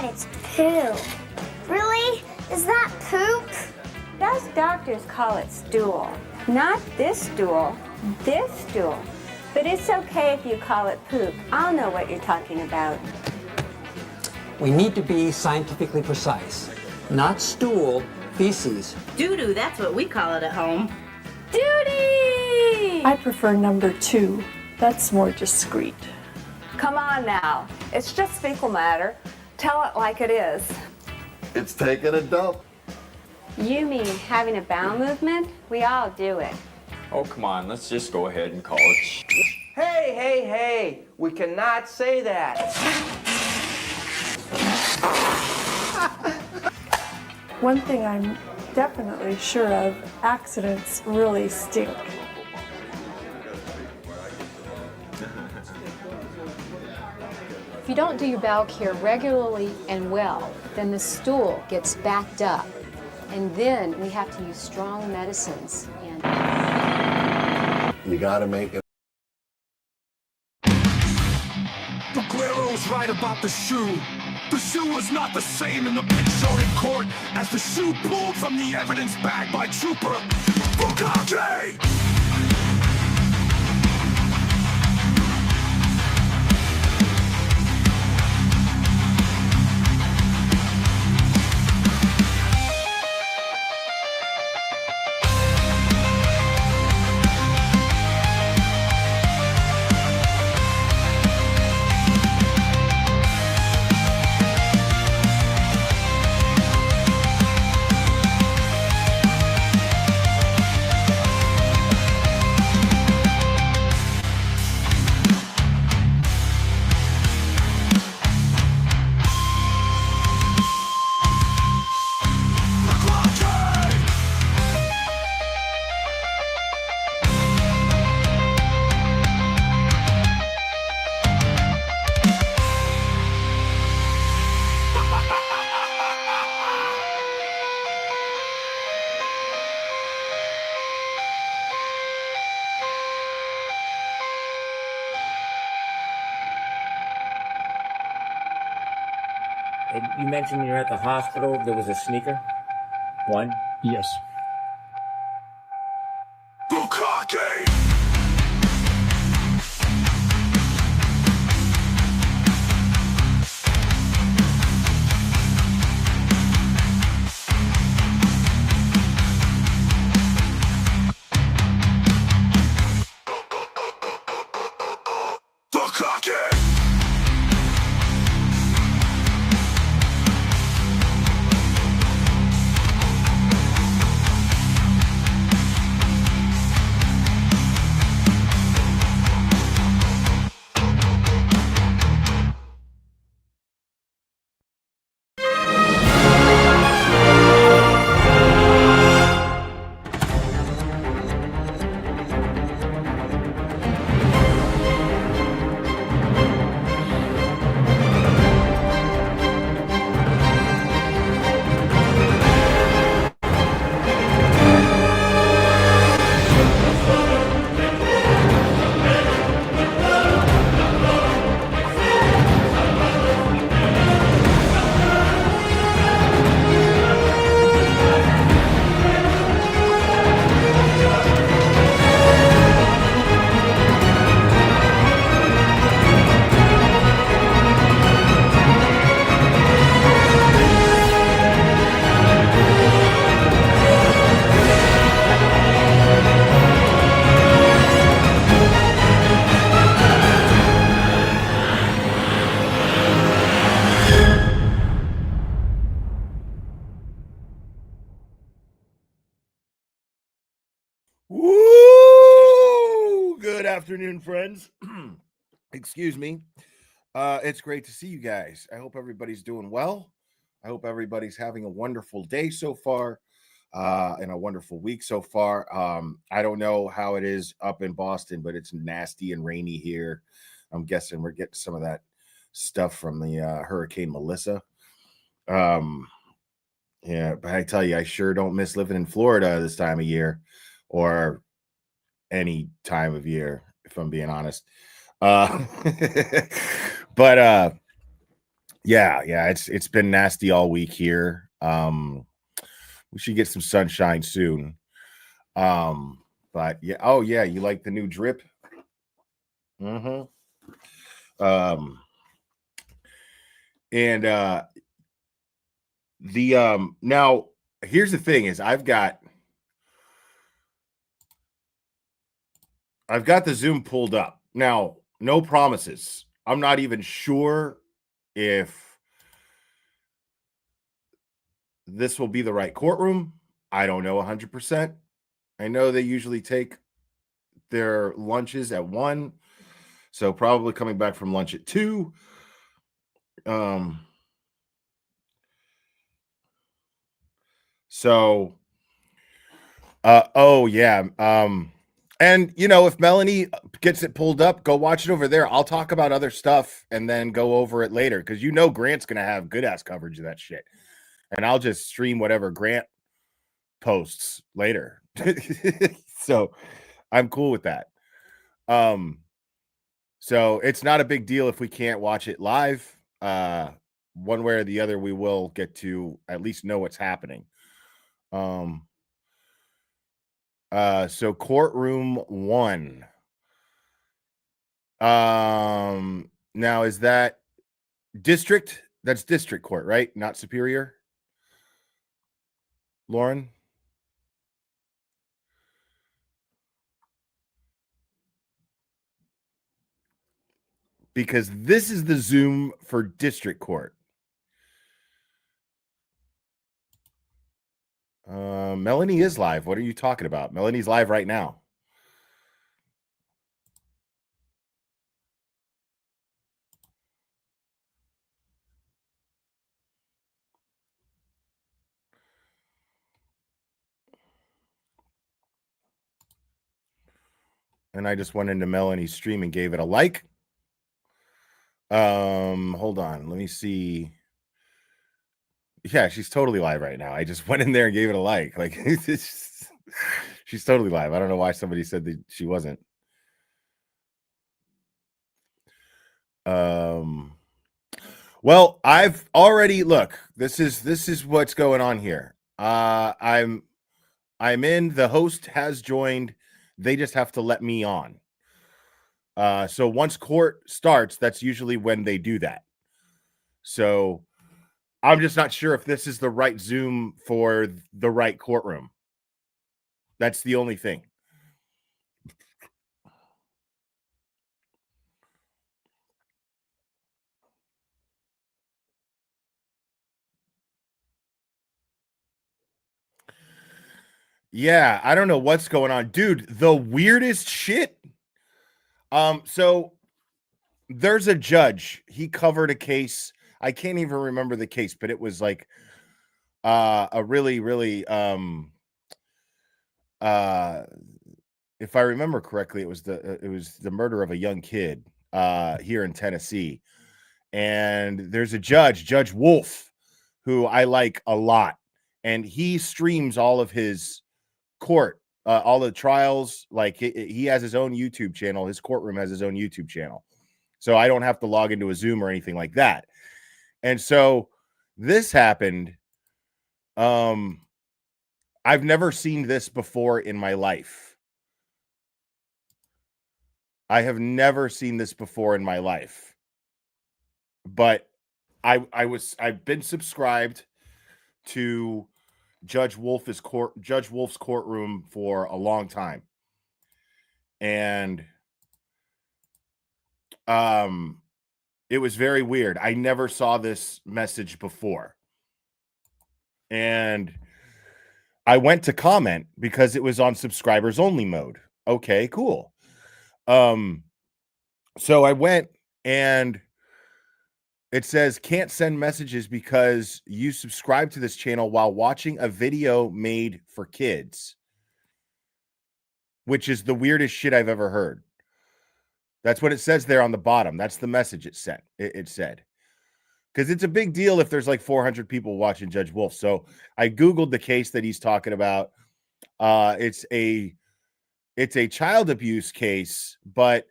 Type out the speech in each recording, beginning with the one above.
Dad, it's poo. Really? Is that poop? Those doctors call it stool. Not this stool, this stool. But it's okay if you call it poop. I'll know what you're talking about. We need to be scientifically precise. Not stool, feces. Doo-doo, that's what we call it at home. Duty! I prefer number 2. That's more discreet. Come on now. It's just fecal matter. Tell it like it is. It's taking a dump. You mean having a bowel movement? We all do it. Oh, come on, let's just go ahead and call it Hey, hey, hey, we cannot say that. One thing I'm definitely sure of, accidents really stink. If you don't do your bowel care regularly and well, then the stool gets backed up. And then we have to use strong medicines. You gotta make it. The Guerrero's right about the shoe. The shoe was not the same in the picture in court as the shoe pulled from the evidence bag by Trooper Bukake. You mentioned you're at the hospital. There was a sneaker? One? Yes. Bukake! Woo! Good afternoon, friends. Excuse me. It's great to see you guys. I hope everybody's doing well. I hope everybody's having a wonderful day so far, and a wonderful week so far. I don't know how it is up in Boston, but it's nasty and rainy here. I'm guessing we're getting some of that stuff from the Hurricane Melissa. Yeah, but I tell you, I sure don't miss living in Florida this time of year, or any time of year, if I'm being honest. But Yeah, it's been nasty all week here. We should get some sunshine soon. But yeah, oh yeah, you like the new drip? Mm-hmm. And the now here's the thing is I've got the Zoom pulled up. Now, no promises. I'm not even sure if this will be the right courtroom. I don't know 100%. I know they usually take their lunches at 1, so probably coming back from lunch at 2. So oh yeah. And you know, if Melanie gets it pulled up, go watch it over there. I'll talk about other stuff and then go over it later because you know Grant's gonna have good ass coverage of that shit. And I'll just stream whatever Grant posts later. So I'm cool with that. So it's not a big deal if we can't watch it live. One way or the other, we will get to at least know what's happening. So courtroom 1. Now is that district? That's district court, right? Not superior. Lauren? Because this is the Zoom for district court. Melanie is live. What are you talking about? Melanie's live right now. And I just went into Melanie's stream and gave it a like. Hold on. Let me see. Yeah, she's totally live right now. I just went in there and gave it a like. Like she's totally live. I don't know why somebody said that she wasn't. Well, I've already look. This is what's going on here. I'm in. The host has joined. They just have to let me on. So once court starts, that's usually when they do that. So I'm just not sure if this is the right Zoom for the right courtroom. That's the only thing. Yeah, I don't know what's going on. Dude, the weirdest shit. So there's a judge. He covered a case. I can't even remember the case, but it was like a really, really if I remember correctly, it was the murder of a young kid here in Tennessee. And there's a judge, Judge Wolf, who I like a lot. And he streams all of his court, all the trials. Like he has his own YouTube channel. His courtroom has his own YouTube channel. So I don't have to log into a Zoom or anything like that. And so this happened. I've never seen this before in my life. I have never seen this before in my life. But I've been subscribed to Judge Wolf's courtroom for a long time. And it was very weird. I never saw this message before. And I went to comment because it was on subscribers only mode. Okay, cool. So I went and it says can't send messages because you subscribe to this channel while watching a video made for kids, which is the weirdest shit I've ever heard. That's what it says there on the bottom. That's the message it sent. It said, because it's a big deal if there's like 400 people watching Judge Wolf. So I Googled the case that he's talking about. It's a child abuse case, but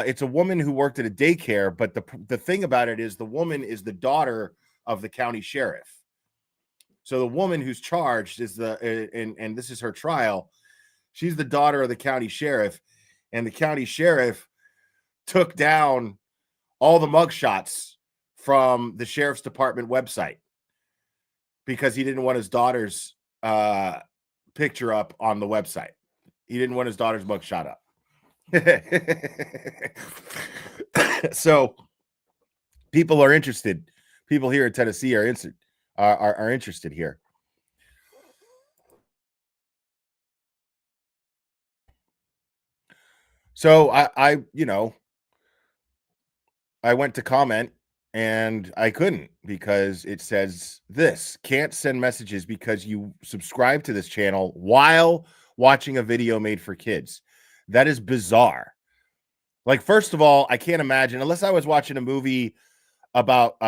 It's a woman who worked at a daycare, but the thing about it is the woman is the daughter of the county sheriff. So the woman who's charged is and this is her trial. She's the daughter of the county sheriff, and the county sheriff took down all the mugshots from the sheriff's department website because he didn't want his daughter's picture up on the website. He didn't want his daughter's mugshot up. So people are interested. People here in Tennessee are interested here. So I went to comment and I couldn't because it says this: can't send messages because you subscribe to this channel while watching a video made for kids. That is bizarre. Like, first of all, I can't imagine, unless I was watching a movie about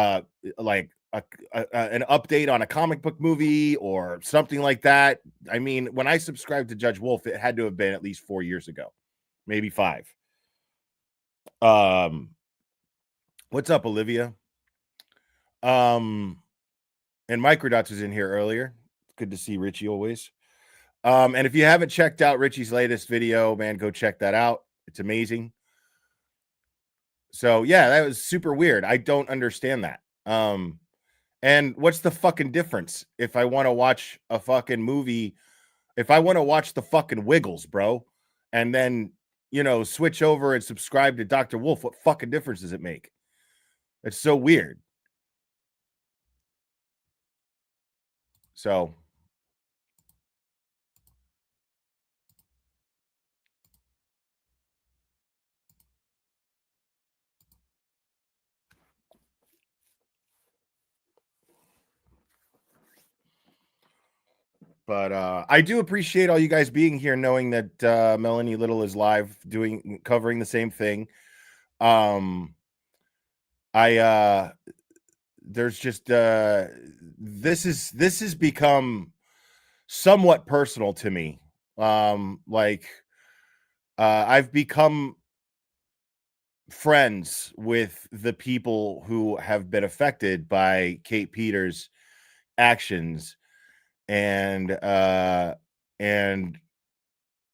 like an update on a comic book movie or something like that. I mean, when I subscribed to Judge Wolf, it had to have been at least 4 years ago, maybe 5. What's up, Olivia? And Microdots was in here earlier. Good to see Richie always. And if you haven't checked out Richie's latest video, man, go check that out. It's amazing. So yeah, that was super weird. I don't understand that. And what's the fucking difference if I want to watch a fucking movie, if I want to watch the fucking Wiggles, bro, and then, switch over and subscribe to Dr. Wolf, what fucking difference does it make? It's so weird. So but I do appreciate all you guys being here, knowing that Melanie Little is live covering the same thing. There's just this has become somewhat personal to me. I've become friends with the people who have been affected by Kate Peters' actions, and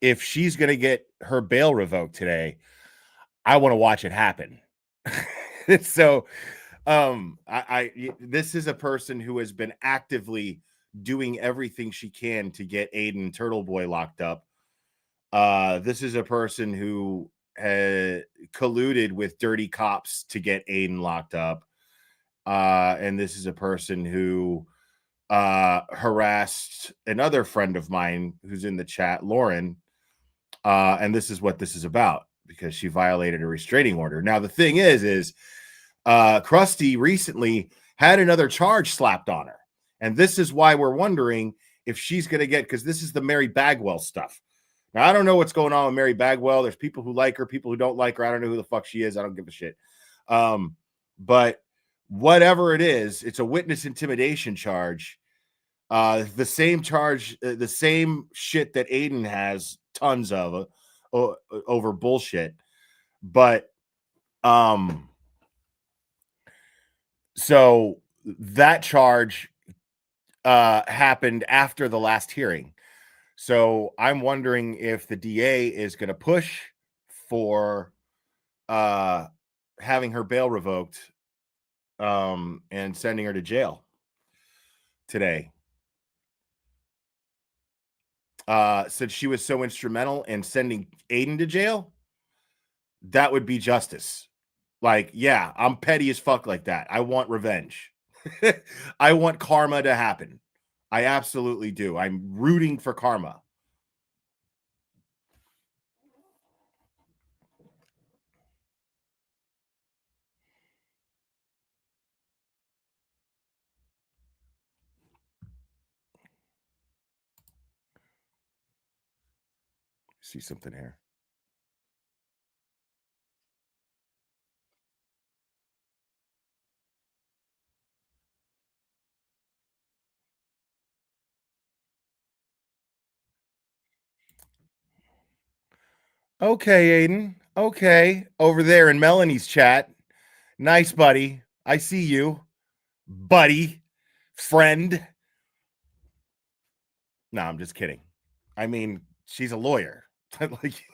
if she's gonna get her bail revoked today, I want to watch it happen. So this is a person who has been actively doing everything she can to get Aiden Turtle Boy locked up. This is a person who colluded with dirty cops to get Aiden locked up. And this is a person who harassed another friend of mine who's in the chat, Lauren. And this is what this is about, because she violated a restraining order. Now, the thing is Krusty recently had another charge slapped on her. And this is why we're wondering if she's going to get, because this is the Mary Bagwell stuff. Now, I don't know what's going on with Mary Bagwell. There's people who like her, people who don't like her. I don't know who the fuck she is. I don't give a shit. But whatever it is, it's a witness intimidation charge. The same charge, the same shit that Aiden has tons of over bullshit. But so that charge happened after the last hearing. So I'm wondering if the DA is going to push for having her bail revoked and sending her to jail today. Since she was so instrumental in sending Aiden to jail, that would be justice. Like, yeah, I'm petty as fuck like that. I want revenge. I want karma to happen. I absolutely do. I'm rooting for karma. See something here. Okay, Aiden. Okay, over there in Melanie's chat. Nice, buddy. I see you, buddy, friend. No, I'm just kidding. I mean, she's a lawyer. Like,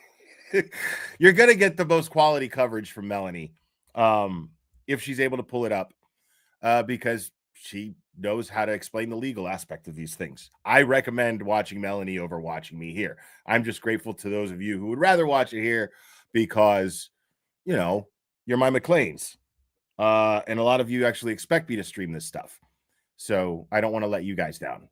you're gonna get the most quality coverage from Melanie, if she's able to pull it up, because she knows how to explain the legal aspect of these things. I recommend watching Melanie over watching me here. I'm just grateful to those of you who would rather watch it here because, you know, you're my McLeans. And a lot of you actually expect me to stream this stuff. So I don't want to let you guys down.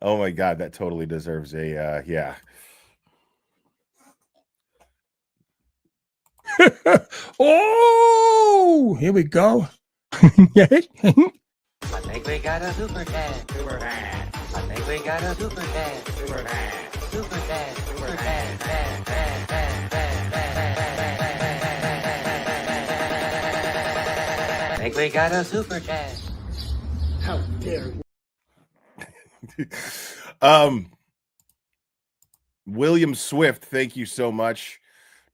Oh my God, that totally deserves a, yeah. Oh, here we go. I think we got a super cat. Super cat. I think we got a super cat. Super cat. Super cat. Super cat. I think we got a super cat. How dare William Swift, thank you so much.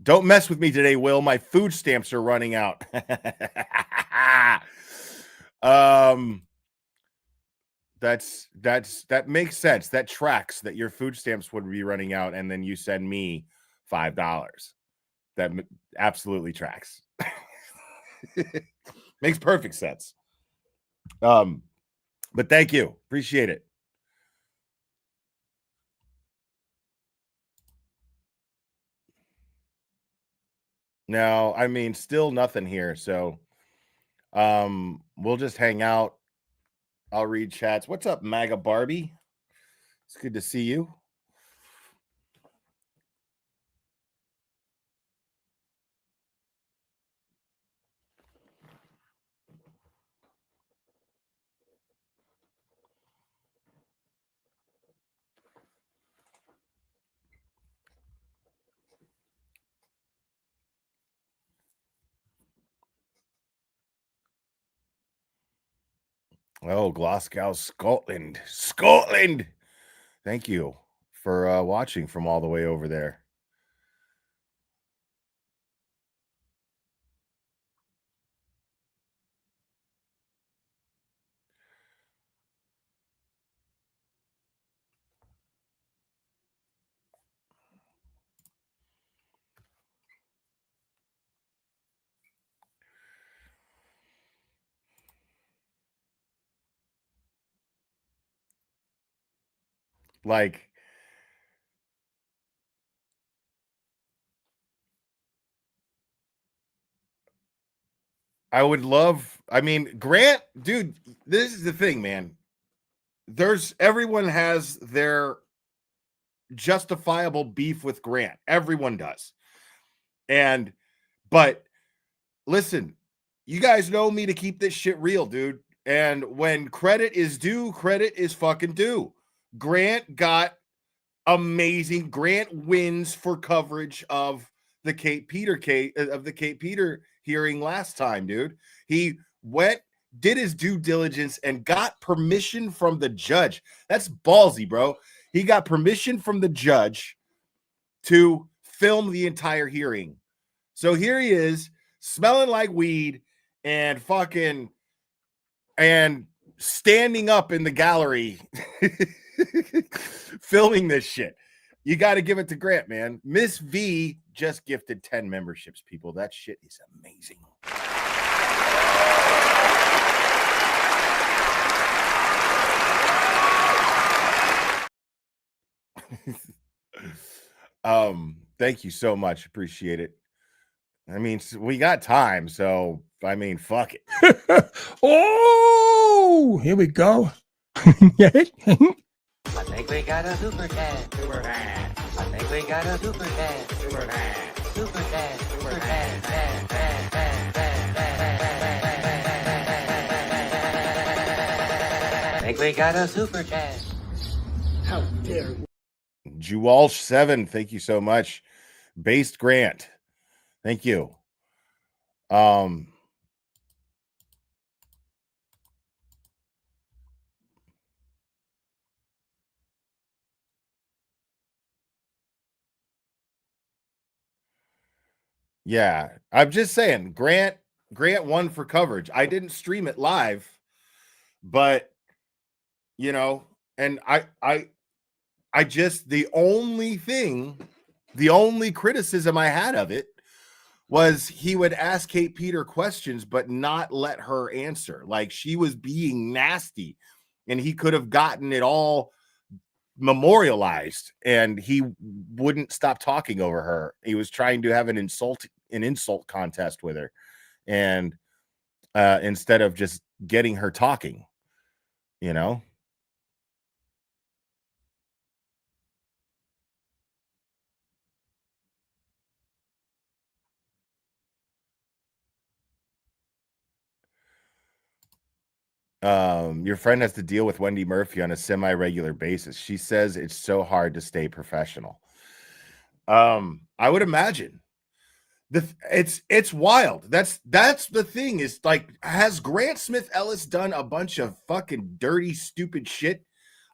Don't mess with me today, Will. My food stamps are running out. That makes sense. That tracks that your food stamps would be running out, and then you send me $5. That absolutely tracks. Makes perfect sense. But thank you. Appreciate it. No, I mean, still nothing here. So we'll just hang out. I'll read chats. What's up, MAGA Barbie? It's good to see you. Oh, Glasgow, Scotland. Scotland. Thank you for watching from all the way over there. Like, I would love, I mean, Grant, dude, this is the thing, man. Everyone has their justifiable beef with Grant. Everyone does. But listen, you guys know me to keep this shit real, dude. And when credit is due, credit is fucking due. Grant got amazing. Grant wins for coverage of the Kate Peter hearing last time, dude. He did his due diligence and got permission from the judge. That's ballsy, bro. He got permission from the judge to film the entire hearing. So here he is, smelling like weed and standing up in the gallery filming this shit. You got to give it to Grant, man. Miss V just gifted 10 memberships, people. That shit is amazing. Thank you so much. Appreciate it. I mean, we got time, so I mean, fuck it. Oh, here we go. I think we got a super cat. Super cat. I think we got a super cat. Super cat. Super cat. Super cat. I think we got a super cat. How dare Jewalsh7, thank you so much. Based Grant. Thank you. Yeah, I'm just saying, Grant won for coverage. I didn't stream it live, but you know, and I just the only criticism I had of it was he would ask Kate Peter questions but not let her answer. Like she was being nasty, and he could have gotten it all memorialized, and he wouldn't stop talking over her. He was trying to have an insult contest with her, and instead of just getting her talking, you know. Your friend has to deal with Wendy Murphy on a semi-regular basis. She says it's so hard to stay professional. I would imagine it's wild. That's the thing, is like, has Grant Smith Ellis done a bunch of fucking dirty, stupid shit?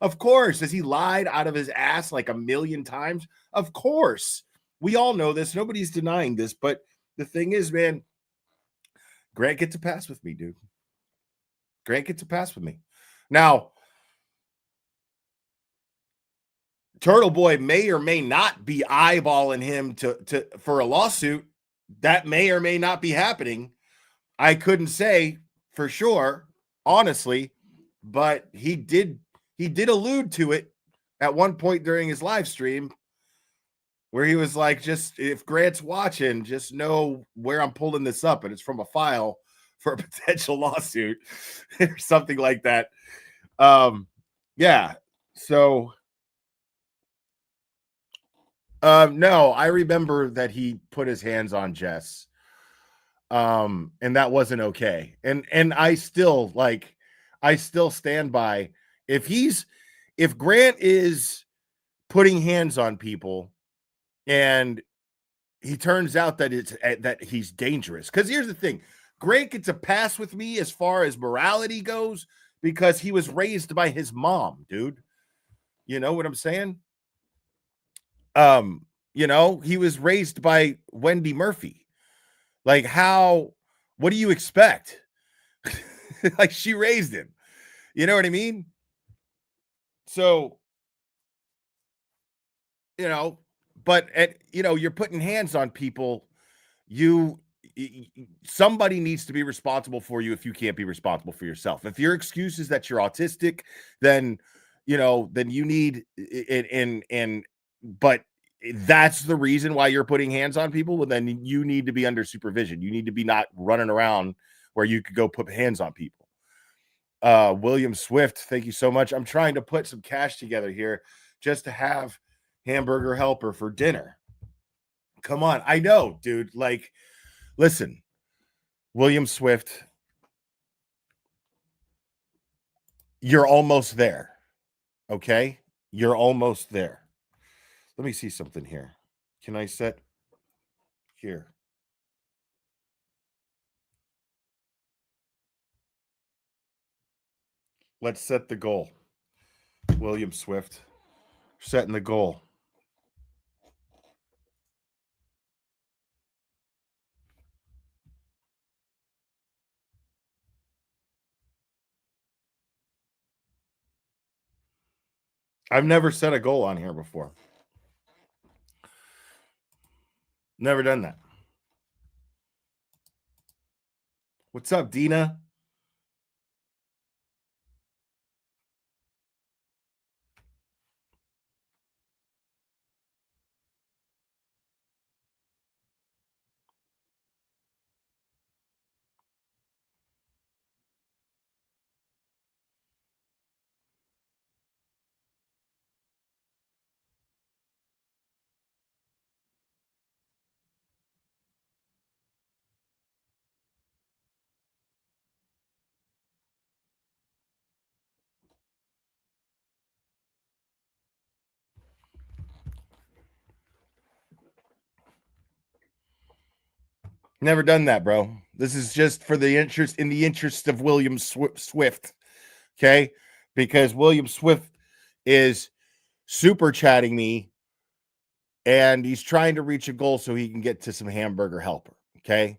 Of course. Has he lied out of his ass like a million times? Of course. We all know this. Nobody's denying this. But the thing is, man, Grant gets a pass with me, dude. Grant gets a pass with me. Now, Turtle Boy may or may not be eyeballing him to for a lawsuit. That may or may not be happening. I couldn't say for sure, honestly, but he did allude to it at one point during his live stream, where he was like, just if Grant's watching, just know where I'm pulling this up, and it's from a file for a potential lawsuit or something like that. Yeah. So no, I remember that he put his hands on Jess. And that wasn't okay. And I still stand by, if Grant is putting hands on people and he turns out that he's dangerous. Because here's the thing, Grant gets a pass with me as far as morality goes because he was raised by his mom, dude. You know what I'm saying? He was raised by Wendy Murphy. Like, what do you expect? Like, she raised him. You know what I mean? So, but you're putting hands on people. Somebody needs to be responsible for you if you can't be responsible for yourself. If your excuse is that you're autistic, then you need but that's the reason why you're putting hands on people. Well, then you need to be under supervision. You need to be not running around where you could go put hands on people. William Swift, thank you so much. I'm trying to put some cash together here just to have Hamburger Helper for dinner. Come on. I know, dude. Like, listen, William Swift, you're almost there. Okay? You're almost there. Let me see something here. Can I set here? Let's set the goal. William Swift, setting the goal. I've never set a goal on here before. Never done that. What's up, Dina? Never done that, bro. This is just for the interest of William Swift. Okay? Because William Swift is super chatting me and he's trying to reach a goal so he can get to some hamburger helper. Okay.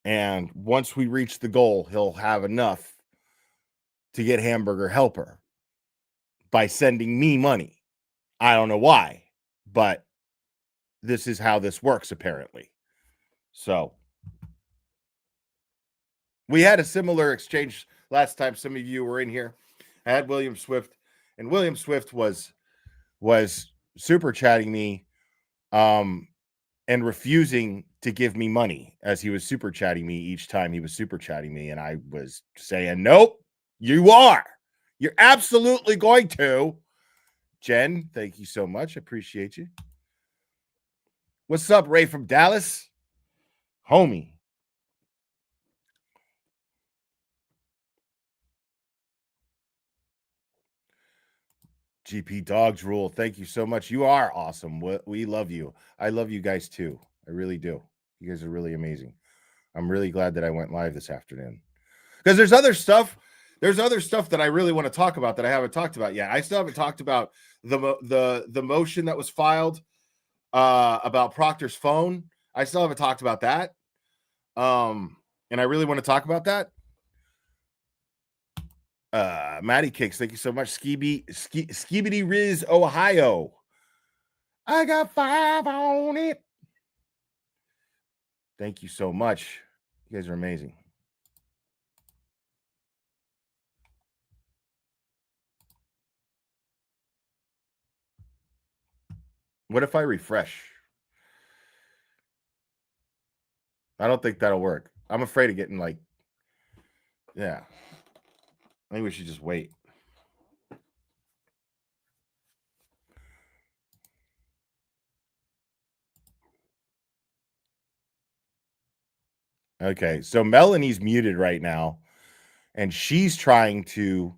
And once we reach the goal, he'll have enough to get hamburger helper by sending me money. I don't know why, but this is how this works, apparently. So we had a similar exchange last time some of you were in here. I had William Swift, and William Swift was super chatting me and refusing to give me money as he was super chatting me each time he was super chatting me. And I was saying, nope, you are. You're absolutely going to. Jen, thank you so much. I appreciate you. What's up, Ray from Dallas? Homie. GP Dogs Rule. Thank you so much. You are awesome. We love you. I love you guys too. I really do. You guys are really amazing. I'm really glad that I went live this afternoon because there's other stuff. There's other stuff that I really want to talk about that I haven't talked about yet. I still haven't talked about the motion that was filed about Proctor's phone. I still haven't talked about that. And I really want to talk about that. Maddie Kicks, thank you so much. Skibidi Riz, Ohio. I got 5 on it. Thank you so much. You guys are amazing. What if I refresh? I don't think that'll work. I'm afraid of getting like, yeah. Maybe we should just wait. Okay, so Melanie's muted right now, and she's trying to,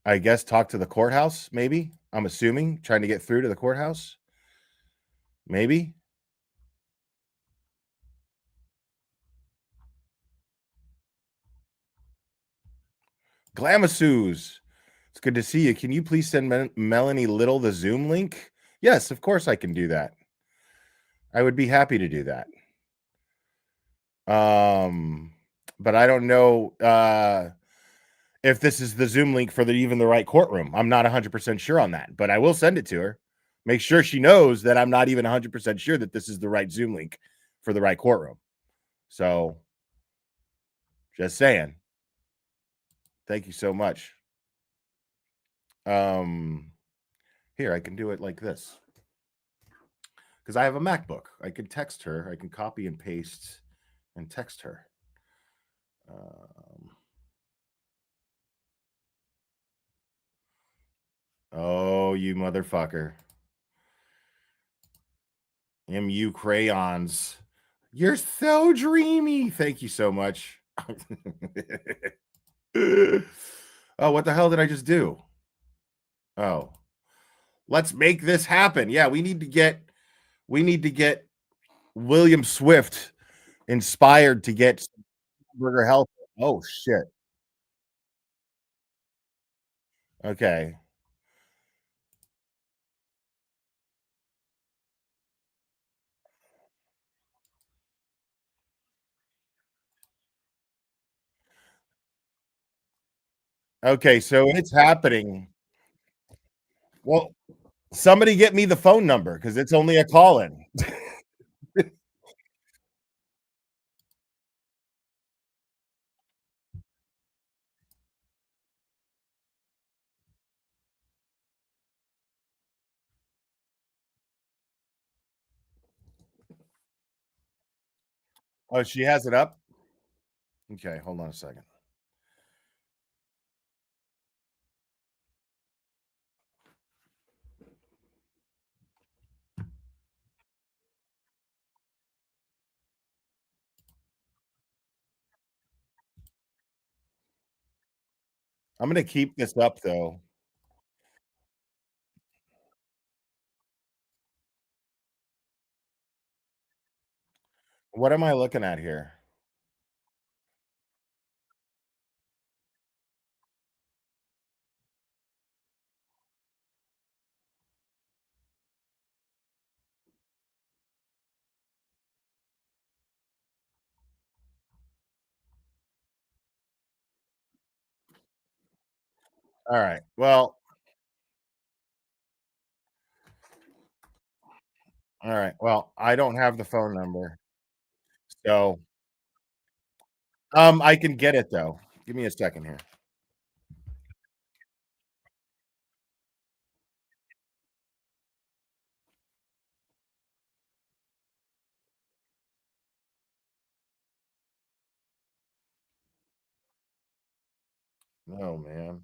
I guess, talk to the courthouse, maybe. I'm assuming, trying to get through to the courthouse. Maybe. Glamasues, it's good to see you. Can you please send Melanie Little the Zoom link? Yes, of course I can do that. I would be happy to do that. But I don't know if this is the Zoom link for even the right courtroom. I'm not 100% sure on that, but I will send it to her. Make sure she knows that I'm not even 100% sure that this is the right Zoom link for the right courtroom. So, just saying. Thank you so much. Here, I can do it like this. Because I have a MacBook. I can text her. I can copy and paste and text her. Oh, you motherfucker. MU crayons. You're so dreamy. Thank you so much. Oh, what the hell did I just do? Oh. Let's make this happen. Yeah, we need to get William Swift inspired to get burger help. Oh shit. Okay. Okay, so it's happening. Well, somebody get me the phone number because it's only a call in. Oh, she has it up? Okay, hold on a second. I'm gonna keep this up though. What am I looking at here? All right. Well, all right. Well, I don't have the phone number. So, I can get it though. Give me a second here. No, man.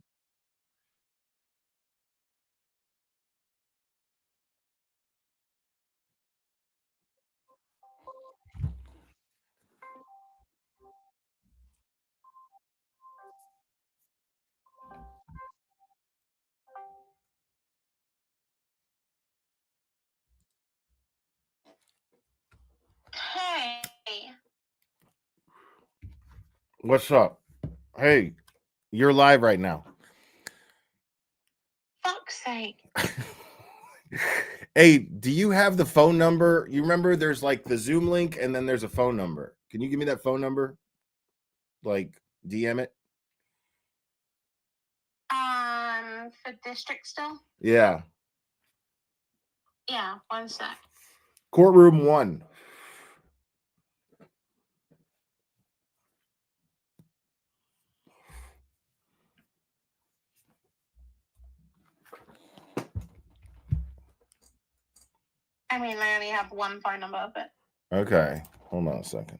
Hey, What's up? Hey, you're live right now. fuck's sake. Hey, do you have the phone number? You remember there's like the Zoom link and then there's a phone number. Can you give me that phone number? Like DM it? For district still? Yeah. Yeah, one sec. Courtroom 1. I mean, I only have one phone number, but Okay. Hold on a second.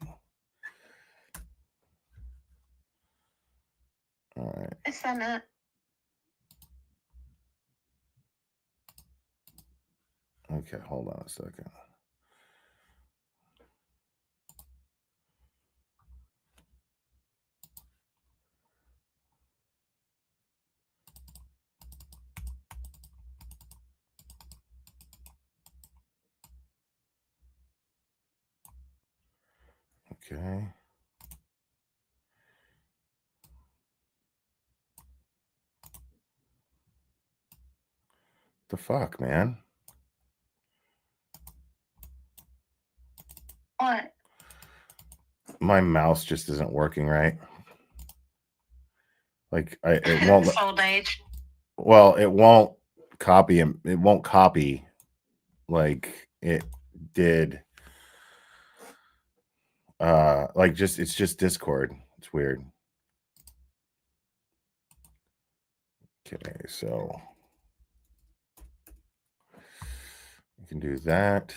All right. it's sent it. Okay, hold on a second. Okay. The fuck, man? What? My mouse just isn't working right. Like it won't. It's old age. Well, it won't copy him. It won't copy like it did. Like it's just Discord. It's weird. Okay, so you can do that.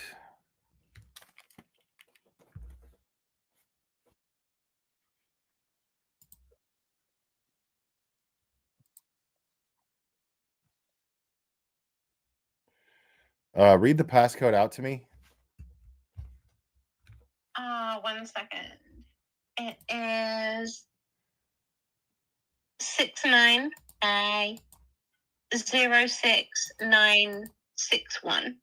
Read the passcode out to me. 1 second. It is 6906961.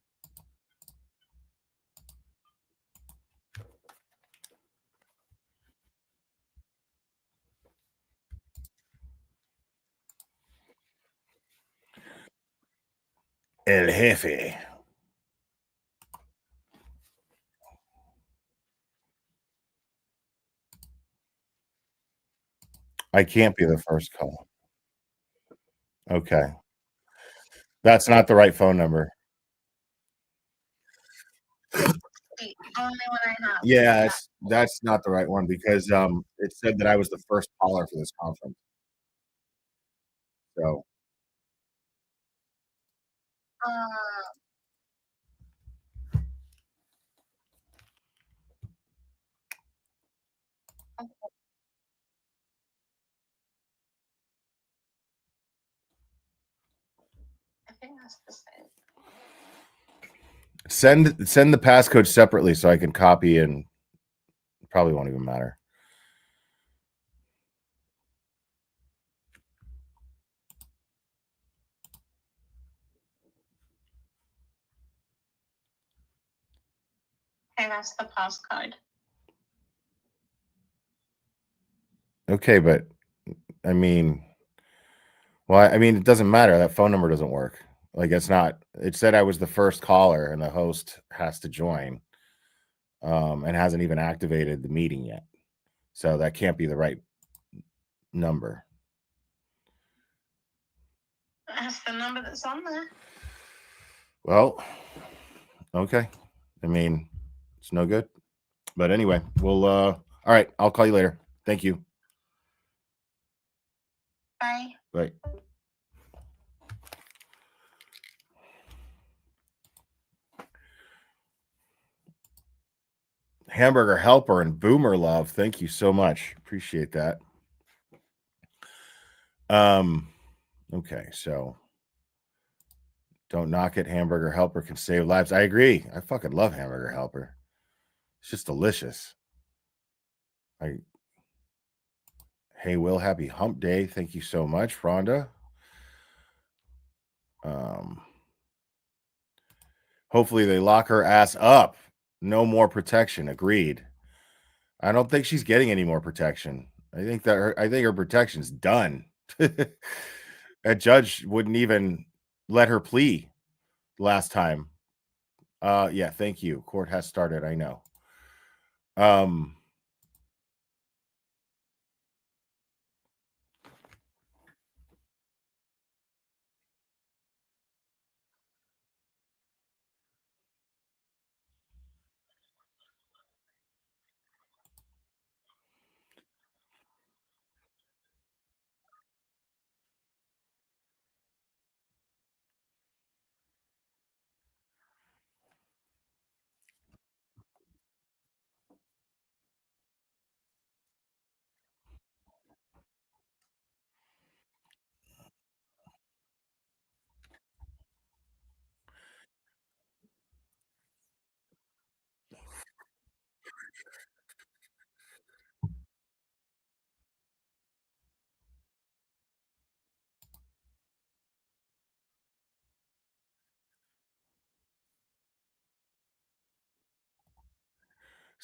El Jefe. I can't be the first call. Okay. That's not the right phone number. The only one I have. Yeah, that's not the right one because it said that I was the first caller for this conference. So Uh, I think that's the same. send the passcode separately so I can copy and probably won't even matter. Okay, that's the passcode. Okay, but I mean, well, I mean, it doesn't matter. That phone number doesn't work. Like it's not. It said I was the first caller, and the host has to join, and hasn't even activated the meeting yet. So that can't be the right number. That's the number that's on there. Well, okay. I mean, it's no good. But anyway, we'll all right, I'll call you later. Thank you. Bye. Bye. Hamburger Helper and Boomer Love. Thank you so much. Appreciate that. Okay, so don't knock it. Hamburger Helper can save lives. I agree. I fucking love Hamburger Helper. It's just delicious. Hey Will, happy hump day. Thank you so much, Rhonda. Hopefully they lock her ass up. No more protection. Agreed. I don't think she's getting any more protection. I think her protection's done. A judge wouldn't even let her plea last time. Yeah, thank you. Court has started, I know.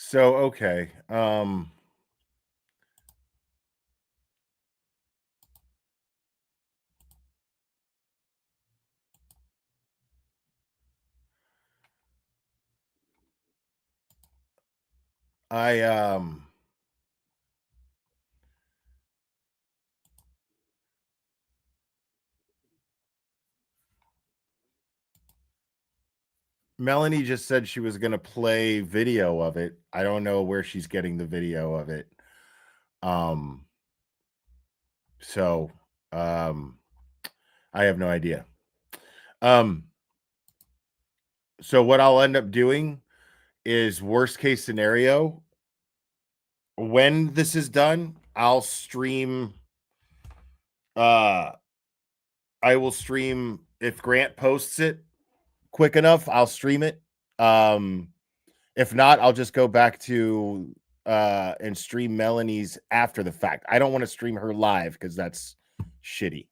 So okay. Melanie just said she was going to play video of it. I don't know where she's getting the video of it. So I have no idea. So what I'll end up doing is, worst case scenario, when this is done, I'll stream I will stream, if Grant posts it quick enough, I'll stream it. If not, I'll just go back to and stream Melanie's after the fact. I don't want to stream her live because that's shitty.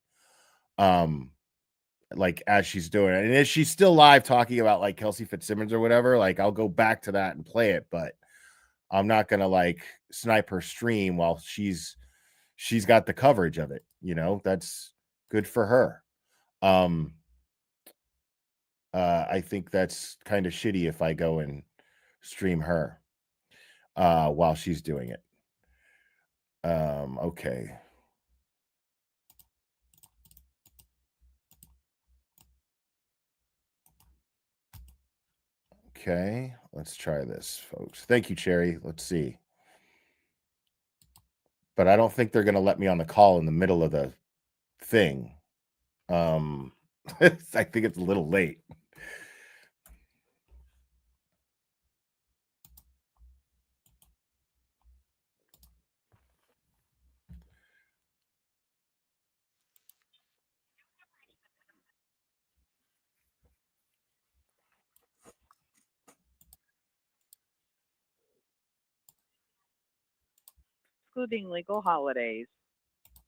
Like as she's doing it, and if she's still live talking about like Kelsey Fitzsimmons or whatever, like I'll go back to that and play it, but I'm not gonna like snipe her stream while she's got the coverage of it. You know, that's good for her. I think that's kind of shitty if I go and stream her while she's doing it. Okay. Okay, let's try this, folks. Thank you, Cherry. Let's see. But I don't think they're going to let me on the call in the middle of the thing. I think it's a little late. Excluding legal holidays.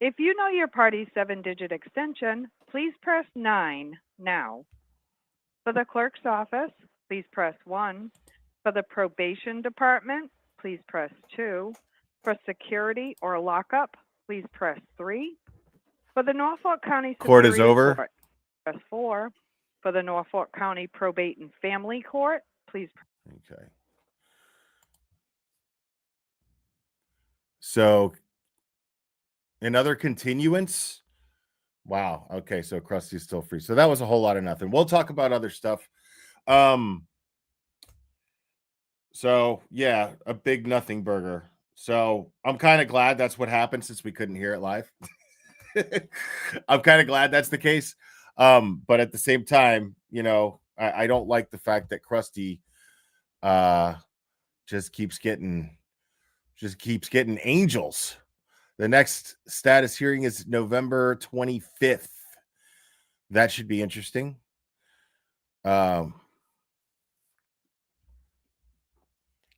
If you know your party's 7-digit extension, please press 9 now. For the clerk's office, please press 1. For the probation department, please press 2. For security or lockup, please press 3. For the Norfolk County Court is Superior over. Court, press 4. For the Norfolk County Probate and Family Court, please press. Okay. So, another continuance Wow. Okay, so Krusty's still free. So that was a whole lot of nothing. We'll talk about other stuff. So yeah, a big nothing burger. So I'm kind of glad that's what happened since we couldn't hear it live. I'm kind of glad that's the case. But at the same time, I don't like the fact that Krusty just keeps getting angels. The next status hearing is November 25th. That should be interesting.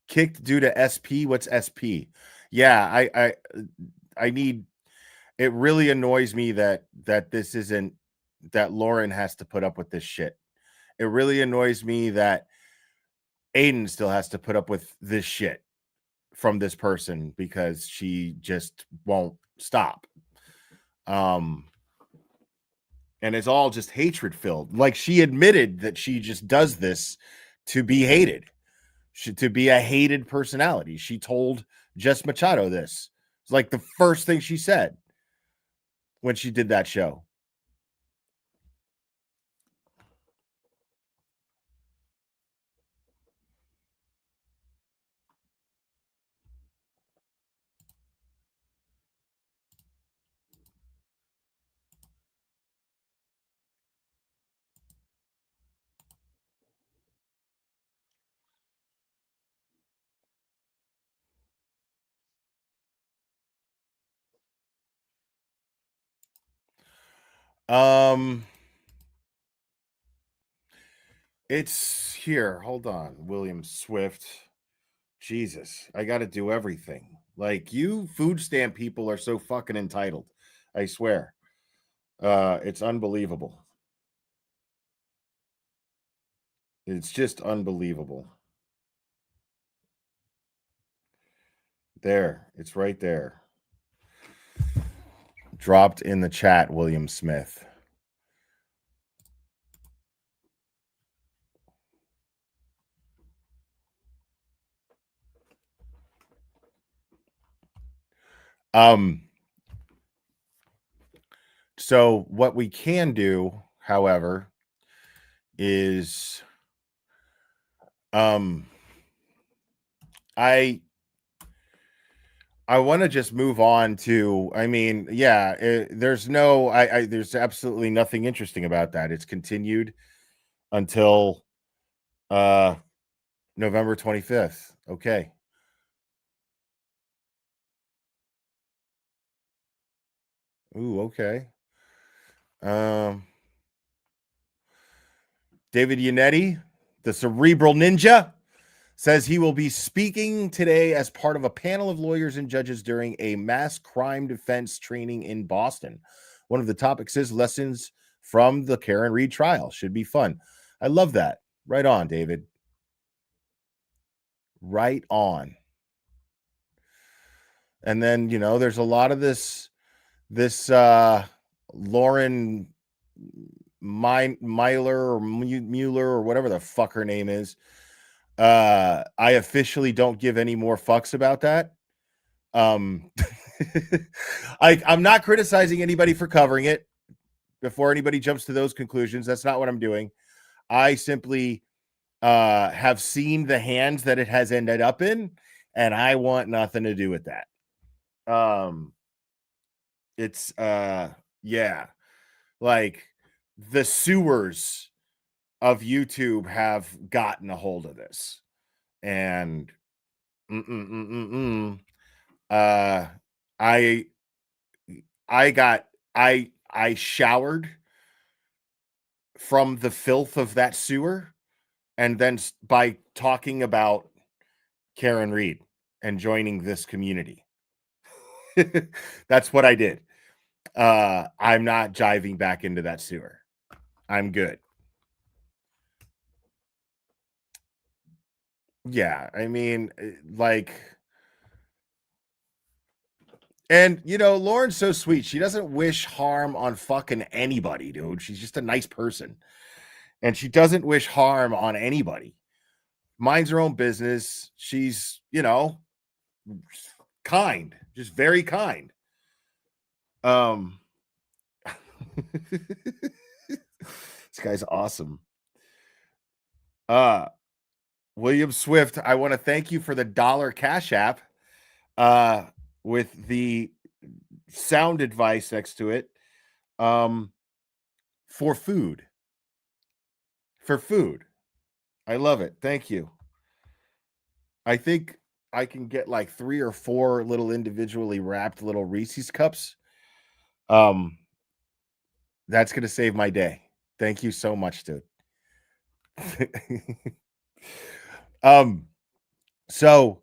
Kicked due to SP. What's SP? Yeah, I need. It really annoys me that this isn't, that Lauren has to put up with this shit. It really annoys me that Aiden still has to put up with this shit from this person because she just won't stop. And it's all just hatred filled. Like, she admitted that she just does this to be hated, to be a hated personality. She told Jess Machado this. It's like the first thing she said when she did that show. It's here. Hold on. William Swift. Jesus, I got to do everything. Like, you food stamp people are so fucking entitled. I swear. It's unbelievable. It's just unbelievable. There. It's right there. Dropped in the chat, William Smith. So what we can do, however, is I want to just move on to, there's there's absolutely nothing interesting about that. It's continued until November 25th. Okay. Ooh, okay. David Yannetti, the Cerebral Ninja, says he will be speaking today as part of a panel of lawyers and judges during a mass crime defense training in Boston. One of the topics is lessons from the Karen Reed trial. Should be fun. I love that. Right on, David. Right on. And then, there's a lot of this Lauren Myler or Mueller or whatever the fuck her name is. I officially don't give any more fucks about that. I'm not criticizing anybody for covering it before anybody jumps to those conclusions. That's not what I'm doing. I simply have seen the hands that it has ended up in, and I want nothing to do with that. It's like the sewers of YouTube have gotten a hold of this, and I showered from the filth of that sewer, and then by talking about Karen Reed and joining this community. That's what I did. I'm not jiving back into that sewer. I'm good. Yeah, I mean, and Lauren's so sweet. She doesn't wish harm on fucking anybody, dude. She's just a nice person. And she doesn't wish harm on anybody. Minds her own business. She's, kind, just very kind. This guy's awesome. William Swift, I want to thank you for the $1 Cash App with the sound advice next to it. For food. For food. I love it. Thank you. I think I can get like 3 or 4 little individually wrapped little Reese's cups. That's going to save my day. Thank you so much, dude. So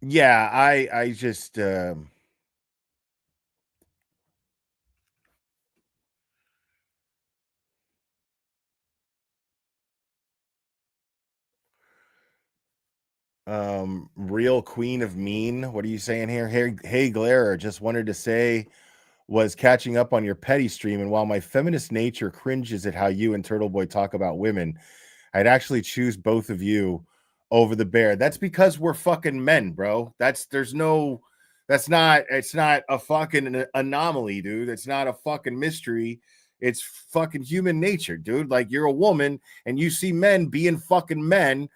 yeah, I just real queen of mean. What are you saying here? Hey Glare, just wanted to say was catching up on your petty stream, and while my feminist nature cringes at how you and Turtle Boy talk about women, I'd actually choose both of you over the bear. That's because we're fucking men, bro. It's not a fucking anomaly, dude. It's not a fucking mystery. It's fucking human nature, dude. Like, you're a woman and you see men being fucking men,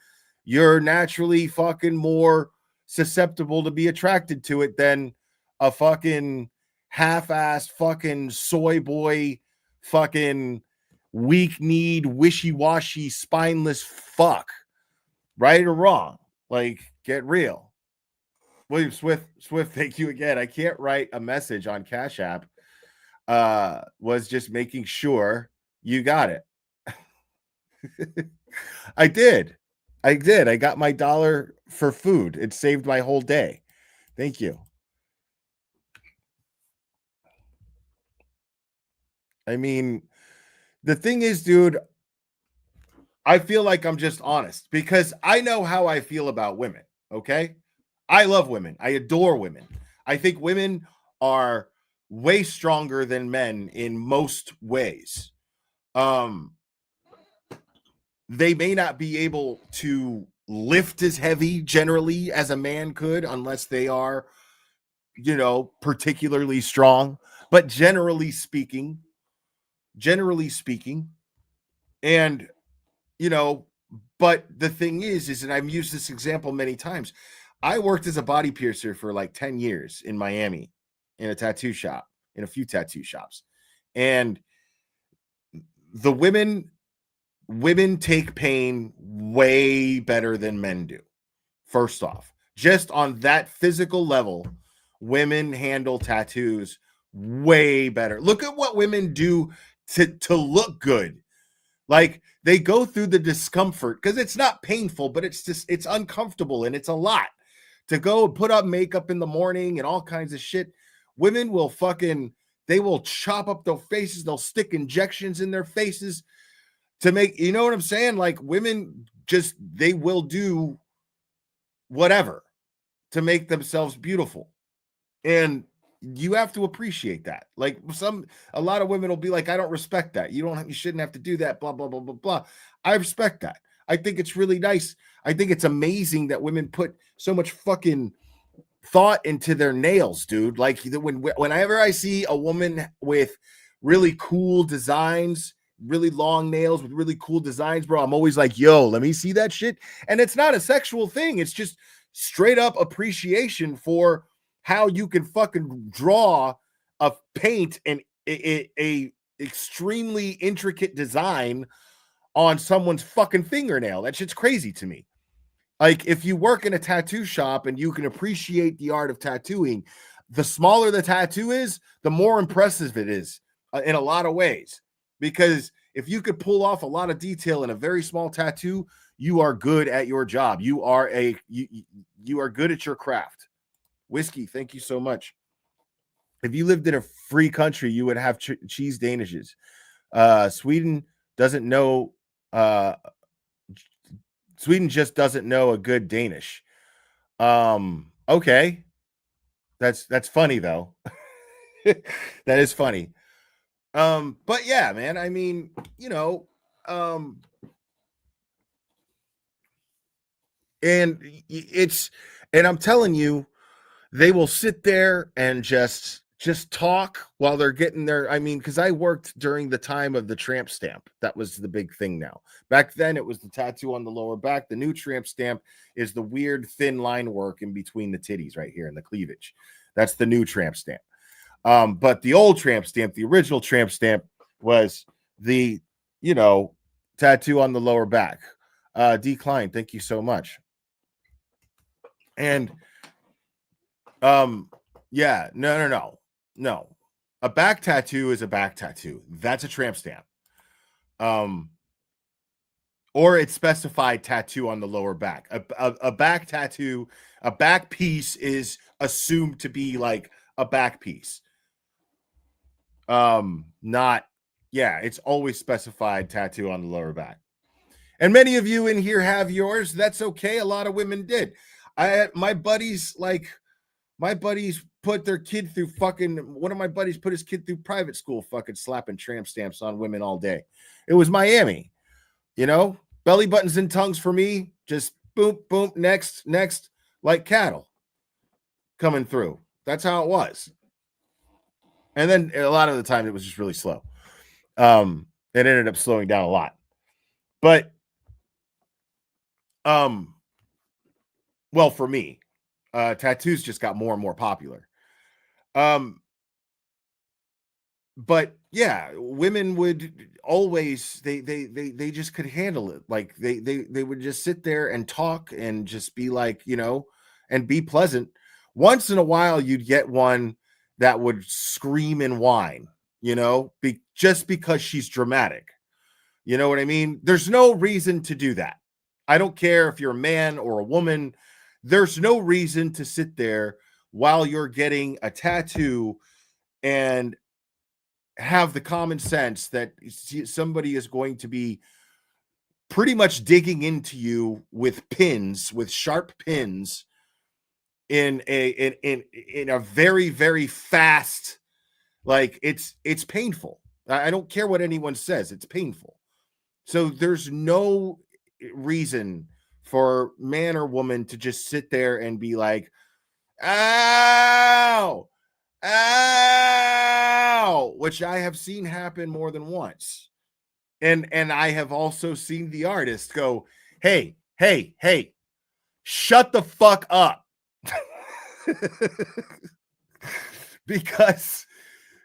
you're naturally fucking more susceptible to be attracted to it than a fucking half-assed fucking soy boy fucking weak-kneed, wishy-washy, spineless fuck. Right or wrong? Like, get real. William Swift, thank you again. I can't write a message on Cash App. Was just making sure you got it. I did. I got my $1 for food. It saved my whole day. Thank you. I mean, the thing is, dude, I feel like I'm just honest because I know how I feel about women. Okay. I love women. I adore women. I think women are way stronger than men in most ways. They may not be able to lift as heavy generally as a man could unless they are, particularly strong, but generally speaking, and but the thing is, and I've used this example many times, I worked as a body piercer for like 10 years in Miami in a tattoo shop, in a few tattoo shops. And the women take pain way better than men do. First off, just on that physical level, women handle tattoos way better. Look at what women do to look good. Like, they go through the discomfort because it's not painful, but it's uncomfortable and it's a lot to go put up makeup in the morning and all kinds of shit. Women will they will chop up their faces. They'll stick injections in their faces to make, you know what I'm saying? Like, women they will do whatever to make themselves beautiful. And you have to appreciate that. Like, a lot of women will be like, I don't respect that. You shouldn't have to do that, blah, blah, blah, blah, blah. I respect that. I think it's really nice. I think it's amazing that women put so much fucking thought into their nails, dude. Like, whenever I see a woman with really cool designs, really long nails with really cool designs, bro, I'm always like, yo, let me see that shit. And it's not a sexual thing. It's just straight up appreciation for how you can fucking draw a paint and a extremely intricate design on someone's fucking fingernail. That shit's crazy to me. Like, if you work in a tattoo shop and you can appreciate the art of tattooing, the smaller the tattoo is, the more impressive it is in a lot of ways. Because if you could pull off a lot of detail in a very small tattoo, you are good at your job. You are good at your craft. Whiskey, thank you so much. If you lived in a free country, you would have cheese danishes. Sweden doesn't know. Sweden just doesn't know a good Danish. Okay, that's funny though. That is funny. But yeah, man, I mean, you know, and and I'm telling you, they will sit there and just talk while they're getting their, I mean, because I worked during the time of the tramp stamp. That was the big thing. Now back then it was the tattoo on the lower back. The new tramp stamp is the weird thin line work in between the titties right here in the cleavage. That's the new tramp stamp. But the old tramp stamp, the original tramp stamp, was the, you know, tattoo on the lower back. Decline, thank you so much. And yeah, no. A back tattoo is a back tattoo. That's a tramp stamp. Or it's specified tattoo on the lower back. A back tattoo, a back piece is assumed to be like a back piece. Not, yeah, it's always specified tattoo on the lower back. And many of you in here have yours. That's okay. A lot of women did. My buddies put their kid through fucking, one of my buddies put his kid through private school fucking slapping tramp stamps on women all day. It was Miami, you know, belly buttons and tongues for me, just boom, boom, next, like cattle coming through. That's how it was. And then a lot of the time it was just really slow. It ended up slowing down a lot. But well, for me, tattoos just got more and more popular. But yeah, women would always, they just could handle it. Like they would just sit there and talk and just be like, you know, and be pleasant. Once in a while you'd get one that would scream and whine, you know, just because she's dramatic. You know what I mean? There's no reason to do that. I don't care if you're a man or a woman. There's no reason to sit there while you're getting a tattoo and have the common sense that somebody is going to be pretty much digging into you with pins, with sharp pins, in a very, very fast, like it's painful. I don't care what anyone says, it's painful. So there's no reason for man or woman to just sit there and be like, ow, ow, which I have seen happen more than once. And I have also seen the artist go, hey, shut the fuck up. Because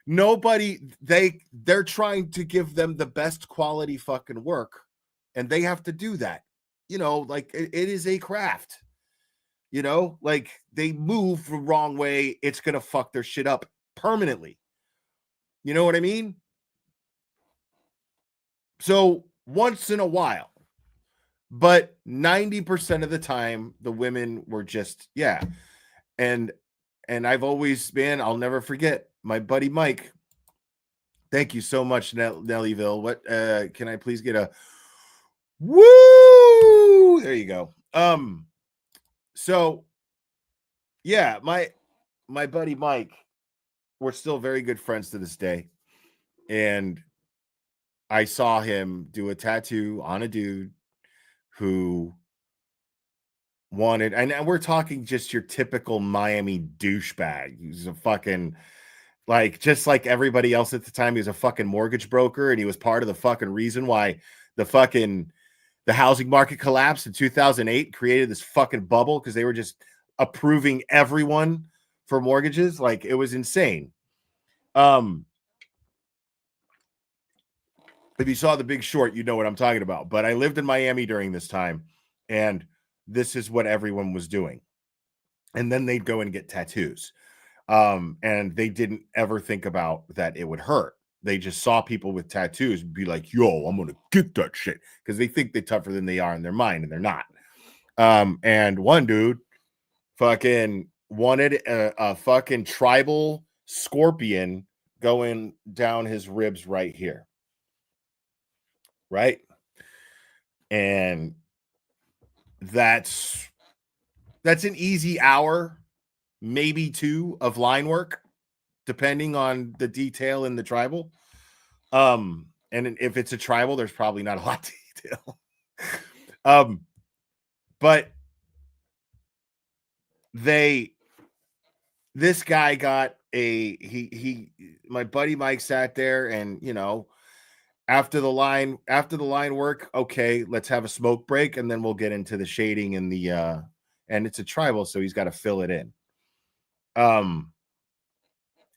they're trying to give them the best quality fucking work, and they have to do that. You know, like it is a craft. You know, like they move the wrong way, it's gonna fuck their shit up permanently. You know what I mean? So once in a while, but 90% of the time, the women were just, yeah. And I've always been, I'll never forget my buddy Mike. Thank you so much, Nellyville. What can I please get a woo? There you go. So yeah, my buddy Mike, we're still very good friends to this day. And I saw him do a tattoo on a dude who wanted, and we're talking just your typical Miami douchebag. He's a fucking, like, just like everybody else at the time, he was a fucking mortgage broker, and he was part of the fucking reason why the housing market collapsed in 2008, created this fucking bubble, because they were just approving everyone for mortgages. Like, it was insane. If you saw The Big Short, you know what I'm talking about. But I lived in Miami during this time, and this is what everyone was doing. And then they'd go and get tattoos. And they didn't ever think about that it would hurt. They just saw people with tattoos and be like, yo, I'm going to get that shit. Because they think they're tougher than they are in their mind, and they're not. And one dude fucking wanted a fucking tribal scorpion going down his ribs right here. Right? And that's an easy hour, maybe 2 of line work, depending on the detail in the tribal. And if it's a tribal, there's probably not a lot to detail. But this guy got my buddy Mike sat there, and after the line work, okay, let's have a smoke break, and then we'll get into the shading and and it's a tribal, so he's got to fill it in.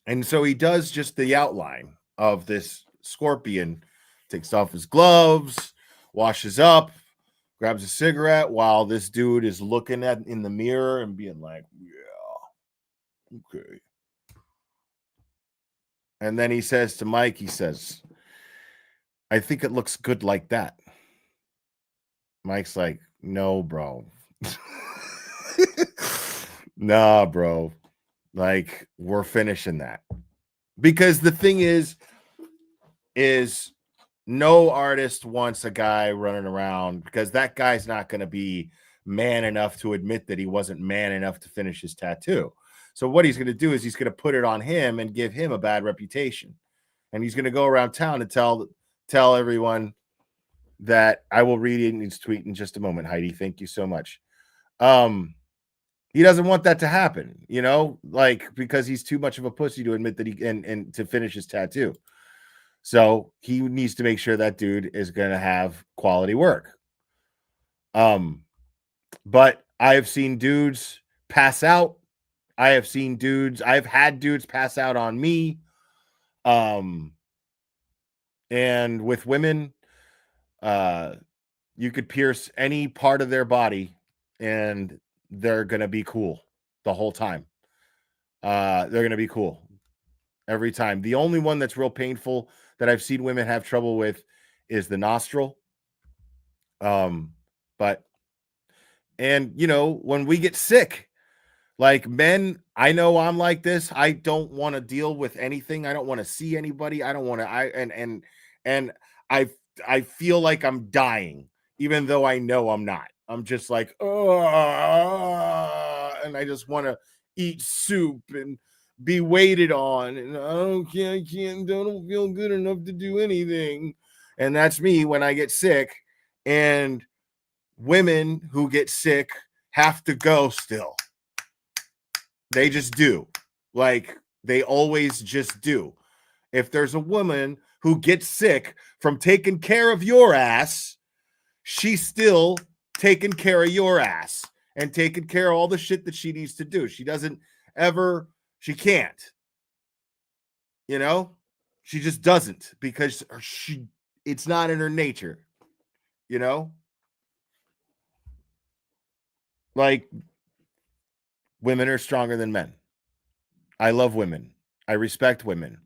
And so he does just the outline of this scorpion, takes off his gloves, washes up, grabs a cigarette while this dude is looking in the mirror and being like, yeah, okay. And then he says to Mike, he says, I think it looks good like that. Mike's like, no, bro. Nah, bro. Like, we're finishing that. Because the thing is no artist wants a guy running around, because that guy's not going to be man enough to admit that he wasn't man enough to finish his tattoo. So what he's going to do is he's going to put it on him and give him a bad reputation. And he's going to go around town and tell everyone that I will read his tweet in just a moment. Heidi, thank you so much. He doesn't want that to happen, like, because he's too much of a pussy to admit that and to finish his tattoo. So he needs to make sure that dude is going to have quality work. But I have seen dudes pass out. I've had dudes pass out on me. And with women, you could pierce any part of their body and they're going to be cool the whole time. They're going to be cool every time. The only one that's real painful that I've seen women have trouble with is the nostril. When we get sick, like men, I know I'm like this. I don't want to deal with anything. I don't want to see anybody. I don't want to, and I feel like I'm dying, even though I know I'm not. I'm just like, oh, and I just want to eat soup and be waited on, and I don't feel good enough to do anything. And that's me when I get sick. And women who get sick have to go still. They just do. Like, they always just do. If there's a woman who gets sick from taking care of your ass, she's still taking care of your ass and taking care of all the shit that she needs to do. She can't. She just doesn't, because it's not in her nature. Like, women are stronger than men. I love women. I respect women.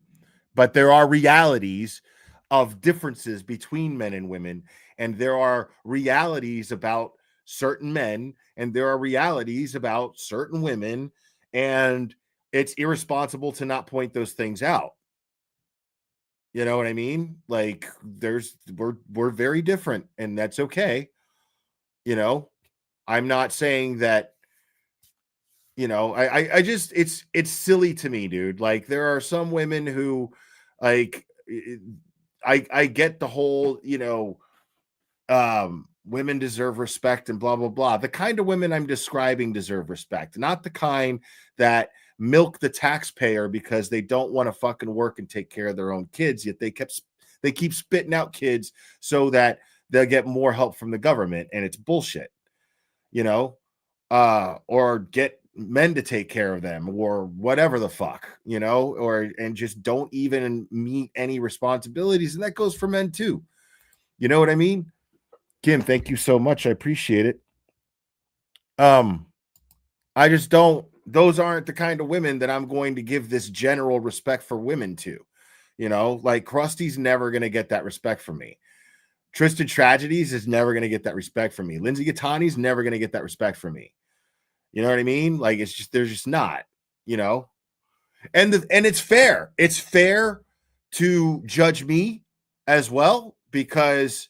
But there are realities of differences between men and women, and there are realities about certain men, and there are realities about certain women, and it's irresponsible to not point those things out. You know what I mean? Like, we're very different, and that's okay. I'm not saying that, I just, it's silly to me, dude. Like, there are some women who, like, I get the whole, women deserve respect and blah, blah, blah. The kind of women I'm describing deserve respect, not the kind that milk the taxpayer because they don't want to fucking work and take care of their own kids, yet they keep spitting out kids so that they'll get more help from the government, and it's bullshit, or get men to take care of them or whatever the fuck, and just don't even meet any responsibilities. And that goes for men too. You know what I mean? Kim, thank you so much. I appreciate it. I just don't, those aren't the kind of women that I'm going to give this general respect for women to. Like, Krusty's never going to get that respect from me. Tristan Tragedies is never going to get that respect from me. Lindsay Gattani's never going to get that respect from me. You know what I mean? Like, it's just, they're just not, and it's fair. It's fair to judge me as well, because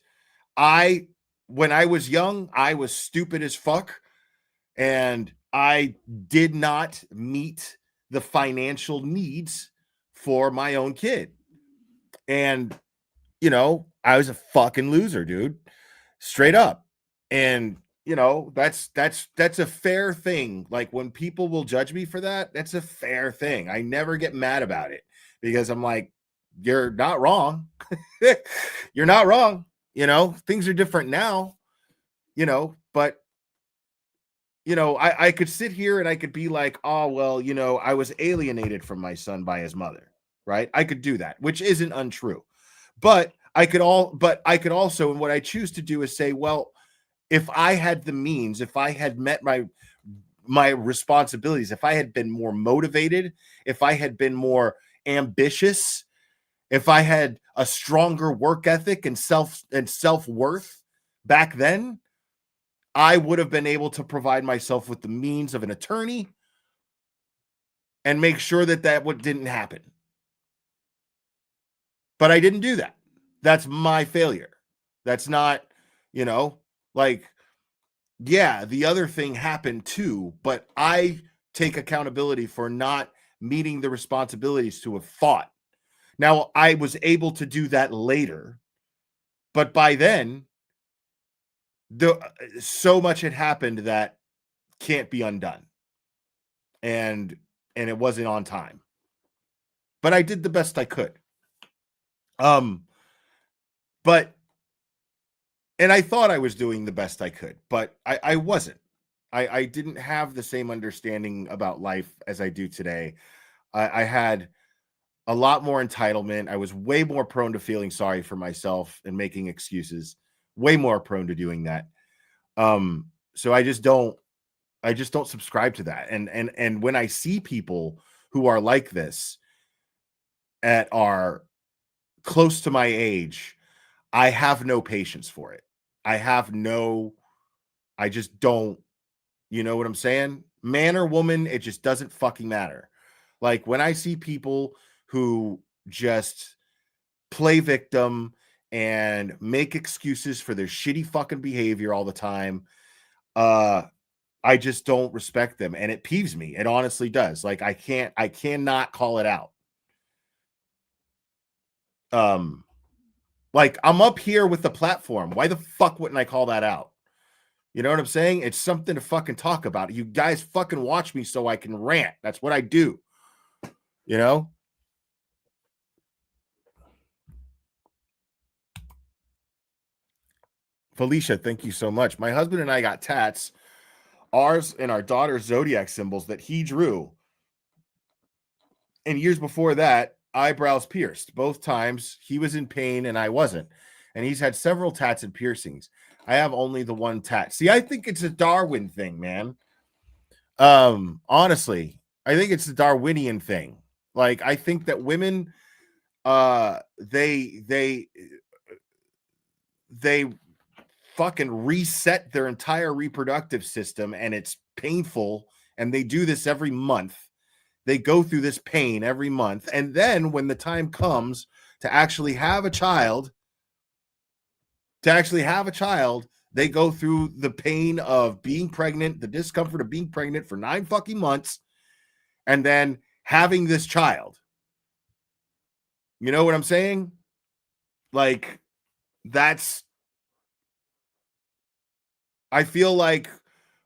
when I was young, I was stupid as fuck, and I did not meet the financial needs for my own kid. And you know, I was a fucking loser, dude. Straight up. And you know, that's a fair thing. Like when people will judge me for that, that's a fair thing. I never get mad about it because I'm like, you're not wrong. You're not wrong. You know, things are different now, you know, but you know, I could sit here and I could be like, oh, well, you know, I was alienated from my son by his mother, right? I could do that, which isn't untrue. But I could also, and what I choose to do is say, well, if I had the means, if I had met my responsibilities, if I had been more motivated, if I had been more ambitious, if I had a stronger work ethic and self-worth back then, I would have been able to provide myself with the means of an attorney and make sure that what didn't happen. But I didn't do that. That's my failure. That's not, you know, like, yeah, the other thing happened too, but I take accountability for not meeting the responsibilities to have fought. Now, I was able to do that later, but by then, so much had happened that can't be undone. And it wasn't on time. But I did the best I could. But and I thought I was doing the best I could, but I wasn't. I didn't have the same understanding about life as I do today. I had a lot more entitlement. I was way more prone to feeling sorry for myself and making excuses. Way more prone to doing that. So I just don't subscribe to that. And when I see people who are like this that are close to my age, I have no patience for it. I just don't, you know what I'm saying? Man or woman, it just doesn't fucking matter. Like when I see people who just play victim and make excuses for their shitty fucking behavior all the time, I just don't respect them, and it peeves me. It honestly does. Like I cannot call it out. Like I'm up here with the platform. Why the fuck wouldn't I call that out? You know what I'm saying? It's something to fucking talk about. You guys fucking watch me so I can rant. That's what I do. You know? Felicia, thank you so much. My husband and I got tats, ours and our daughter's zodiac symbols that he drew. And years before that, eyebrows pierced. Both times he was in pain and I wasn't. And he's had several tats and piercings. I have only the one tat. See, I think it's a Darwin thing, man. Honestly, I think it's a Darwinian thing. Like, I think that women, they fucking reset their entire reproductive system, and it's painful. And they do this every month. They go through this pain every month. And then when the time comes to actually have a child, they go through the pain of being pregnant, the discomfort of being pregnant for 9 fucking months, and then having this child. You know what I'm saying? Like, I feel like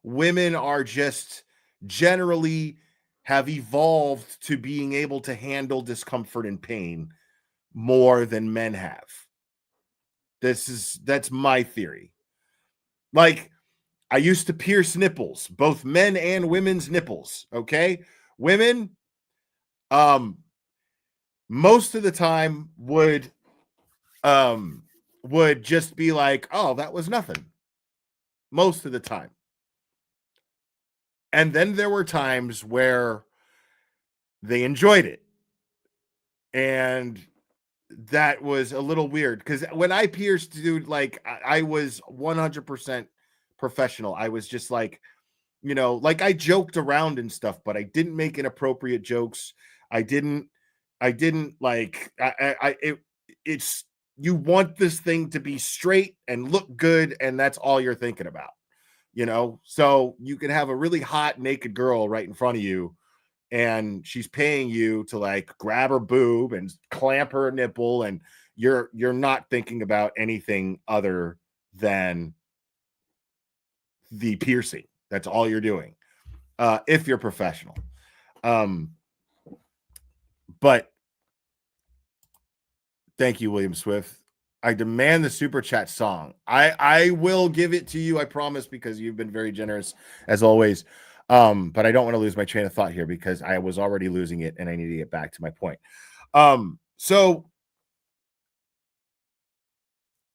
women are just generally have evolved to being able to handle discomfort and pain more than men have. That's my theory. Like, I used to pierce nipples, both men and women's nipples. Okay. Women, most of the time would just be like, oh, that was nothing. Most of the time. And then there were times where they enjoyed it. And that was a little weird because when I pierced, dude, like I was 100% professional. I was just like, you know, like I joked around and stuff, but I didn't make inappropriate jokes. I didn't like, it's, you want this thing to be straight and look good. And that's all you're thinking about, you know? So you can have a really hot naked girl right in front of you, and she's paying you to like grab her boob and clamp her nipple and you're not thinking about anything other than the piercing. That's all you're doing. If you're professional. But thank you, William Swift. I demand the super chat song. I will give it to you, I promise, because you've been very generous as always. But I don't want to lose my train of thought here because I was already losing it and I need to get back to my point. So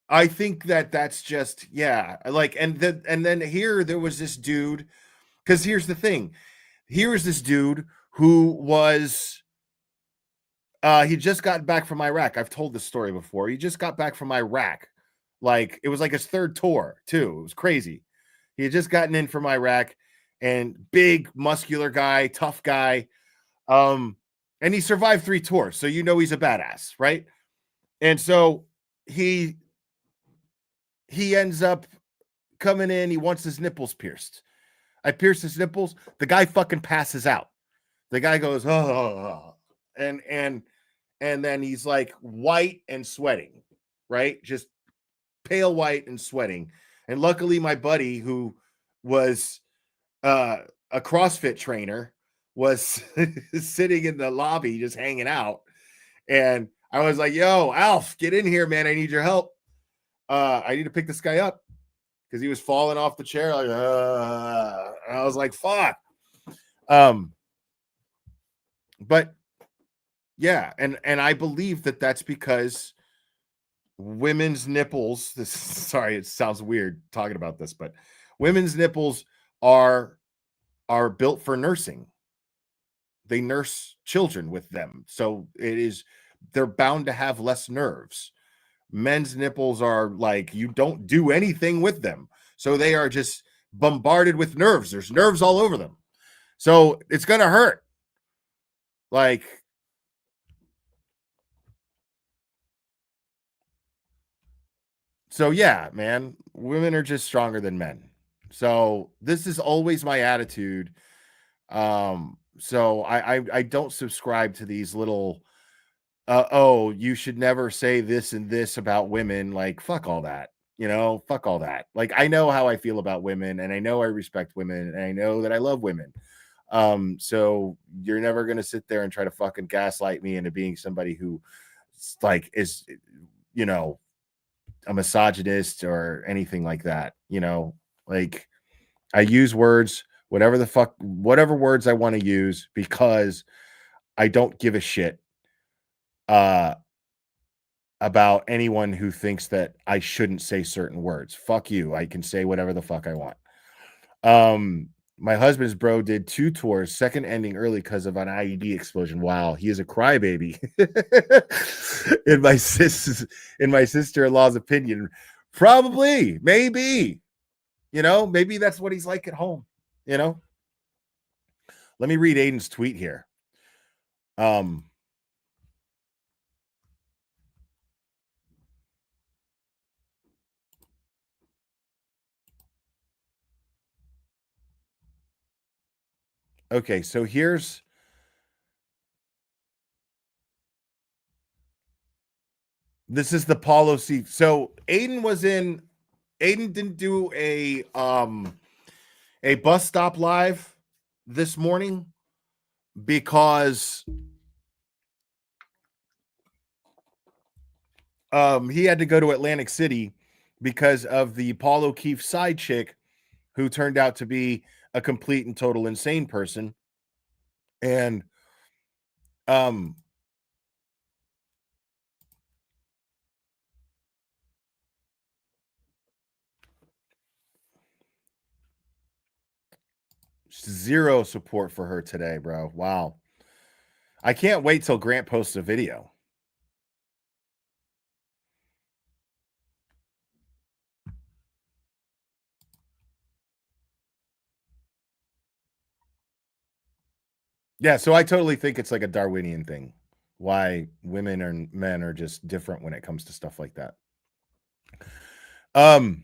I think that's just, yeah, like, and then here there was this dude, because here's the thing. Here is this dude who was he just got back from Iraq. I've told this story before. He just got back from Iraq. Like, it was like his third tour, too. It was crazy. He had just gotten in from Iraq, and big, muscular guy, tough guy. And he survived 3 tours, so you know he's a badass, right? And so he ends up coming in. He wants his nipples pierced. I pierced his nipples. The guy fucking passes out. The guy goes, oh, and then he's like white and sweating, right? Just pale white and sweating. And luckily, my buddy, who was a CrossFit trainer, was sitting in the lobby just hanging out. And I was like, yo, Alf, get in here, man. I need your help. I need to pick this guy up because he was falling off the chair. Like, and I was like, fuck. But yeah, and I believe that's because women's nipples, sorry, it sounds weird talking about this, but women's nipples are built for nursing. They nurse children with them. So they're bound to have less nerves. Men's nipples are like, you don't do anything with them. So they are just bombarded with nerves. There's nerves all over them. So it's going to hurt. Like, so yeah, man, women are just stronger than men. So this is always my attitude. So I don't subscribe to these little, oh, you should never say this and this about women. Like, fuck all that, fuck all that. Like, I know how I feel about women, and I know I respect women, and I know that I love women. So you're never going to sit there and try to fucking gaslight me into being somebody who like is, a misogynist or anything like that. Like, I use words, whatever words I want to use, because I don't give a shit about anyone who thinks that I shouldn't say certain words. Fuck you. I can say whatever the fuck I want. My husband's bro did 2 tours, second ending early because of an IED explosion. Wow, he is a crybaby. in my sister-in-law's opinion, probably, maybe, maybe that's what he's like at home. Let me read Aiden's tweet here. Okay, so this is the Paulo C. So Aiden didn't do a bus stop live this morning because he had to go to Atlantic City because of the Paul O'Keefe side chick who turned out to be a complete and total insane person. And zero support for her today, bro. Wow. I can't wait till Grant posts a video. Yeah, so I totally think it's like a Darwinian thing. Why women and men are just different when it comes to stuff like that. Paul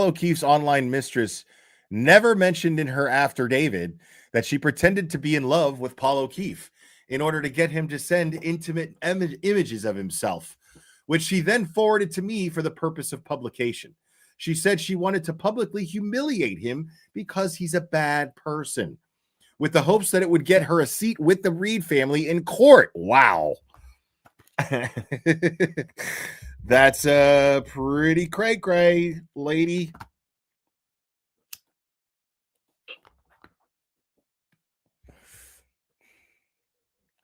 O'Keefe's online mistress never mentioned in her affidavit that she pretended to be in love with Paul O'Keefe. in order to get him to send intimate images of himself, which she then forwarded to me for the purpose of publication. She said she wanted to publicly humiliate him because he's a bad person, with the hopes that it would get her a seat with the Reed family in court. Wow. That's a pretty cray-cray, lady.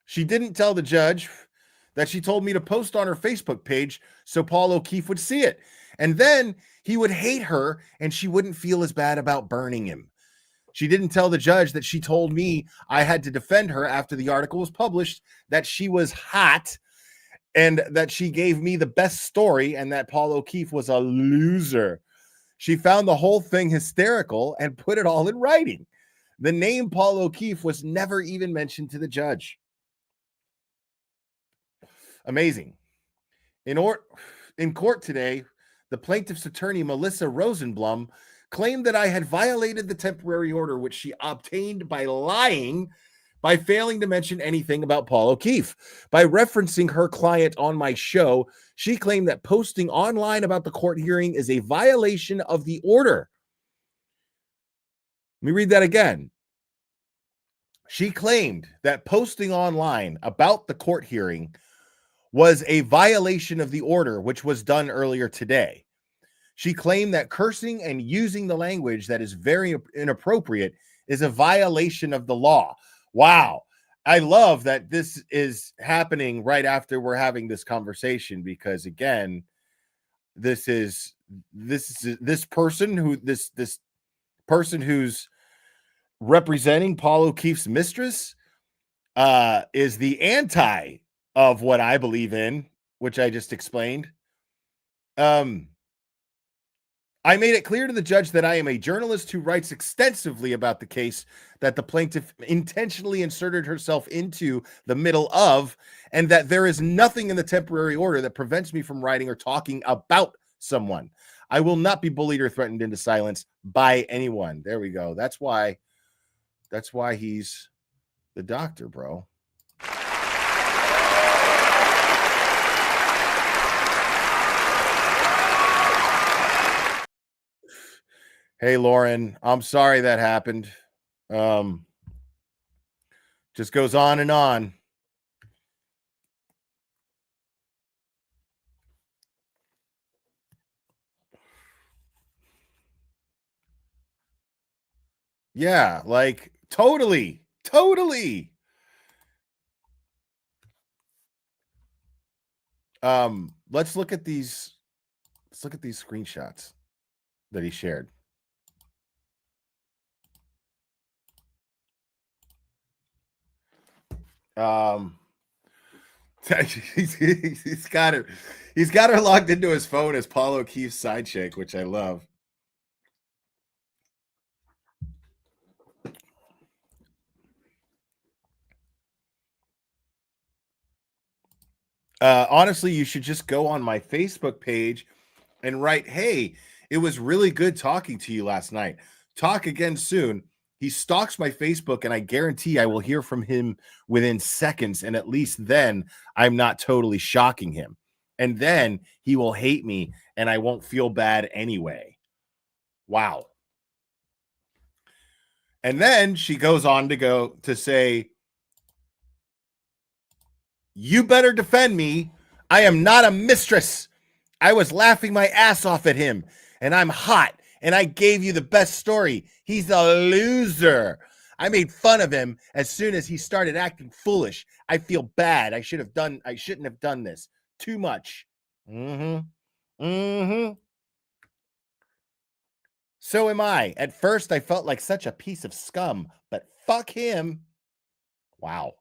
She didn't tell the judge that she told me to post on her Facebook page so Paul O'Keefe would see it. And then he would hate her and she wouldn't feel as bad about burning him. She didn't tell the judge that she told me I had to defend her after the article was published, that she was hot, and that she gave me the best story, and that Paul O'Keefe was a loser. She found the whole thing hysterical and put it all in writing. The name Paul O'Keefe was never even mentioned to the judge. Amazing. In court today, the plaintiff's attorney, Melissa Rosenblum, claimed that I had violated the temporary order, which she obtained by lying, by failing to mention anything about Paul O'Keefe. By referencing her client on my show, she claimed that posting online about the court hearing is a violation of the order. Let me read that again. She claimed that posting online about the court hearing was a violation of the order, which was done earlier today. She claimed that cursing and using the language that is very inappropriate is a violation of the law. Wow. I love that this is happening right after we're having this conversation, because again, this person who's representing Paul O'Keefe's mistress is the anti of what I believe in, which I just explained. I made it clear to the judge that I am a journalist who writes extensively about the case that the plaintiff intentionally inserted herself into the middle of, and that there is nothing in the temporary order that prevents me from writing or talking about someone. I will not be bullied or threatened into silence by anyone. There we go. That's why he's the doctor, bro. Hey, Lauren, I'm sorry that happened. Just goes on and on. Yeah, like totally. Let's look at these screenshots that he shared. He's got her logged into his phone as Paul O'Keefe's side chick, which I love. Honestly, you should just go on my Facebook page and write, "Hey, it was really good talking to you last night. Talk again soon." He stalks my Facebook, and I guarantee I will hear from him within seconds. And at least then I'm not totally shocking him. And then he will hate me, and I won't feel bad anyway. Wow. And then she goes on to say, "You better defend me. I am not a mistress. I was laughing my ass off at him, and I'm hot, and I gave you the best story. He's a loser. I made fun of him as soon as he started acting foolish. I feel bad. I shouldn't have done this. Too much." So am I. At first, I felt like such a piece of scum, but fuck him. Wow.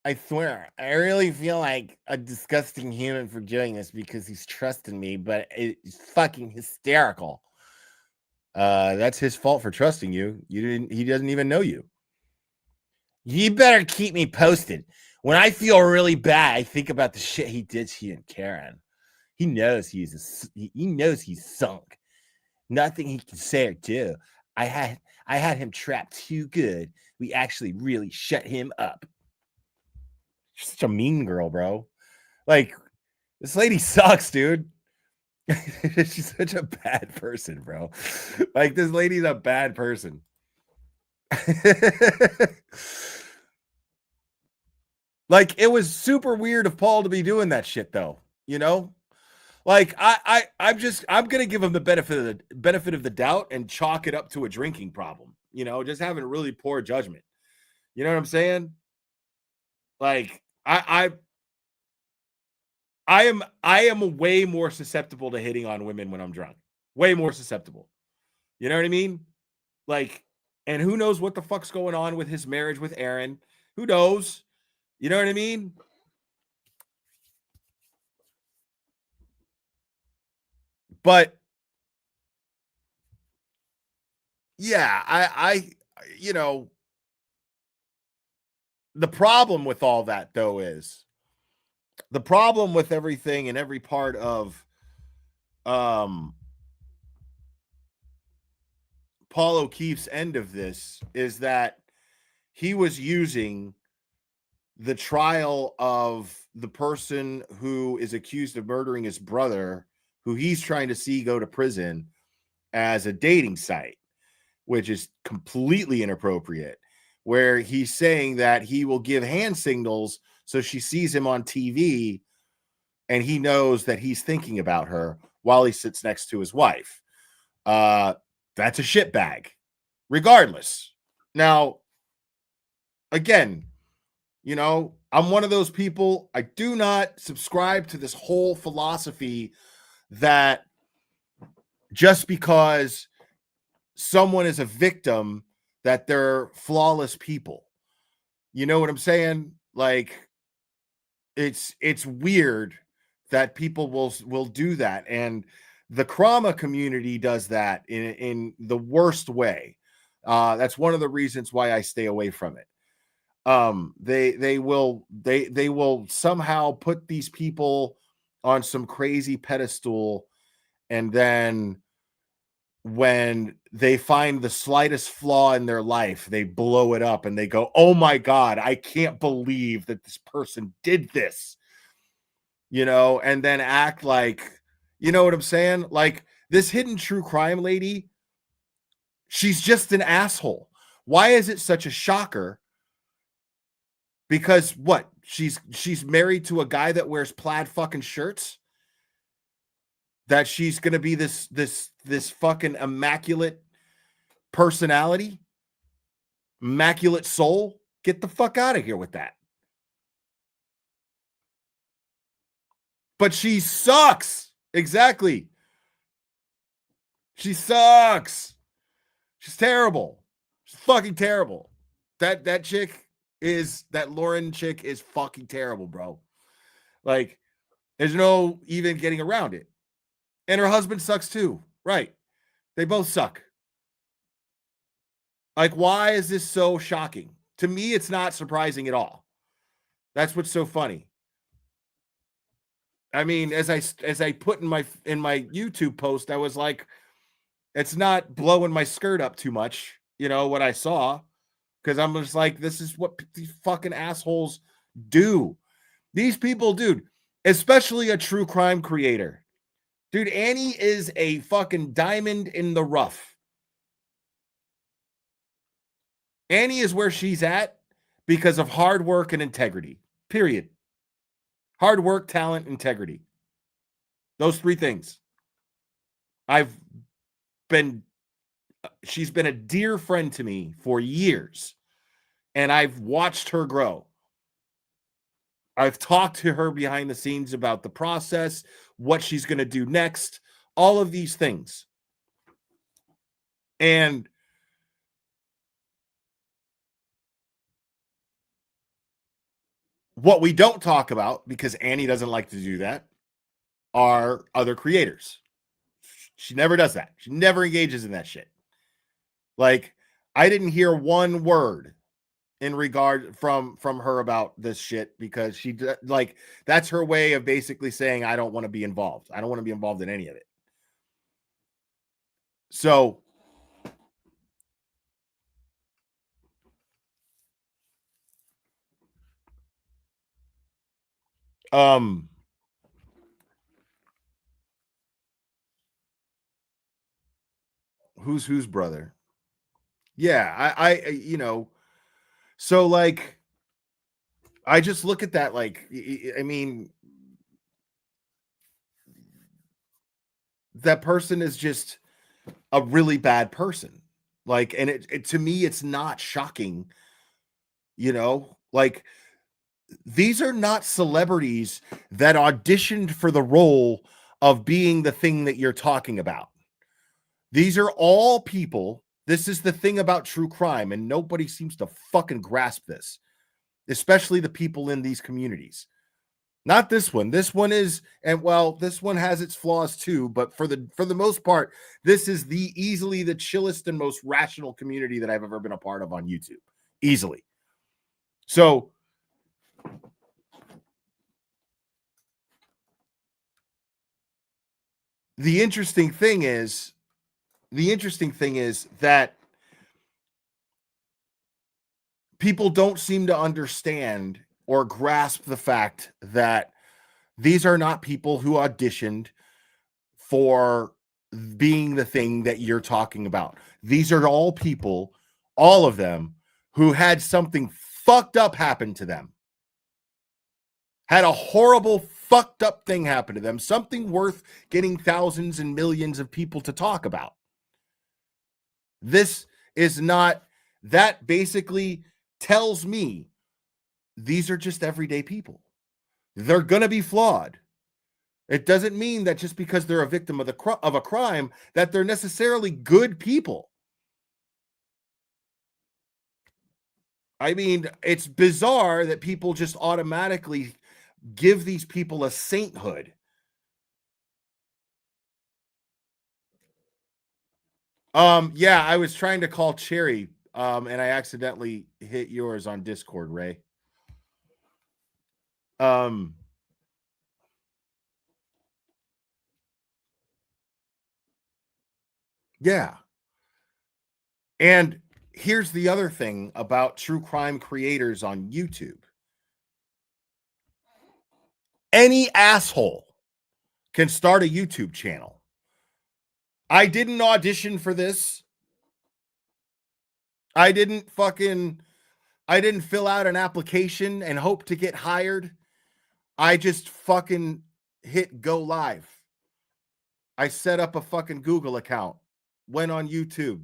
I swear, I really feel like a disgusting human for doing this because he's trusting me, but it's fucking hysterical. That's his fault for trusting you. He doesn't even know you. You better keep me posted. When I feel really bad, I think about the shit he did to you and Karen. He knows he knows he's sunk. Nothing he can say or do. I had him trapped too good. We actually really shut him up. She's such a mean girl, bro. Like, this lady sucks, dude. She's such a bad person, bro. Like, this lady's a bad person. Like, it was super weird of Paul to be doing that shit, though. You know, like I'm gonna give him the benefit of the doubt and chalk it up to a drinking problem. You know, just having really poor judgment. You know what I'm saying? Like, I am way more susceptible to hitting on women when I'm drunk. Way more susceptible. You know what I mean? Like, and who knows what the fuck's going on with his marriage with Aaron? Who knows? You know what I mean? But yeah, I you know, the problem with all that though is the problem with everything and every part of Paul O'Keefe's end of this is that he was using the trial of the person who is accused of murdering his brother, who he's trying to see go to prison, as a dating site, which is completely inappropriate, where he's saying that he will give hand signals so she sees him on TV and he knows that he's thinking about her while he sits next to his wife. That's a shitbag, regardless. Now, again, you know, I'm one of those people. I do not subscribe to this whole philosophy that just because someone is a victim that they're flawless people. You know what I'm saying? Like, it's weird that people will do that, and the trauma community does that in the worst way. That's one of the reasons why I stay away from it. They will somehow put these people on some crazy pedestal, and then when they find the slightest flaw in their life, they blow it up and they go, "Oh my God, I can't believe that this person did this," you know, and then act like, you know what I'm saying? Like, this hidden true crime lady, she's just an asshole. Why is it such a shocker? Because what? She's married to a guy that wears plaid fucking shirts? That she's gonna be this fucking immaculate personality, immaculate soul? Get the fuck out of here with that. But she sucks. Exactly. She sucks. She's terrible. She's fucking terrible. That chick is, that Lauren chick is fucking terrible, bro. Like, there's no even getting around it. And her husband sucks too. Right. They both suck. Like, why is this so shocking? To me, it's not surprising at all. That's what's so funny. I mean, as I put in my YouTube post, I was like, it's not blowing my skirt up too much, you know, what I saw, because I'm just like, this is what these fucking assholes do. These people, dude, especially a true crime creator. Dude, Annie is a fucking diamond in the rough. Annie is where she's at because of hard work and integrity. Period. Hard work, talent, integrity. Those three things. She's been a dear friend to me for years, and I've watched her grow. I've talked to her behind the scenes about the process, what she's going to do next, all of these things. And what we don't talk about, because Annie doesn't like to do that, are other creators. She never does that. She never engages in that shit. Like, I didn't hear one word in regard from her about this shit, because she, like, that's her way of basically saying, I don't want to be involved. I don't want to be involved in any of it. So Who's brother? Yeah, I you know, so like I just look at that like I mean that person is just a really bad person. Like, and it to me, it's not shocking, you know, like these are not celebrities that auditioned for the role of being the thing that you're talking about. These are all people. This is the thing about true crime, and nobody seems to fucking grasp this, especially the people in these communities. Not this one. This one is, and well, this one has its flaws too, but for the most part, this is the easily the chillest and most rational community that I've ever been a part of on YouTube. Easily. So the interesting thing is that people don't seem to understand or grasp the fact that these are not people who auditioned for being the thing that you're talking about. These are all people, all of them, who had something fucked up happen to them. Had a horrible, fucked up thing happen to them. Something worth getting thousands and millions of people to talk about. This is not, that basically tells me these are just everyday people. They're going to be flawed. It doesn't mean that just because they're a victim of a crime that they're necessarily good people. I mean, it's bizarre that people just automatically give these people a sainthood. Yeah, I was trying to call Cherry, and I accidentally hit yours on Discord, Ray. Yeah. And here's the other thing about true crime creators on YouTube. Any asshole can start a YouTube channel. I didn't audition for this. I didn't fill out an application and hope to get hired. I just fucking hit go live. I set up a fucking Google account, went on YouTube.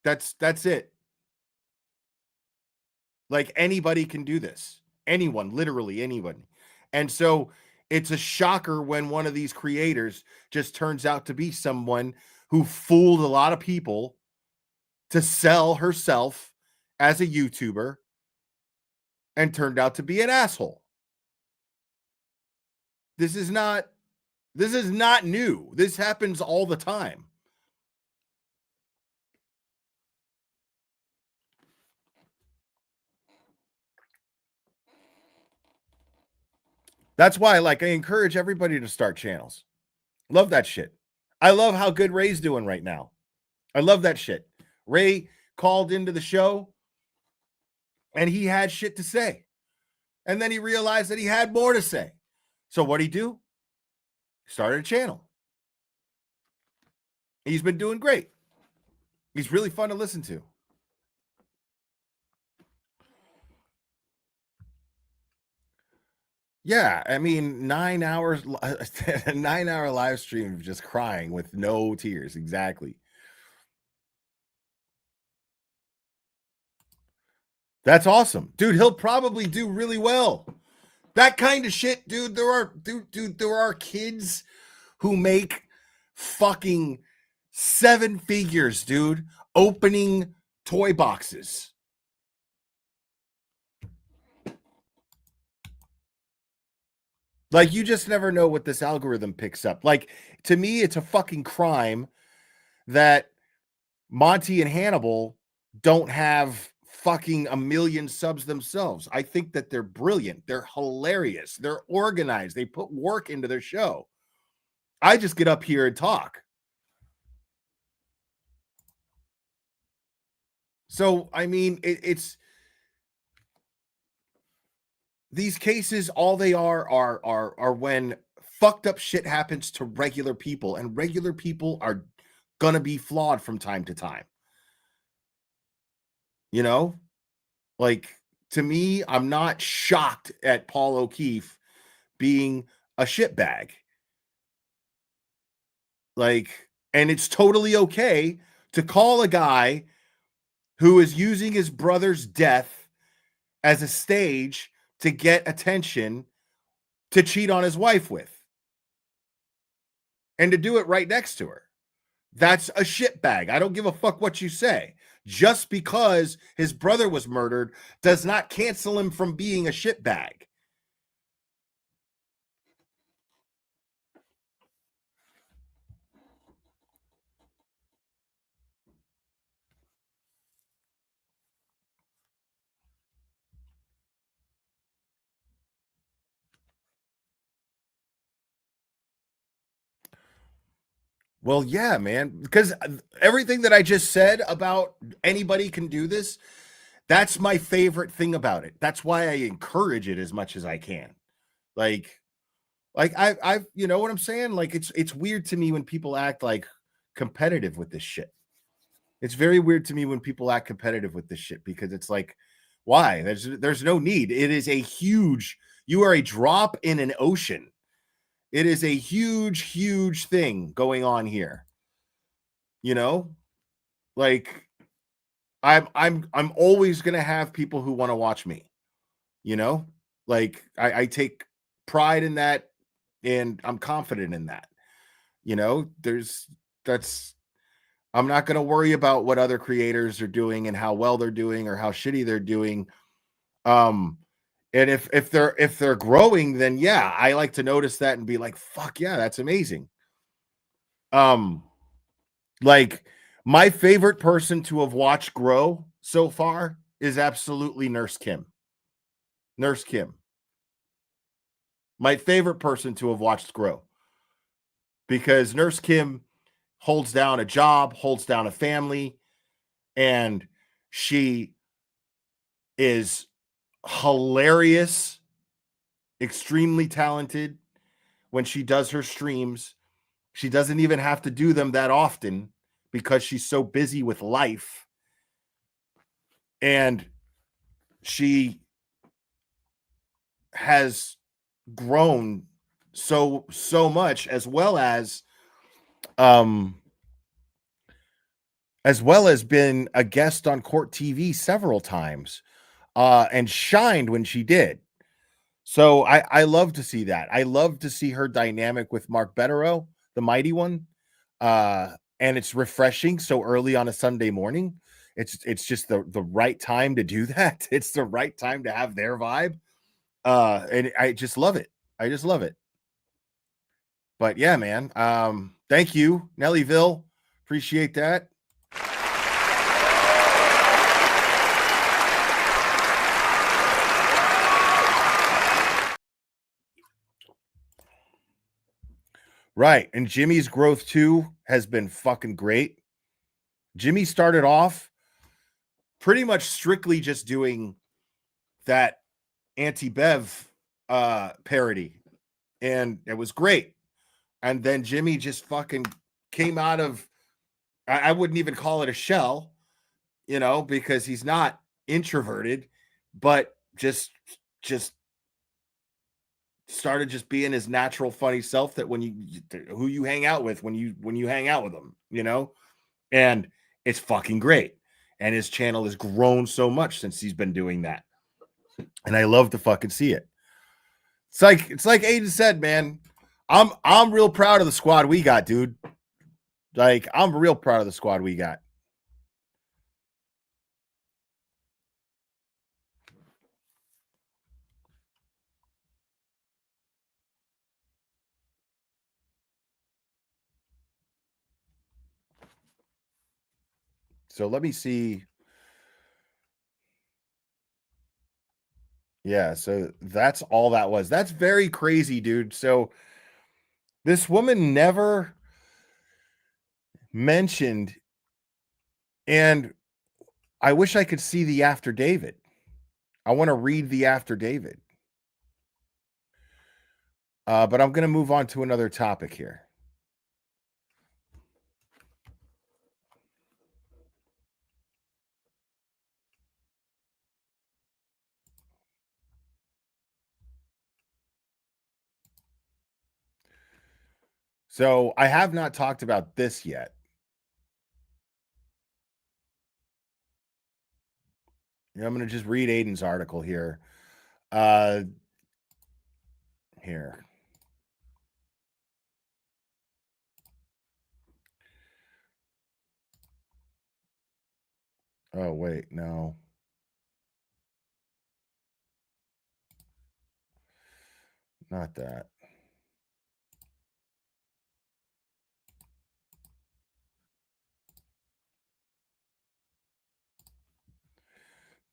That's it. Like anybody can do this. Anyone, literally anyone. And so it's a shocker when one of these creators just turns out to be someone who fooled a lot of people to sell herself as a YouTuber and turned out to be an asshole. This is not new. This happens all the time. That's why, like, I encourage everybody to start channels. Love that shit. I love how good Ray's doing right now. I love that shit. Ray called into the show and he had shit to say. And then he realized that he had more to say. So what'd he do? Started a channel. He's been doing great. He's really fun to listen to. Yeah, I mean, 9 hours, a 9-hour live stream of just crying with no tears. Exactly. That's awesome. Dude, he'll probably do really well. That kind of shit, dude. There are kids who make fucking 7 figures, dude, opening toy boxes. Like, you just never know what this algorithm picks up. Like, to me, it's a fucking crime that Monty and Hannibal don't have fucking a million subs themselves. I think that they're brilliant. They're hilarious. They're organized. They put work into their show. I just get up here and talk. So, I mean, it's these cases, all they are when fucked up shit happens to regular people, and regular people are gonna be flawed from time to time. You know, like, to me, I'm not shocked at Paul O'Keefe being a shitbag. Like, and it's totally okay to call a guy who is using his brother's death as a stage to get attention to cheat on his wife with, and to do it right next to her. That's a shitbag. I don't give a fuck what you say. Just because his brother was murdered does not cancel him from being a shitbag. Well, yeah, man, because everything that I just said about anybody can do this, that's my favorite thing about it. That's why I encourage it as much as I can. Like I've you know what I'm saying? Like, it's weird to me when people act like competitive with this shit. It's very weird to me when people act competitive with this shit, because it's like, why? There's no need. It is a huge, you are a drop in an ocean. It is a huge, huge thing going on here. You know? Like, I'm always gonna have people who want to watch me. You know? Like, I take pride in that, and I'm confident in that. You know, that's I'm not going to worry about what other creators are doing and how well they're doing or how shitty they're doing. Um, and if they're growing, then yeah, I like to notice that and be like, fuck yeah, that's amazing. Like, my favorite person to have watched grow so far is absolutely Nurse Kim. Nurse Kim. My favorite person to have watched grow, because Nurse Kim holds down a job, holds down a family, and she is hilarious, extremely talented when she does her streams. She doesn't even have to do them that often because she's so busy with life. And she has grown so much, as well as been a guest on Court TV several times, and shined when she did. So I love to see that. I love to see her dynamic with Mark Betterow, the mighty one. And it's refreshing so early on a Sunday morning. It's just the right time to do that. It's the right time to have their vibe. And I just love it. I just love it. But yeah, man. Thank you, Nellyville. Appreciate that. Right. And Jimmy's growth too has been fucking great. Jimmy started off pretty much strictly just doing that anti-Bev parody, and it was great. And then Jimmy just fucking came out of, I wouldn't even call it a shell, you know, because he's not introverted, but just started just being his natural funny self, that when who you hang out with, when you hang out with them, you know. And it's fucking great. And his channel has grown so much since he's been doing that. And I love to fucking see it. It's like Aiden said, man. I'm real proud of the squad we got, dude. Like, I'm real proud of the squad we got. So let me see. Yeah, so that's all that was. That's very crazy, dude. So this woman never mentioned, and I wish I could see the after David. I want to read the after David. But I'm going to move on to another topic here. So I have not talked about this yet. I'm going to just read Aiden's article here. Here. Oh, wait, no. Not that.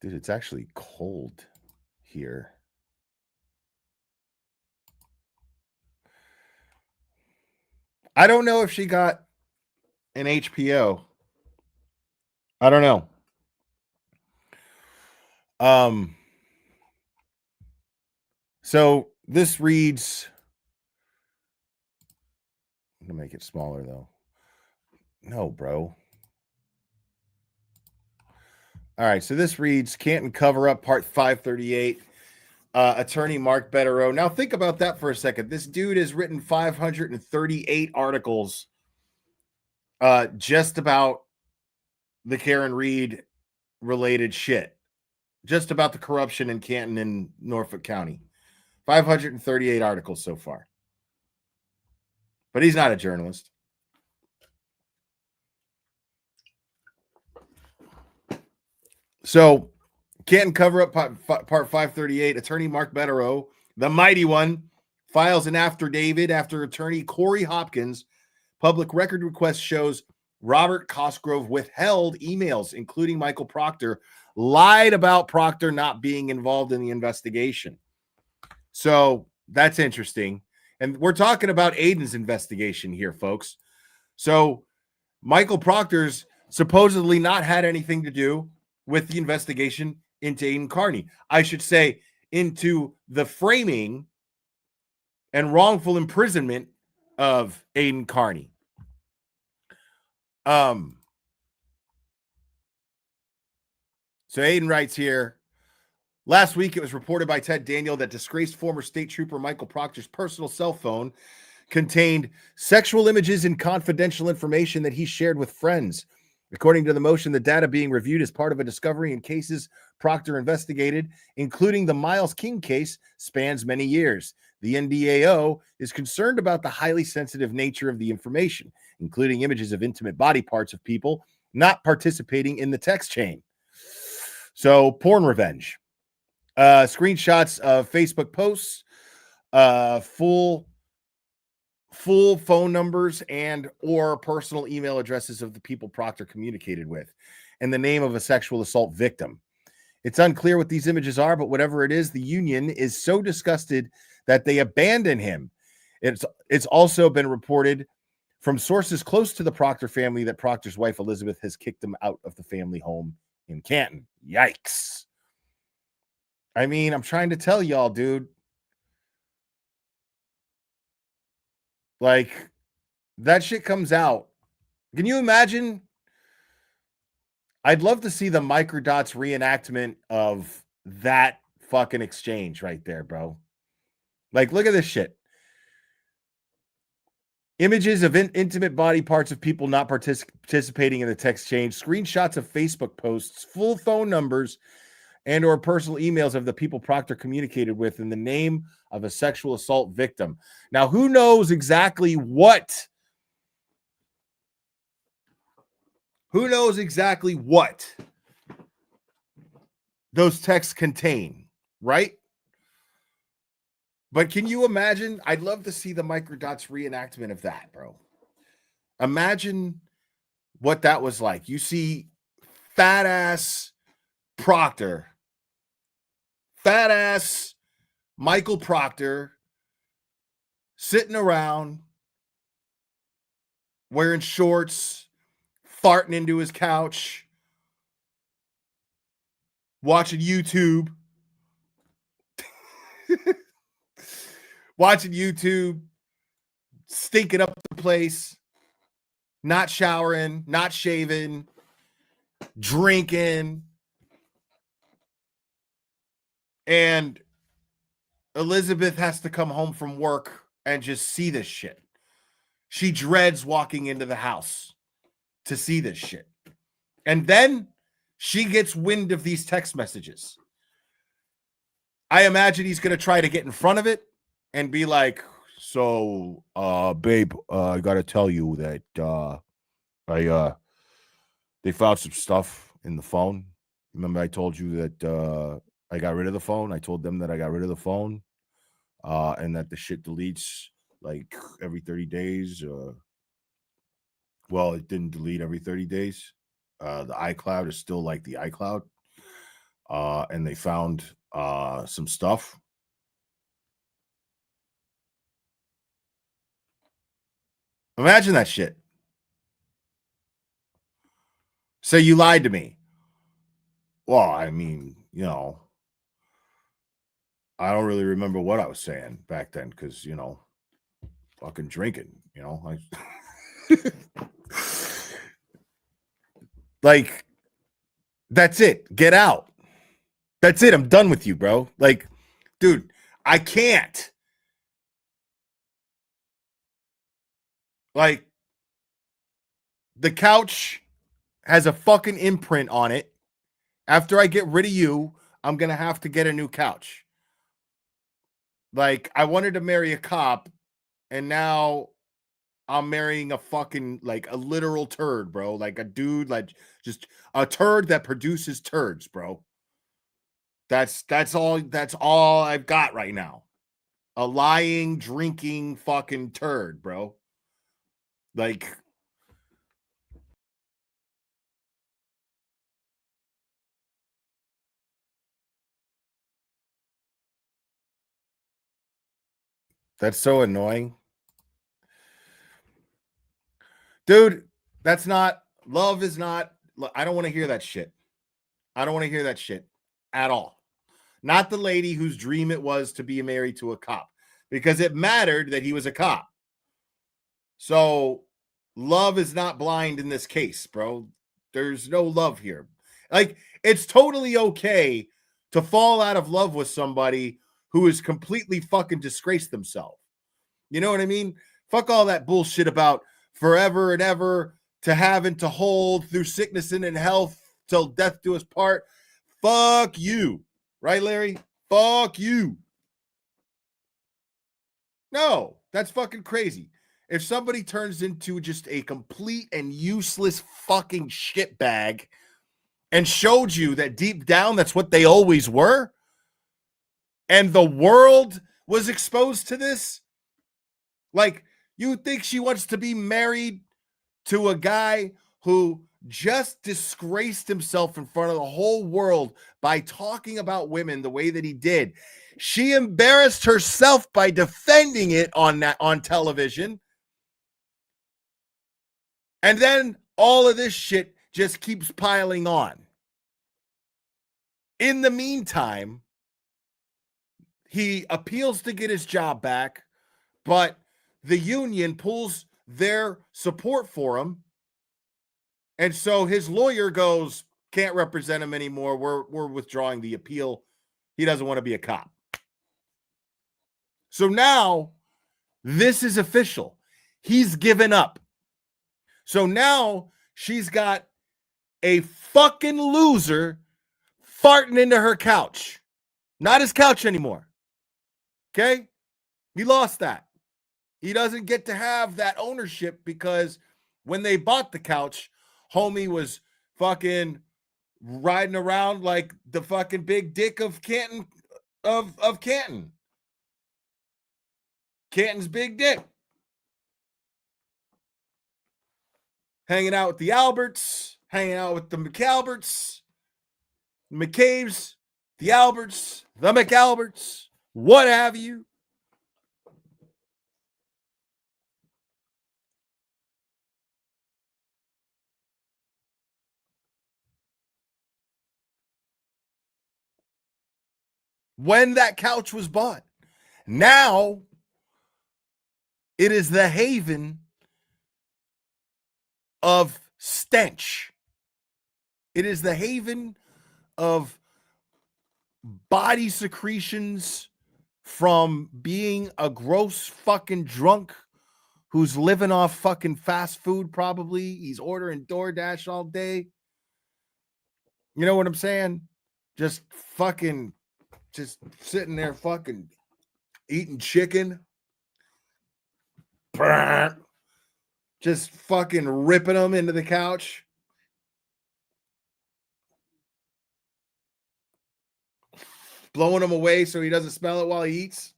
Dude, it's actually cold here. I don't know if she got an HPO. I don't know. So this reads, I'm gonna make it smaller though. No, bro. All right, so this reads Canton cover up part 538. Attorney Mark Betterow. Now think about that for a second. This dude has written 538 articles just about the Karen Reed related shit. Just about the corruption in Canton and Norfolk County. 538 articles so far. But he's not a journalist. So, Canton cover up part 538. Attorney Mark Betterow, the mighty one, files an affidavit after attorney Corey Hopkins' public record request shows Robert Cosgrove withheld emails, including Michael Proctor, lied about Proctor not being involved in the investigation. So that's interesting. And we're talking about Aiden's investigation here, folks. So Michael Proctor's supposedly not had anything to do with the investigation into Aiden Carney. I should say into the framing and wrongful imprisonment of Aiden Carney. So Aiden writes here, last week it was reported by Ted Daniel that disgraced former state trooper Michael Proctor's personal cell phone contained sexual images and confidential information that he shared with friends. According to the motion, the data being reviewed as part of a discovery in cases Proctor investigated, including the Miles King case, spans many years. The NDAO is concerned about the highly sensitive nature of the information, including images of intimate body parts of people not participating in the text chain. So, porn revenge. Screenshots of Facebook posts, full phone numbers and or personal email addresses of the people Proctor communicated with, and the name of a sexual assault victim. It's unclear what these images are, but whatever it is, the union is so disgusted that they abandon him. It's also been reported from sources close to the Proctor family that Proctor's wife Elizabeth has kicked him out of the family home in Canton. Yikes. I mean, I'm trying to tell y'all, dude. Like, that shit comes out. Can you imagine? I'd love to see the Microdots reenactment of that fucking exchange right there, bro. Like, look at this shit. Images of intimate body parts of people not participating in the text chain, screenshots of Facebook posts, full phone numbers, and or personal emails of the people Proctor communicated with in the name of a sexual assault victim. Now, who knows exactly what? Who knows exactly what those texts contain, right? But can you imagine? I'd love to see the Microdots reenactment of that, bro. Imagine what that was like. You see fat ass Proctor, fat ass Michael Proctor sitting around wearing shorts, farting into his couch, watching YouTube watching YouTube, stinking up the place, not showering, not shaving, drinking. And Elizabeth has to come home from work and just see this shit. She dreads walking into the house to see this shit. And then she gets wind of these text messages. I imagine he's going to try to get in front of it and be like, so, babe, I got to tell you that they found some stuff in the phone. Remember I told you that I got rid of the phone? I told them that I got rid of the phone and that the shit deletes like every 30 days. Well, it didn't delete every 30 days. The iCloud is still like the iCloud. And they found some stuff. Imagine that shit. So you lied to me. Well, I mean, you know, I don't really remember what I was saying back then because, you know, fucking drinking, you know. Like, that's it. Get out. That's it. I'm done with you, bro. Like, dude, I can't. Like, the couch has a fucking imprint on it. After I get rid of you, I'm going to have to get a new couch. Like, I wanted to marry a cop, and now I'm marrying a fucking, like, a literal turd, bro. Like, a dude, like, just a turd that produces turds, bro. That's all I've got right now. A lying, drinking fucking turd, bro. Like, that's so annoying. Dude, that's not, love is not, I don't want to hear that shit. I don't want to hear that shit at all. Not the lady whose dream it was to be married to a cop, because it mattered that he was a cop. So love is not blind in this case, bro. There's no love here. Like, it's totally okay to fall out of love with somebody who has completely fucking disgraced themselves. You know what I mean? Fuck all that bullshit about forever and ever to have and to hold through sickness and in health till death do us part. Fuck you. Right, Larry? Fuck you. No, that's fucking crazy. If somebody turns into just a complete and useless fucking shitbag and showed you that deep down that's what they always were, and the world was exposed to this, like, you think she wants to be married to a guy who just disgraced himself in front of the whole world by talking about women the way that he did? She embarrassed herself by defending it on television. And then all of this shit just keeps piling on. In the meantime, he appeals to get his job back, but the union pulls their support for him. And so his lawyer goes, can't represent him anymore. We're withdrawing the appeal. He doesn't want to be a cop. So now this is official. He's given up. So now she's got a fucking loser farting into her couch. Not his couch anymore. Okay? He lost that. He doesn't get to have that ownership because when they bought the couch, homie was fucking riding around like the fucking big dick of Canton, of Canton. Canton's big dick. Hanging out with the Alberts, hanging out with the McAlberts, McCabe's, the Alberts, the McAlberts, what have you. When that couch was bought, now It is the haven of stench. It is the haven of body secretions from being a gross fucking drunk who's living off fucking fast food, probably. He's ordering DoorDash all day. You know what I'm saying? Just sitting there fucking eating chicken. Just fucking ripping them into the couch. Blowing them away so he doesn't smell it while he eats.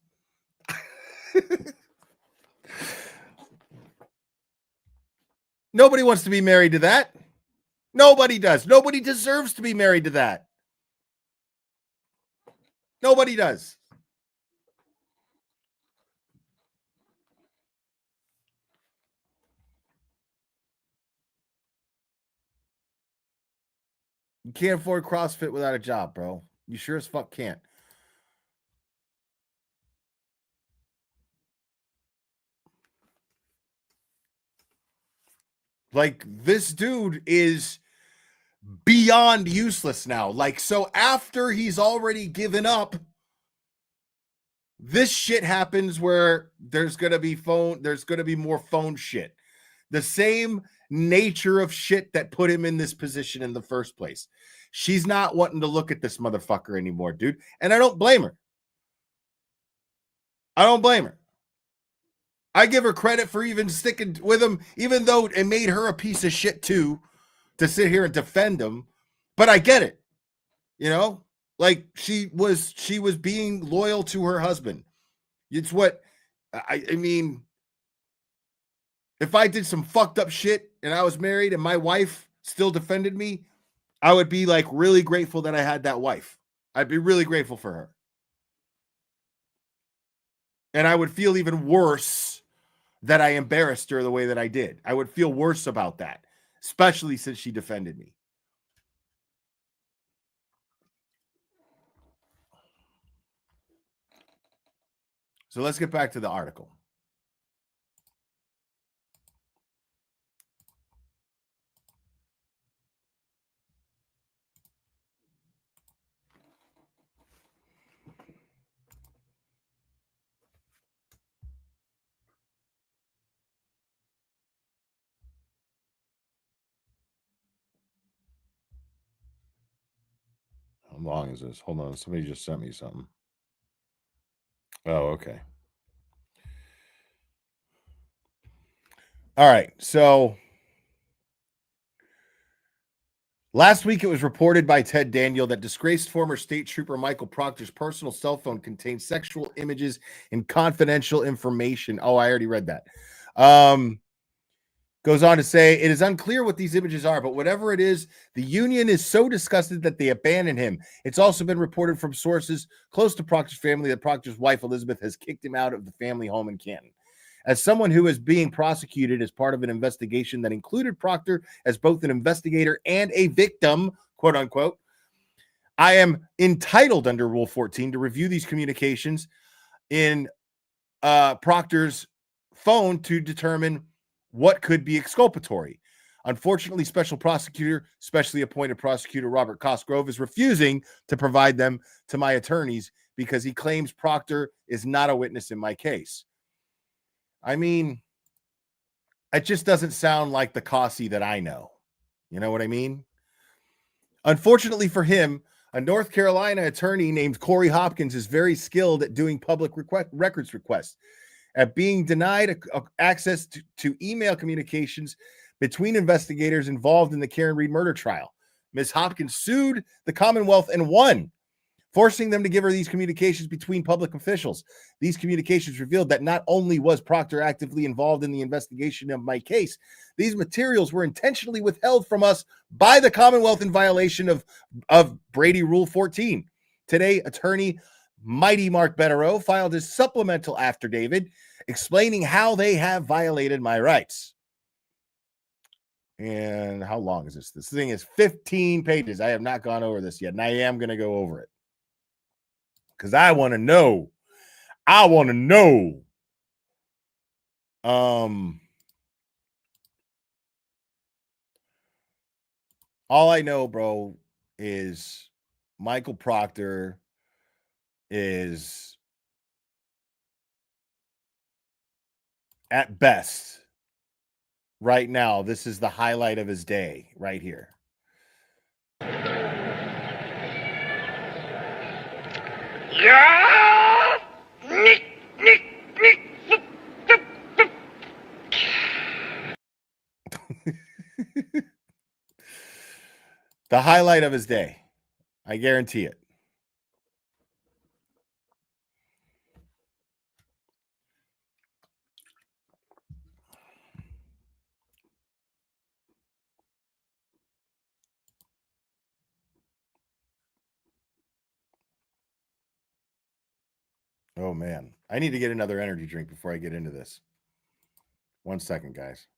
Nobody wants to be married to that. Nobody does. Nobody deserves to be married to that. Nobody does. You can't afford CrossFit without a job, bro. You sure as fuck can't. Like, this dude is beyond useless now. Like, so after he's already given up, this shit happens where there's going to be more phone shit. The same nature of shit that put him in this position in the first place. She's not wanting to look at this motherfucker anymore, dude. And I don't blame her. I don't blame her. I give her credit for even sticking with him, even though it made her a piece of shit too, to sit here and defend him. But I get it. You know, like she was being loyal to her husband. It's what I mean. If I did some fucked up shit and I was married and my wife still defended me, I would be like really grateful that I had that wife. I'd be really grateful for her. And I would feel even worse that I embarrassed her the way that I did. I would feel worse about that, especially since she defended me. So let's get back to the article. How long is this? Hold on. Somebody just sent me something. Oh, okay. All right. So last week, it was reported by Ted Daniel that disgraced former state trooper Michael Proctor's personal cell phone contained sexual images and confidential information. Oh, I already read that. Goes on to say, it is unclear what these images are, but whatever it is, the union is so disgusted that they abandoned him. It's also been reported from sources close to Proctor's family that Proctor's wife, Elizabeth, has kicked him out of the family home in Canton. As someone who is being prosecuted as part of an investigation that included Proctor as both an investigator and a victim, quote unquote, I am entitled under Rule 14 to review these communications in Proctor's phone to determine what could be exculpatory. Unfortunately, specially appointed prosecutor Robert Cosgrove is refusing to provide them to my attorneys because he claims Proctor is not a witness in my case. I mean, it just doesn't sound like the Cossie that I know. You know what I mean? Unfortunately for him, a North Carolina attorney named Corey Hopkins is very skilled at doing public records requests, at being denied access to email communications between investigators involved in the Karen Reed murder trial. Ms. Hopkins sued the Commonwealth and won, forcing them to give her these communications between public officials. These communications revealed that not only was Proctor actively involved in the investigation of my case, these materials were intentionally withheld from us by the Commonwealth in violation of Brady Rule 14. Today, attorney Mighty Mark Betterow filed his supplemental affidavit explaining how they have violated my rights. And how long is this? This thing is 15 pages. I have not gone over this yet, and I am going to go over it because I want to know. I want to know All I know, bro, is Michael Proctor is at best right now. This is the highlight of his day right here. Yeah! Nick, Nick, Nick. The highlight of his day. I guarantee it. Oh, man. I need to get another energy drink before I get into this. 1 second, guys.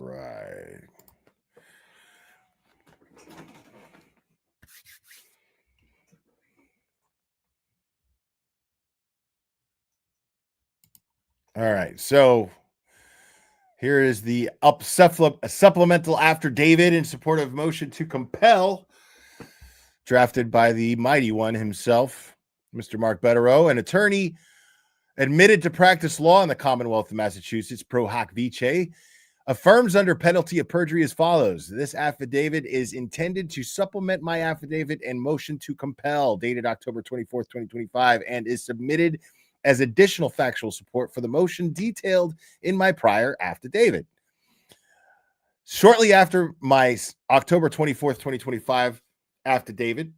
Right. All right. So here is the supplemental affidavit in support of motion to compel, drafted by the mighty one himself, Mr. Mark Betterow, an attorney admitted to practice law in the Commonwealth of Massachusetts, pro hac vice, affirms under penalty of perjury as follows. This affidavit is intended to supplement my affidavit and motion to compel, dated October 24th, 2025, and is submitted as additional factual support for the motion detailed in my prior affidavit. Shortly after my October 24th, 2025 affidavit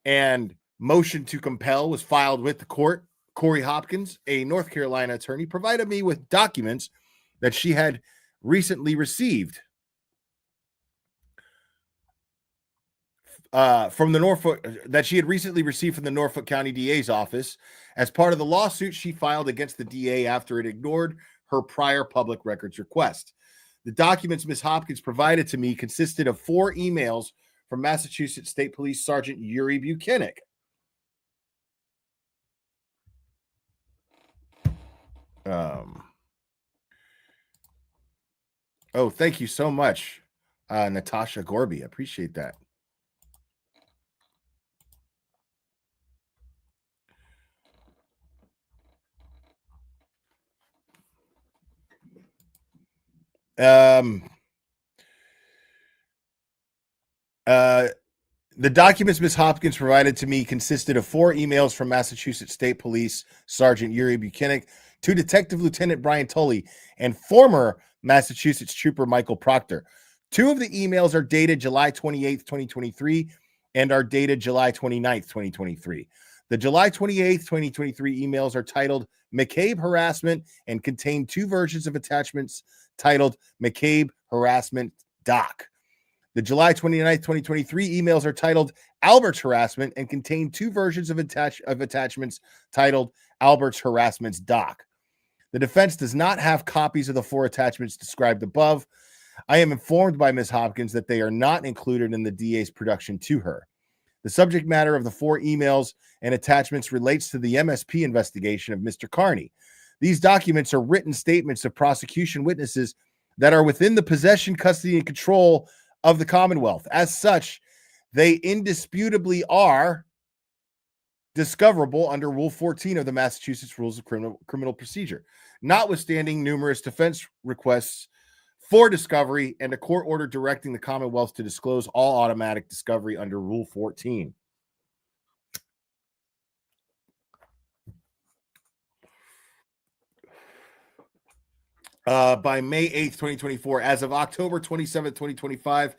and motion to compel was filed with the court, Corey Hopkins, a North Carolina attorney, provided me with documents that she had recently received from the Norfolk County DA's office as part of the lawsuit she filed against the DA after it ignored her prior public records request. The documents Ms. Hopkins provided to me consisted of 4 emails from Massachusetts State Police Sergeant Yuri Buchanan. Oh, thank you so much, Natasha Gorby. Appreciate that. The documents Ms. Hopkins provided to me consisted of 4 emails from Massachusetts State Police Sergeant Yuri Buchanan to Detective Lieutenant Brian Tully and former Massachusetts Trooper Michael Proctor. 2 of the emails are dated July 28th, 2023, and are dated July 29th, 2023. The July 28th, 2023 emails are titled McCabe Harassment and contain 2 versions of attachments titled McCabe Harassment Doc. The July 29th, 2023 emails are titled Albert's Harassment and contain 2 versions of attachments titled Albert's Harassment's Doc. The defense does not have copies of the 4 attachments described above. I am informed by Ms. Hopkins that they are not included in the DA's production to her. The subject matter of the 4 emails and attachments relates to the MSP investigation of Mr. Carney. These documents are written statements of prosecution witnesses that are within the possession, custody, and control of the Commonwealth. As such, they indisputably are discoverable under Rule 14 of the Massachusetts Rules of Criminal Procedure, notwithstanding numerous defense requests for discovery and a court order directing the Commonwealth to disclose all automatic discovery under Rule 14. By May 8th, 2024, as of October 27th, 2025,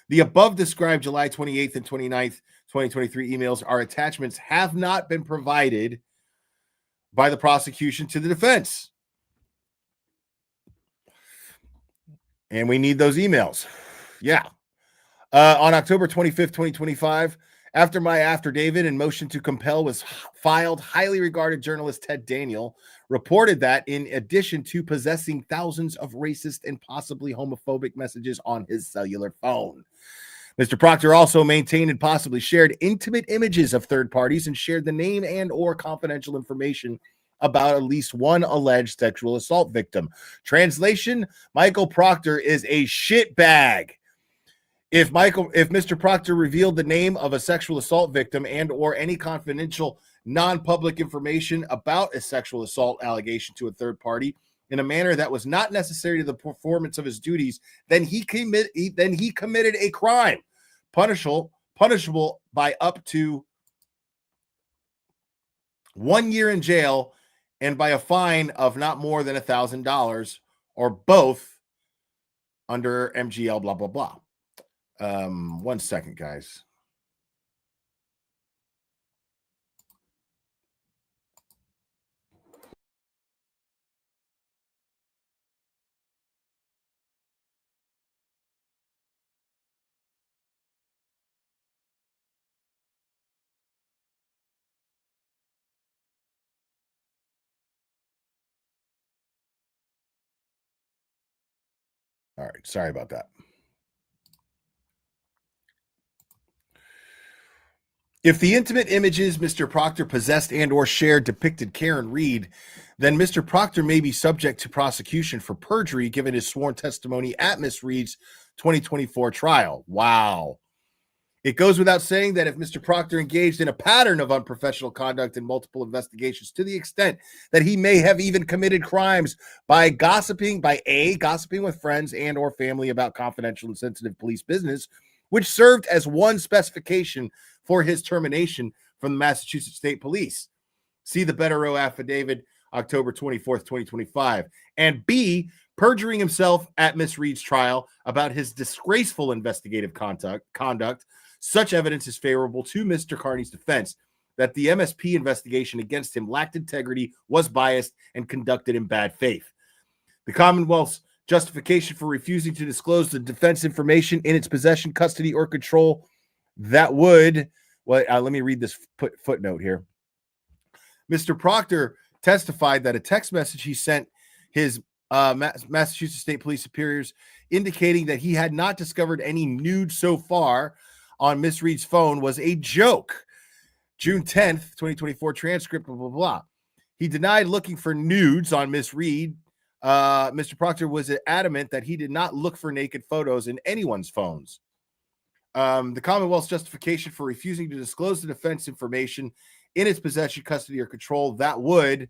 the above described July 28th and 29th, 2023 emails are attachments have not been provided by the prosecution to the defense. And we need those emails. Yeah. On October 25th, 2025, after my affidavit and motion to compel was filed, highly regarded journalist Ted Daniel reported that in addition to possessing thousands of racist and possibly homophobic messages on his cellular phone, Mr. Proctor also maintained and possibly shared intimate images of third parties and shared the name and or confidential information about at least one alleged sexual assault victim. Translation, Michael Proctor is a shitbag. If Mr. Proctor revealed the name of a sexual assault victim and or any confidential non-public information about a sexual assault allegation to a third party in a manner that was not necessary to the performance of his duties, then he committed a crime punishable by up to 1 year in jail and by a fine of not more than $1,000 or both under MGL blah blah blah. 1 second, guys. All right, sorry about that. If the intimate images Mr. Proctor possessed and or shared depicted Karen Reed, then Mr. Proctor may be subject to prosecution for perjury given his sworn testimony at Miss Reed's 2024 trial. Wow. It goes without saying that if Mr. Proctor engaged in a pattern of unprofessional conduct in multiple investigations to the extent that he may have even committed crimes by gossiping with friends and or family about confidential and sensitive police business, which served as one specification for his termination from the Massachusetts State Police. See the Better Row affidavit, October 24th, 2025. And B, perjuring himself at Miss Reed's trial about his disgraceful investigative conduct. Such evidence is favorable to Mr. Carney's defense that the MSP investigation against him lacked integrity, was biased, and conducted in bad faith. The Commonwealth's justification for refusing to disclose the defense information in its possession, custody, or control that would, let me read this footnote here. Mr. Proctor testified that a text message he sent his Massachusetts State Police superiors indicating that he had not discovered any nude so far on Miss Reed's phone was a joke. June 10th, 2024 transcript, blah, blah, blah. He denied looking for nudes on Miss Reed. Mr. Proctor was adamant that he did not look for naked photos in anyone's phones. The Commonwealth's justification for refusing to disclose the defense information in its possession, custody, or control that would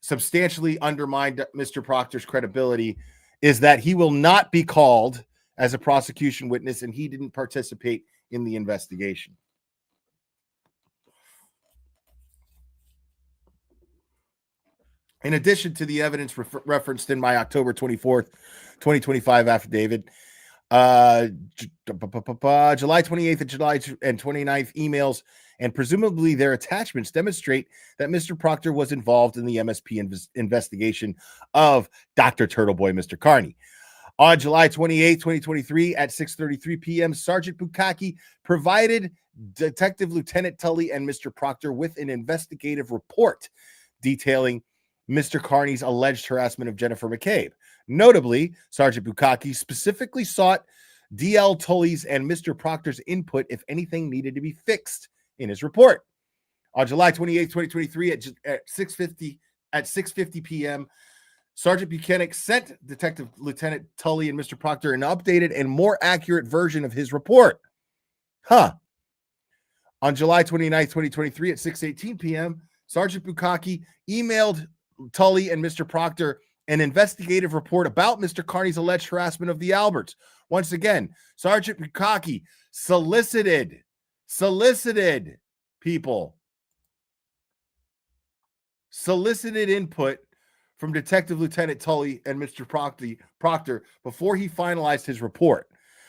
substantially undermine Mr. Proctor's credibility is that he will not be called as a prosecution witness and he didn't participate in the investigation. In addition to the evidence referenced in my October 24th, 2025 affidavit, July 28th and July 29th emails and presumably their attachments demonstrate that Mr. Proctor was involved in the MSP investigation of Dr. Turtleboy, Mr. Carney. On July 28, 2023 at 6:33 p.m., Sergeant Bukaki provided Detective Lieutenant Tully and Mr. Proctor with an investigative report detailing Mr. Carney's alleged harassment of Jennifer McCabe. Notably, Sergeant Bukaki specifically sought DL Tully's and Mr. Proctor's input if anything needed to be fixed in his report. On July 28, 2023 at 6:50 at 6:50 p.m., Sergeant Buchanan sent Detective Lieutenant Tully and Mr. Proctor an updated and more accurate version of his report. On July 29th, 2023 at 6:18 p.m., Sergeant Bukaki emailed Tully and Mr. Proctor an investigative report about Mr. Carney's alleged harassment of the Alberts. Once again, Sergeant Bukaki solicited input from Detective Lieutenant Tully and Mr. Proctor before he finalized his report.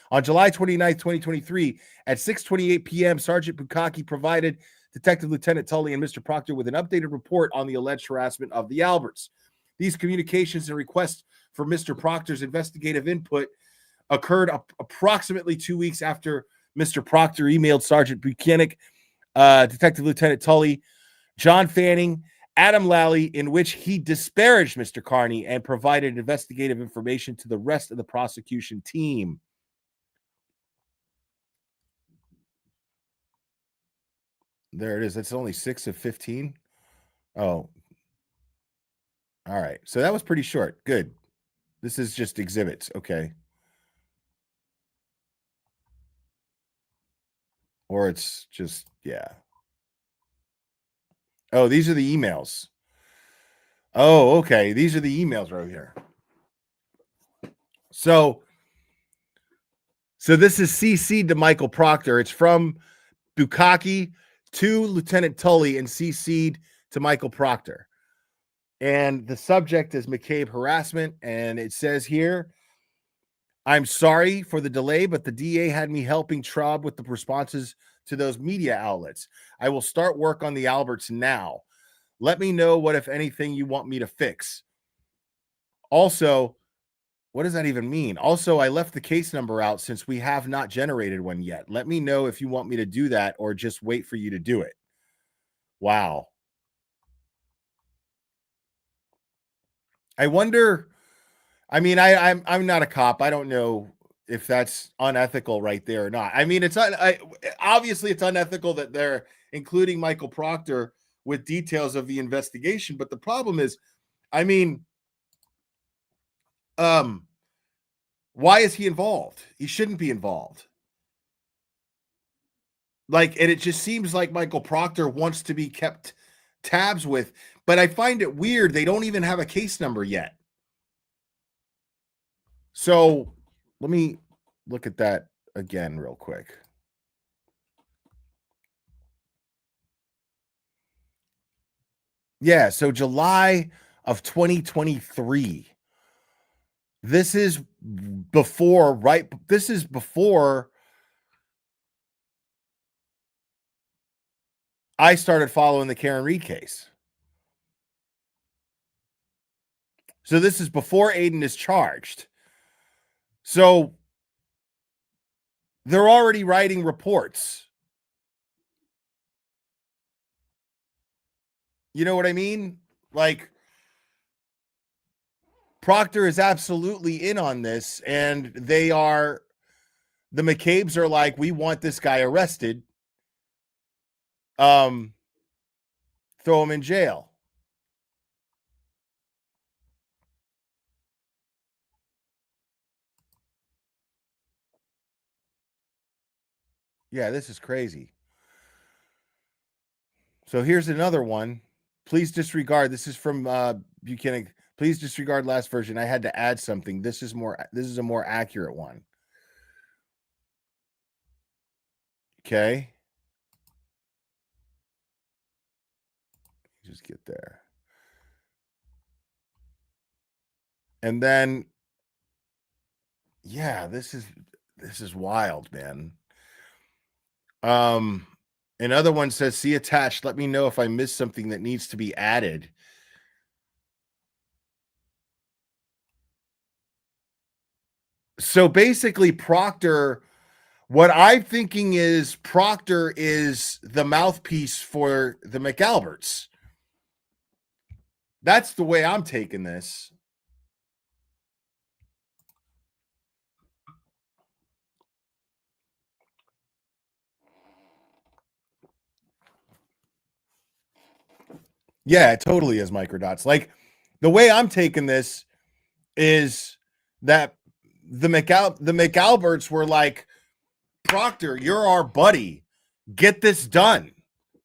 On July 29th, 2023, at 6:28 p.m., Sergeant Bukaki provided Detective Lieutenant Tully and Mr. Proctor with an updated report on the alleged harassment of the Alberts. These communications and requests for Mr. Proctor's investigative input occurred approximately 2 weeks after Mr. Proctor emailed Sergeant Buchanan, Detective Lieutenant Tully, John Fanning, Adam Lally, in which he disparaged Mr. Carney and provided investigative information to the rest of the prosecution team. There it is. That's only 6 of 15. Oh. All right. So that was pretty short. Good. This is just exhibits. Okay. Or it's just, yeah. Oh, these are the emails. Oh, okay. These are the emails right here. So this is CC'd to Michael Proctor. It's from Bukaki to Lieutenant Tully and CC'd to Michael Proctor. And the subject is McCabe harassment. And it says here, I'm sorry for the delay, but the DA had me helping Traub with the responses to those media outlets. I will start work on the Alberts now. Let me know what, if anything, you want me to fix. Also, what does that even mean? Also, I left the case number out since we have not generated one yet. Let me know if you want me to do that or just wait for you to do it. Wow. I wonder, I mean, I'm not a cop. I don't know if that's unethical right there or not. I mean, obviously it's unethical that they're including Michael Proctor with details of the investigation. But the problem is, I mean, why is he involved? He shouldn't be involved. And it just seems like Michael Proctor wants to be kept tabs with, but I find it weird. They don't even have a case number yet. So let me look at that again real quick. Yeah, so July of 2023. This is before I started following the Karen Reed case. So this is before Aiden is charged. So they're already writing reports. You know what I mean? Proctor is absolutely in on this, and the McCabes are like, we want this guy arrested. Throw him in jail. Yeah, this is crazy. So here's another one. Please disregard. This is from Buchanan. Please disregard last version. I had to add something. This is a more accurate one. Okay. Just get there. And then, yeah, this is wild, man. Another one says, see attached. Let me know if I missed something that needs to be added. So basically, Proctor, what I'm thinking is Proctor is the mouthpiece for the McAlberts. That's the way I'm taking this. Yeah, it totally is microdots. Like the way I'm taking this is that the McAlberts were like, Proctor, you're our buddy. Get this done.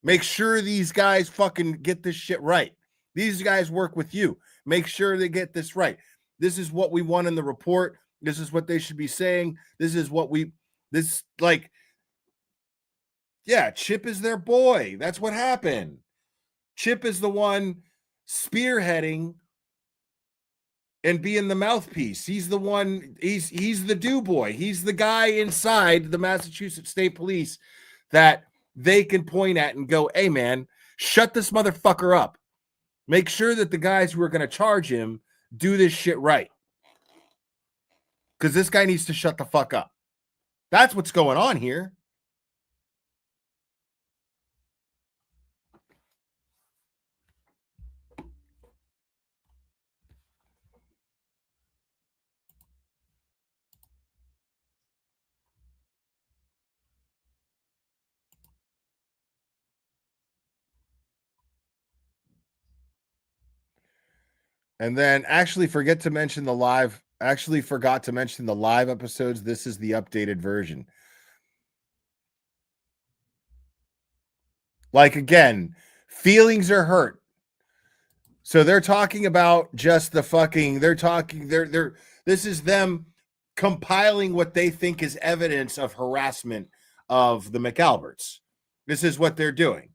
Make sure these guys fucking get this shit right. These guys work with you. Make sure they get this right. This is what we want in the report. This is what they should be saying. This is what yeah, Chip is their boy. That's what happened. Chip is the one spearheading and being the mouthpiece. He's the one, he's the do boy. He's the guy inside the Massachusetts State Police that they can point at and go, hey man, shut this motherfucker up. Make sure that the guys who are going to charge him do this shit right. Because this guy needs to shut the fuck up. That's what's going on here. And then forgot to mention the live episodes. This is the updated version. Like again, feelings are hurt. So they're talking about just the fucking, this is them compiling what they think is evidence of harassment of the McAlberts. This is what they're doing.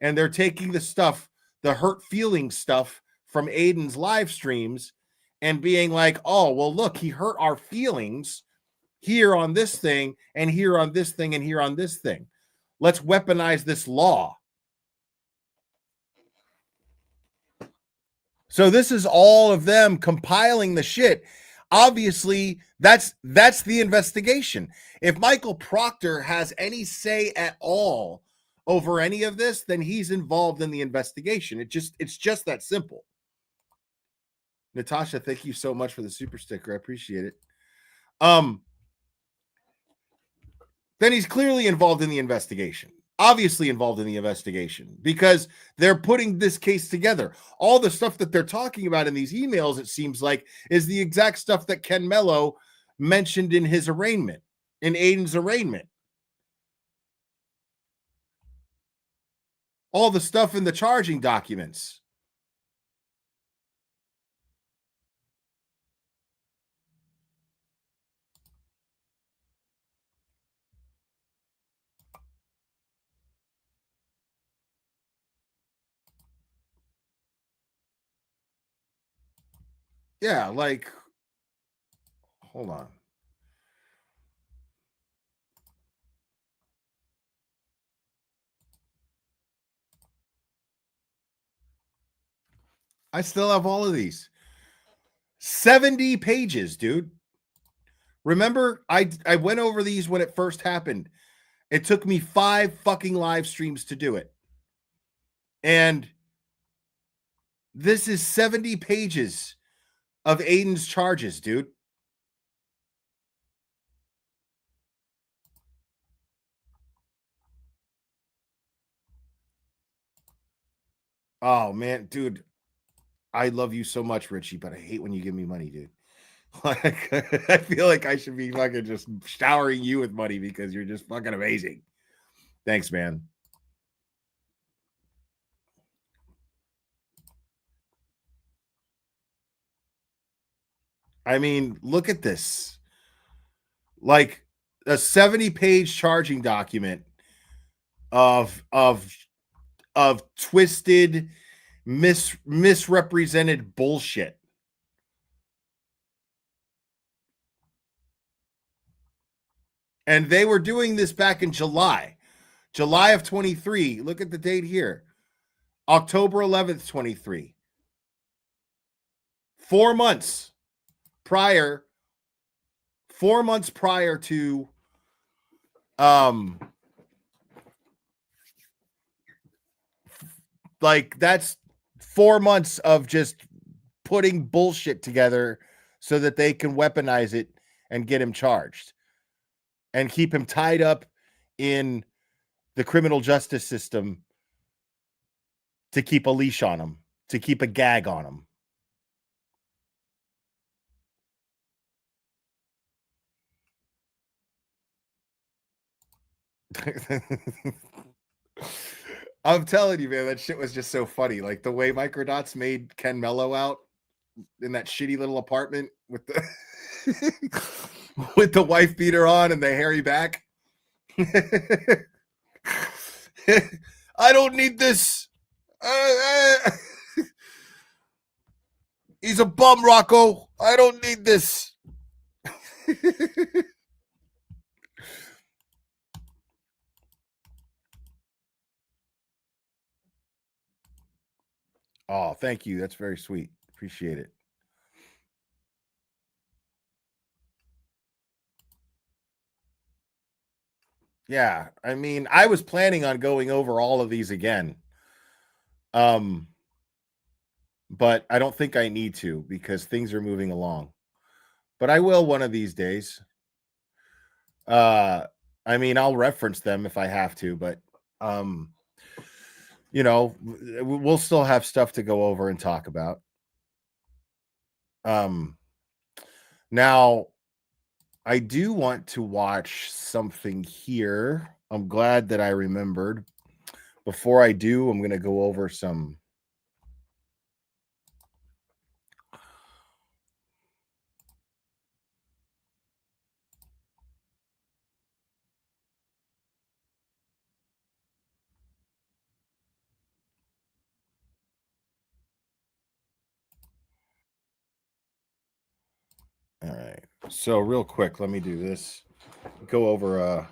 And they're taking the stuff, the hurt feeling stuff from Aiden's live streams and being like, oh, well, look, he hurt our feelings here on this thing and here on this thing and here on this thing. Let's weaponize this law. So this is all of them compiling the shit. Obviously, that's the investigation. If Michael Proctor has any say at all over any of this, then he's involved in the investigation. It's just that simple. Natasha, thank you so much for the super sticker. I appreciate it. Then he's clearly involved in the investigation. Obviously involved in the investigation because they're putting this case together. All the stuff that they're talking about in these emails, it seems like, is the exact stuff that Ken Mello mentioned in his arraignment, in Aiden's arraignment. All the stuff in the charging documents. Yeah, like, hold on. I still have all of these. 70 pages, dude. Remember, I went over these when it first happened. It took me 5 fucking live streams to do it. And this is 70 pages of Aiden's charges, dude. Oh, man, dude. I love you so much, Richie, but I hate when you give me money, dude. Like, I feel like I should be fucking just showering you with money because you're just fucking amazing. Thanks, man. I mean, look at this. Like a 70-page charging document of twisted, misrepresented bullshit. And they were doing this back in July of 23. Look at the date here. October 11th, 23. 4 months prior to like that's 4 months of just putting bullshit together so that they can weaponize it and get him charged and keep him tied up in the criminal justice system to keep a leash on them, to keep a gag on them. I'm telling you, man, that shit was just so funny. Like the way Microdots made Ken Mello out in that shitty little apartment with the with the wife beater on and the hairy back. I don't need this. He's a bum, Rocco. I don't need this. Oh, thank you. That's very sweet. Appreciate it. Yeah, I mean, I was planning on going over all of these again. But I don't think I need to because things are moving along. But I will one of these days. I mean, I'll reference them if I have to, but you know, we'll still have stuff to go over and talk about. Now I do want to watch something here. I'm glad that I remembered. Before I do, I'm going to go over some. All right. So real quick, let me do this. Go over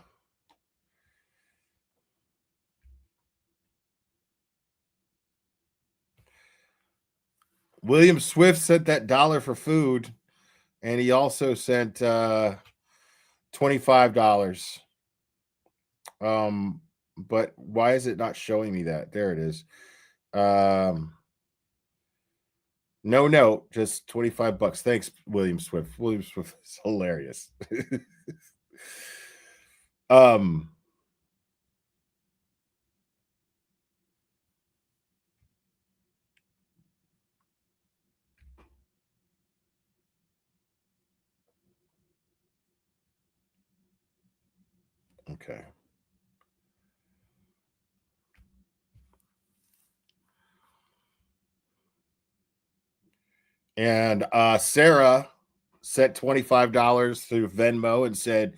William Swift sent that $1 for food, and he also sent $25. But why is it not showing me that? There it is. No note, just $25. Thanks, William Swift. William Swift is hilarious. Okay. And Sarah sent $25 through Venmo and said,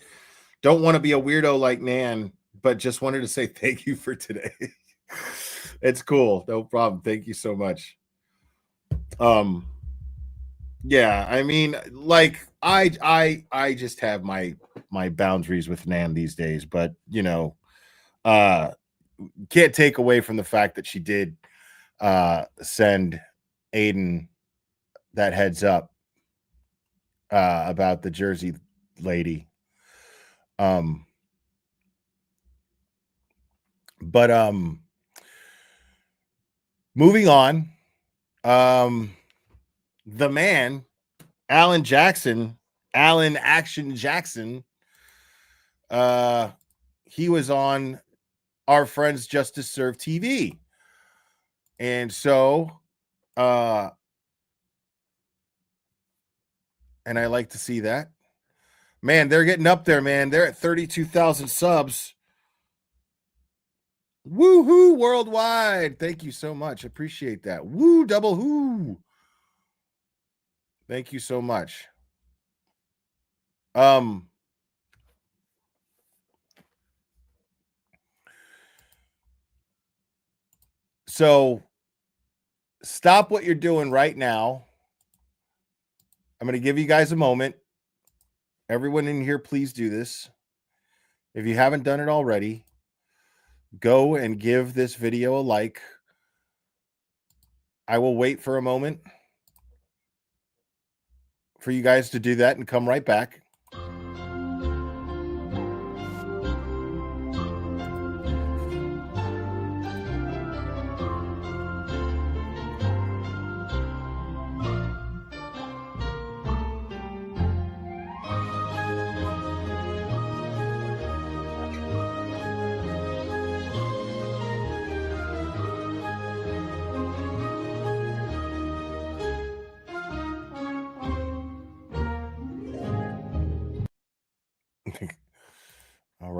"Don't want to be a weirdo like Nan, but just wanted to say thank you for today." It's cool. No problem. Thank you so much. Yeah, I mean, like I just have my boundaries with Nan these days, but you know, can't take away from the fact that she did send Aiden that heads up about the Jersey lady. But moving on, the man, Alan Action Jackson, he was on Our Friends Justice Serve TV. And so, and I like to see that. Man, they're getting up there, man. They're at 32,000 subs. Woohoo worldwide. Thank you so much. Appreciate that. Woo double whoo. Thank you so much. So stop what you're doing right now. I'm going to give you guys a moment. Everyone in here, please do this. If you haven't done it already, go and give this video a like. I will wait for a moment for you guys to do that and come right back.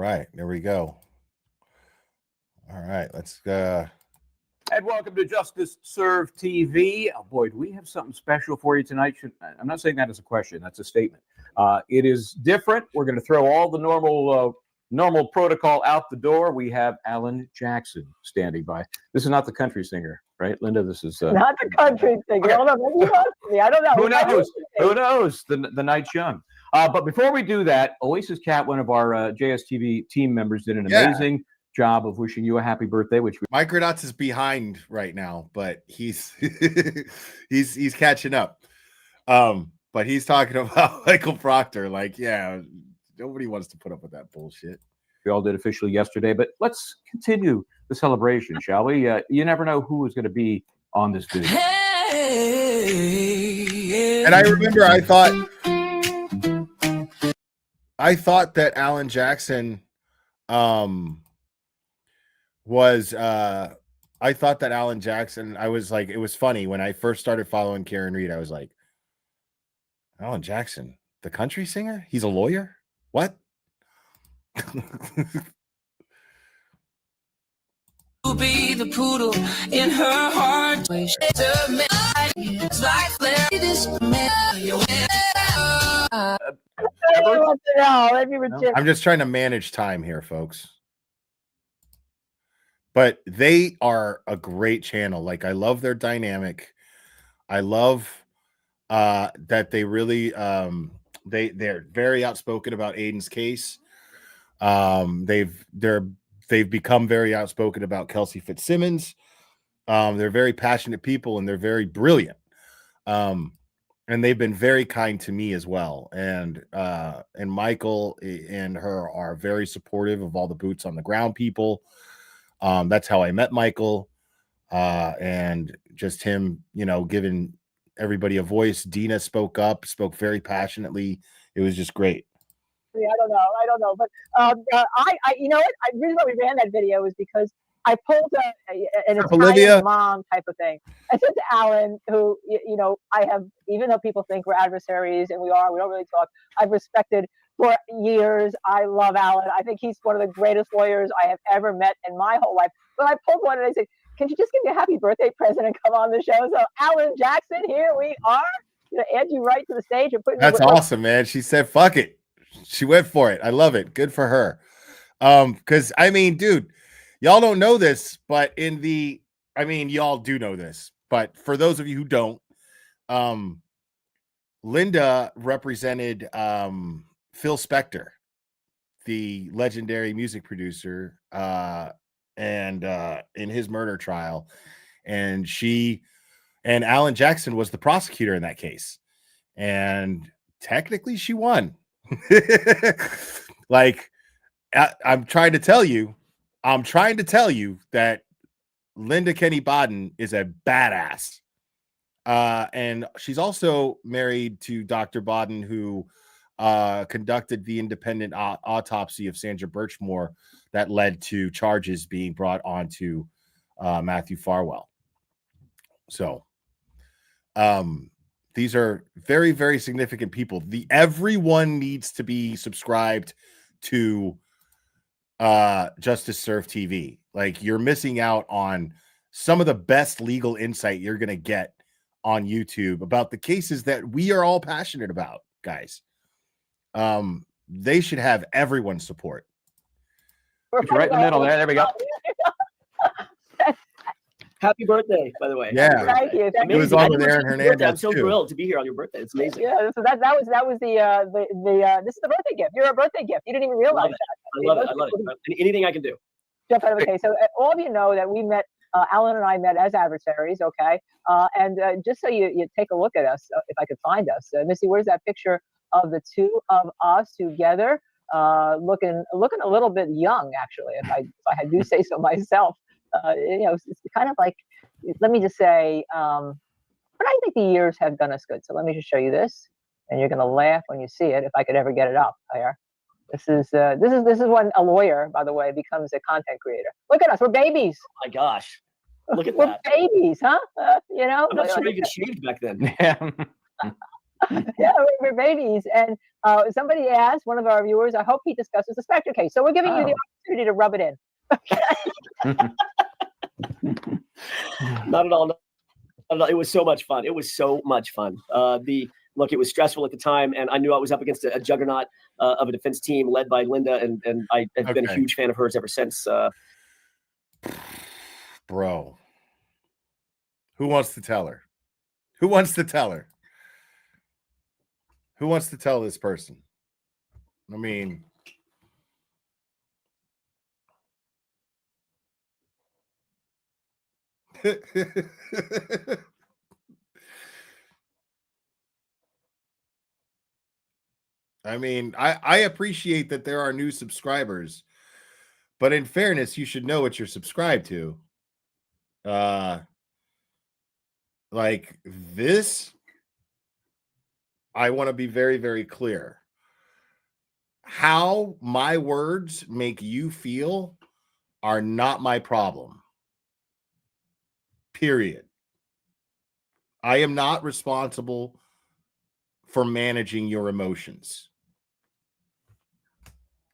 right, there we go. All right, let's And welcome to Justice Serve TV. Oh boy, do we have something special for you tonight? I'm not saying that as a question, that's a statement. It is different. We're going to throw all the normal protocol out the door. We have Alan Jackson standing by. This is not the country singer, right, Linda? This is not the country singer. Okay. Hold on, maybe he wants to be. I don't know. Who knows? Who knows? The night's young. But before we do that, Oasis Cat, one of our JSTV team members, did an amazing job of wishing you a happy birthday, which Microdot's is behind right now, but he's he's catching up. But he's talking about Michael Proctor. Like, yeah, nobody wants to put up with that bullshit. We all did officially yesterday, but let's continue the celebration, shall we? You never know who is going to be on this video. And I remember I thought that Alan Jackson I was like, it was funny when I first started following Karen Reed. I was like, Alan Jackson, the country singer? He's a lawyer? What? Be the poodle in her heart. I'm just trying to manage time here, folks. But they are a great channel. Like, I love their dynamic. I love that they really they're very outspoken about Aiden's case. They've become very outspoken about Kelsey Fitzsimmons. They're very passionate people and they're very brilliant. And they've been very kind to me as well. And Michael and her are very supportive of all the boots on the ground people. That's how I met Michael. And just him, giving everybody a voice. Dina spoke very passionately. It was just great. I don't know, but you know what? The reason why we ran that video is because I pulled an Italian mom type of thing. I said to Alan, who I have, even though people think we're adversaries and we don't really talk. I've respected for years. I love Alan. I think he's one of the greatest lawyers I have ever met in my whole life. But I pulled one and I said, "Can you just give me a happy birthday present and come on the show?" So Alan Jackson, here we are. Add you right to the stage and put. That's awesome, man. She said, "Fuck it." She went for it. I love it. Good for her. Because I mean, dude, y'all don't know this, but y'all do know this, but for those of you who don't, Linda represented Phil Spector, the legendary music producer, and in his murder trial, and Alan Jackson was the prosecutor in that case, and technically she won. Like, I'm trying to tell you that Linda Kenny Bodden is a badass. And she's also married to Dr. Bodden, who conducted the independent autopsy of Sandra Birchmore that led to charges being brought onto Matthew Farwell. So these are very, very significant people. Everyone needs to be subscribed to Justice Serve TV. Like, you're missing out on some of the best legal insight you're going to get on YouTube about the cases that we are all passionate about, guys. They should have everyone's support. Right in the middle there. There we go. Happy birthday, by the way. Yeah, thank you. It was on with Aaron Hernandez. I'm so thrilled to be here on your birthday. It's amazing. Yeah, so that was the this is the birthday gift. You're a birthday gift. You didn't even realize that. I love it. Anything I can do. Jump out of the case. So all of you know that we met. Alan and I met as adversaries. Okay, and just so you take a look at us, if I could find us, Missy, where's that picture of the two of us together? Looking a little bit young, actually, if I do say so myself. It's kind of like, let me just say, but I think the years have done us good. So let me just show you this, and you're gonna laugh when you see it. If I could ever get it up there, this is when a lawyer, by the way, becomes a content creator. Look at us, we're babies. Oh my gosh, look at we're that. babies, huh? I'm not sure you could shaved back then. Yeah, we're babies. And somebody asked, one of our viewers, I hope he discusses the Spectre case. So we're giving you the opportunity to rub it in. Not at all. Not at all. It was so much fun. It was so much fun. Look, it was stressful at the time, and I knew I was up against a juggernaut of a defense team led by Linda, and I have been a huge fan of hers ever since. Bro, who wants to tell her? Who wants to tell her? Who wants to tell this person? I mean, I appreciate that there are new subscribers, but in fairness, you should know what you're subscribed to. Like this, I want to be very, very clear. How my words make you feel are not my problem. Period. I am not responsible for managing your emotions.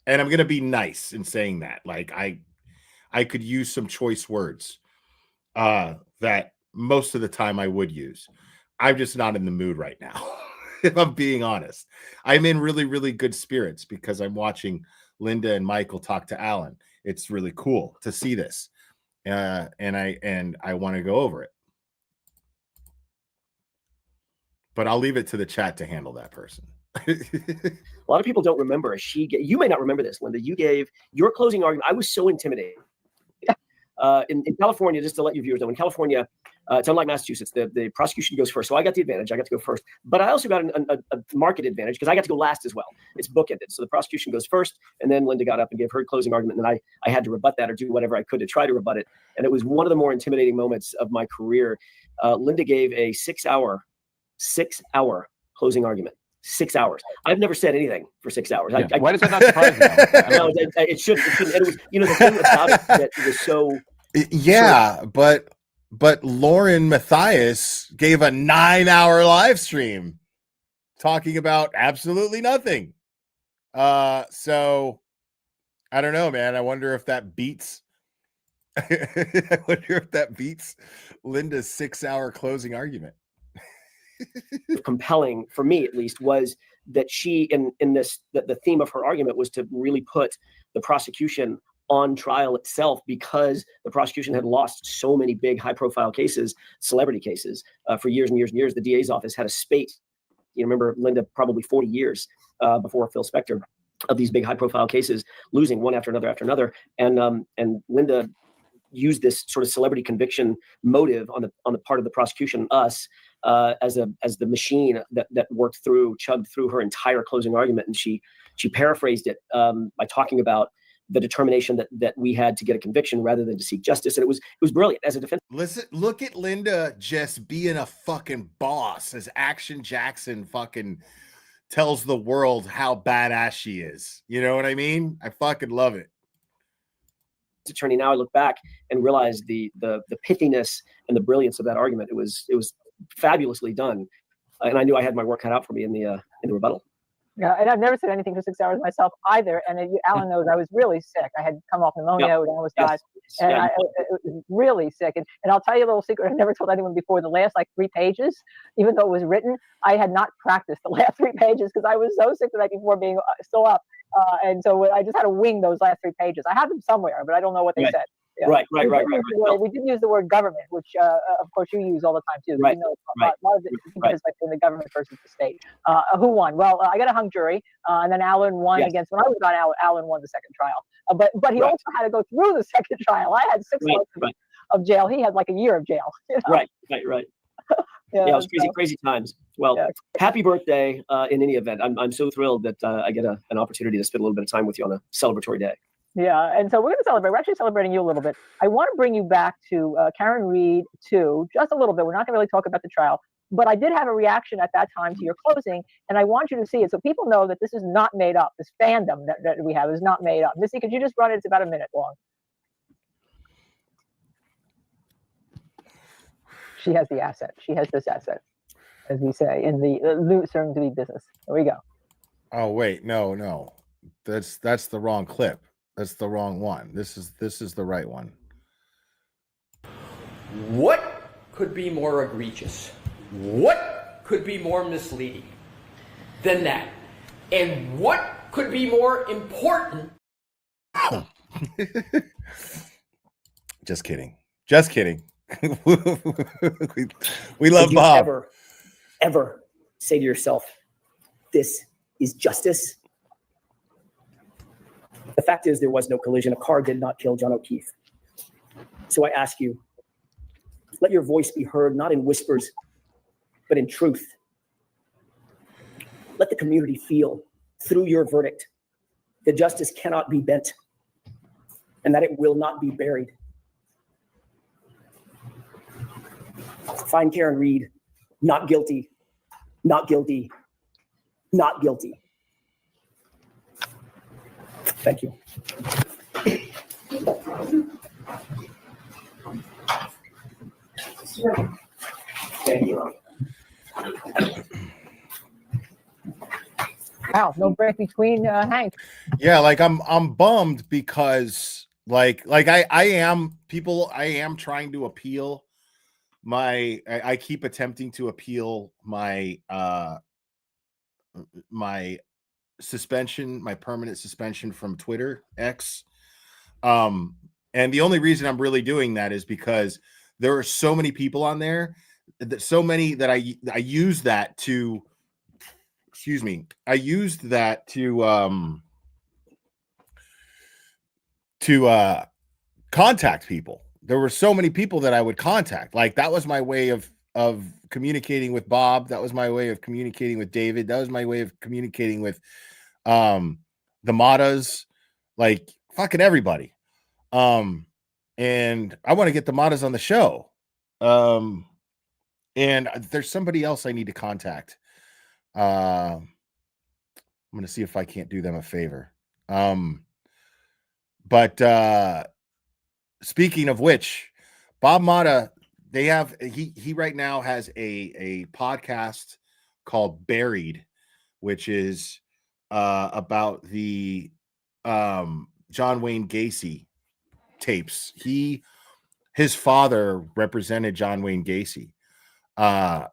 And I'm going to be nice in saying that. Like I could use some choice words that most of the time I would use. I'm just not in the mood right now. If I'm being honest, I'm in really, really good spirits because I'm watching Linda and Michael talk to Alan. It's really cool to see this. And I want to go over it. But I'll leave it to the chat to handle that person. A lot of people don't remember. You may not remember this, Linda. You gave your closing argument. I was so intimidated. In California, just to let your viewers know, in California, it's unlike Massachusetts. The prosecution goes first, so I got the advantage. I got to go first, but I also got a market advantage because I got to go last as well. It's bookended, so the prosecution goes first, and then Linda got up and gave her closing argument, and then I had to rebut that or do whatever I could to try to rebut it, and it was one of the more intimidating moments of my career. Linda gave a 6 hour closing argument. 6 hours. I've never said anything for 6 hours. Yeah. Why does that not surprise you? No, it shouldn't. And it was, the thing about it that it was so. Yeah, but Lauren Matthias gave a 9-hour live stream talking about absolutely nothing. So I don't know, man. I wonder if that beats. I wonder if that beats Linda's 6-hour closing argument. Compelling for me, at least, was that she in this the theme of her argument was to really put the prosecution on trial itself, because the prosecution had lost so many big high profile cases, celebrity cases, for years and years and years. The DA's office had a spate, you remember, Linda, probably 40 years before Phil Spector, of these big high profile cases, losing one after another. And Linda used this sort of celebrity conviction motive on the part of the prosecution, us, as the machine that chugged through her entire closing argument. And she paraphrased it by talking about the determination that we had to get a conviction rather than to seek justice. And it was brilliant as a defense. Listen, look at Linda just being a fucking boss as Action Jackson fucking tells the world how badass she is. You know what I mean? I fucking love it. Attorney, now I look back and realize the pithiness and the brilliance of that argument. It was fabulously done, and I knew I had my work cut out for me in the rebuttal. Yeah, and I've never said anything for 6 hours myself either. And Alan knows I was really sick. I had come off pneumonia, and I almost died, and I was really sick. And I'll tell you a little secret I never told anyone before. The last 3 pages, even though it was written, I had not practiced the last 3 pages because I was so sick the night before being still up. And so I just had to wing those last 3 pages. I have them somewhere, but I don't know what they said. Yeah. Right. We did use the word government, which of course you use all the time too. Right. You know, a lot of it is like in the government versus the state. Who won? Well, I got a hung jury, and then Alan won against. When I was on, Alan won the second trial. But he also had to go through the second trial. I had 6 months of jail. He had like a year of jail. You know? Right. Yeah, it was crazy times. Well, happy birthday in any event. I'm so thrilled that I get an opportunity to spend a little bit of time with you on a celebratory day. Yeah, and so we're going to celebrate. We're actually celebrating you a little bit. I want to bring you back to Karen Reed, too, just a little bit. We're not going to really talk about the trial, but I did have a reaction at that time to your closing, and I want you to see it so people know that this is not made up. This fandom that we have is not made up. Missy, could you just run it? It's about a minute long. She has the asset. She has this asset. as we say in the soon to be business. There we go. Oh wait, no. That's the wrong clip. That's the wrong one. This is the right one. What could be more egregious? What could be more misleading than that? And what could be more important? Just kidding. we love Did you Bob. ever say to yourself, this is justice? The fact is, there was no collision. A car did not kill John O'Keefe. So I ask you, let your voice be heard, not in whispers, but in truth. Let the community feel through your verdict that justice cannot be bent and that it will not be buried. Find Karen Reed, not guilty, not guilty, not guilty. Thank you. Thank you. Wow, no break between Hank. Yeah, like I'm bummed because like I am trying to appeal I keep attempting to appeal my my suspension, my permanent suspension from Twitter X. And the only reason I'm really doing that is because there are so many people on there that I use that to contact people. There were so many people that I would contact. Like that was my way of communicating with Bob. That was my way of communicating with David. That was my way of communicating with the Matas, like fucking everybody. And I want to get the Matas on the show. And there's somebody else I need to contact. I'm going to see if I can't do them a favor. But speaking of which, Bob Mata, they have he right now has a podcast called Buried, which is about the John Wayne Gacy tapes. His father represented John Wayne Gacy. And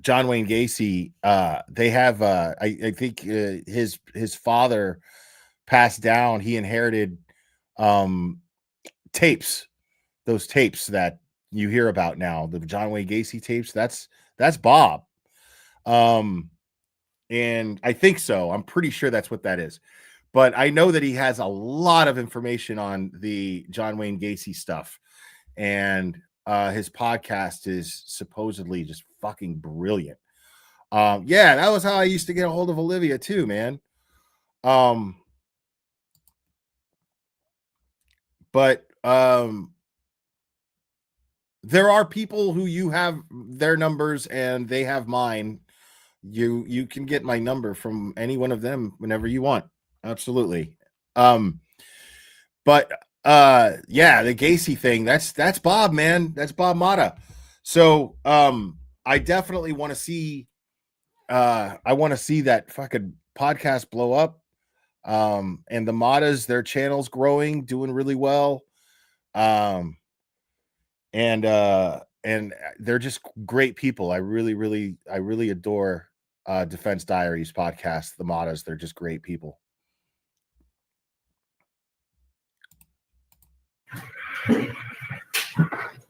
John Wayne Gacy, they have I think his father passed down, he inherited tapes, those tapes that you hear about now, the John Wayne Gacy tapes. That's Bob. And I think so. I'm pretty sure that's what that is. But I know that he has a lot of information on the John Wayne Gacy stuff. And his podcast is supposedly just fucking brilliant. Yeah, that was how I used to get a hold of Olivia too, man. But there are people who you have their numbers and they have mine. You can get my number from any one of them whenever you want. Absolutely. But yeah, the Gacy thing, that's Bob, man. That's Bob Mata. So I definitely want to see that fucking podcast blow up. And the Matas, their channel's growing, doing really well. And they're just great people. I really adore Defense Diaries podcast, the Matas. They're just great people.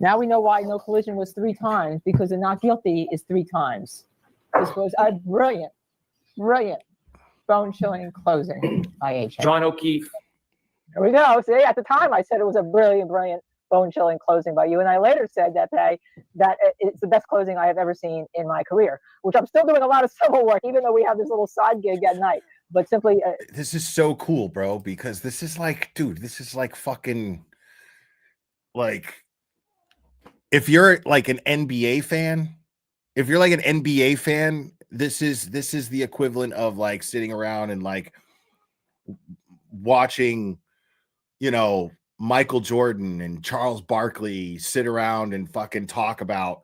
Now we know why no collision was 3 times, because the not guilty is 3 times. This was a brilliant, bone-chilling closing by AJ. John O'Keefe. There we go. See, at the time I said it was a brilliant, bone-chilling closing by you, and I later said that it's the best closing I have ever seen in my career, which I'm still doing a lot of civil work, even though we have this little side gig at night. But simply, this is so cool, bro, because this is like, dude, this is like fucking, like, if you're like an NBA fan, this is the equivalent of like sitting around and like watching, you know, Michael Jordan and Charles Barkley sit around and fucking talk about,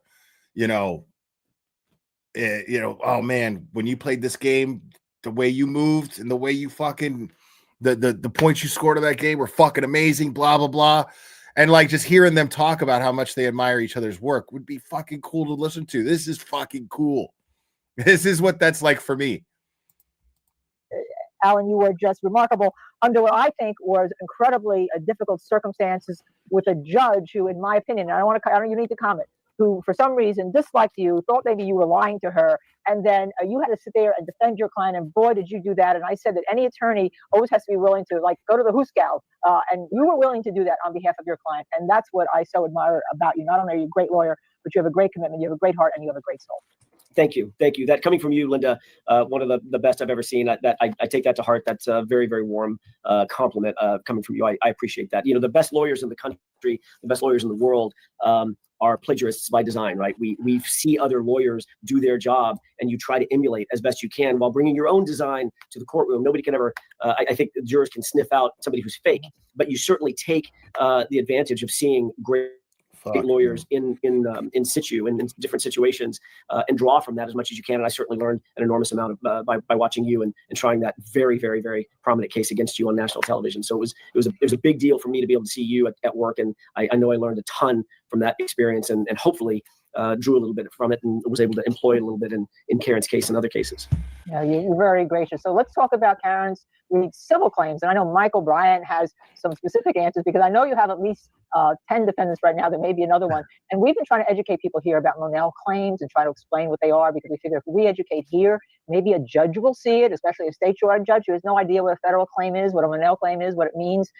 oh man, when you played this game, the way you moved and the way you fucking the points you scored in that game were fucking amazing, blah blah blah. And like just hearing them talk about how much they admire each other's work would be fucking cool to listen to. This is fucking cool. This is what that's like for me. Alan, you were just remarkable under what I think was incredibly difficult circumstances with a judge who, in my opinion, you need to comment, who for some reason disliked you, thought maybe you were lying to her, and then you had to sit there and defend your client, and boy, did you do that. And I said that any attorney always has to be willing to, like, go to the Hooskow, and you were willing to do that on behalf of your client, and that's what I so admire about you. Not only are you a great lawyer, but you have a great commitment, you have a great heart, and you have a great soul. Thank you. Thank you. That coming from you, Linda, one of the best I've ever seen. I take that to heart. That's a very, very warm compliment coming from you. I appreciate that. The best lawyers in the country, the best lawyers in the world are plagiarists by design, right? We see other lawyers do their job, and you try to emulate as best you can while bringing your own design to the courtroom. Nobody can ever, I think the jurors can sniff out somebody who's fake, but you certainly take the advantage of seeing great lawyers in situ and in different situations and draw from that as much as you can. And I certainly learned an enormous amount of by watching you and trying that very, very, very prominent case against you on national television. So it was a big deal for me to be able to see you at work. And I know I learned a ton from that experience and hopefully drew a little bit from it and was able to employ it a little bit in Karen's case and other cases. Yeah, you're very gracious. So let's talk about Karen's civil claims. And I know Michael Bryant has some specific answers because I know you have at least 10 defendants right now. There may be another one. And we've been trying to educate people here about Monell claims and try to explain what they are because we figure if we educate here, maybe a judge will see it, especially a state court judge who has no idea what a federal claim is, what a Monell claim is, what it means.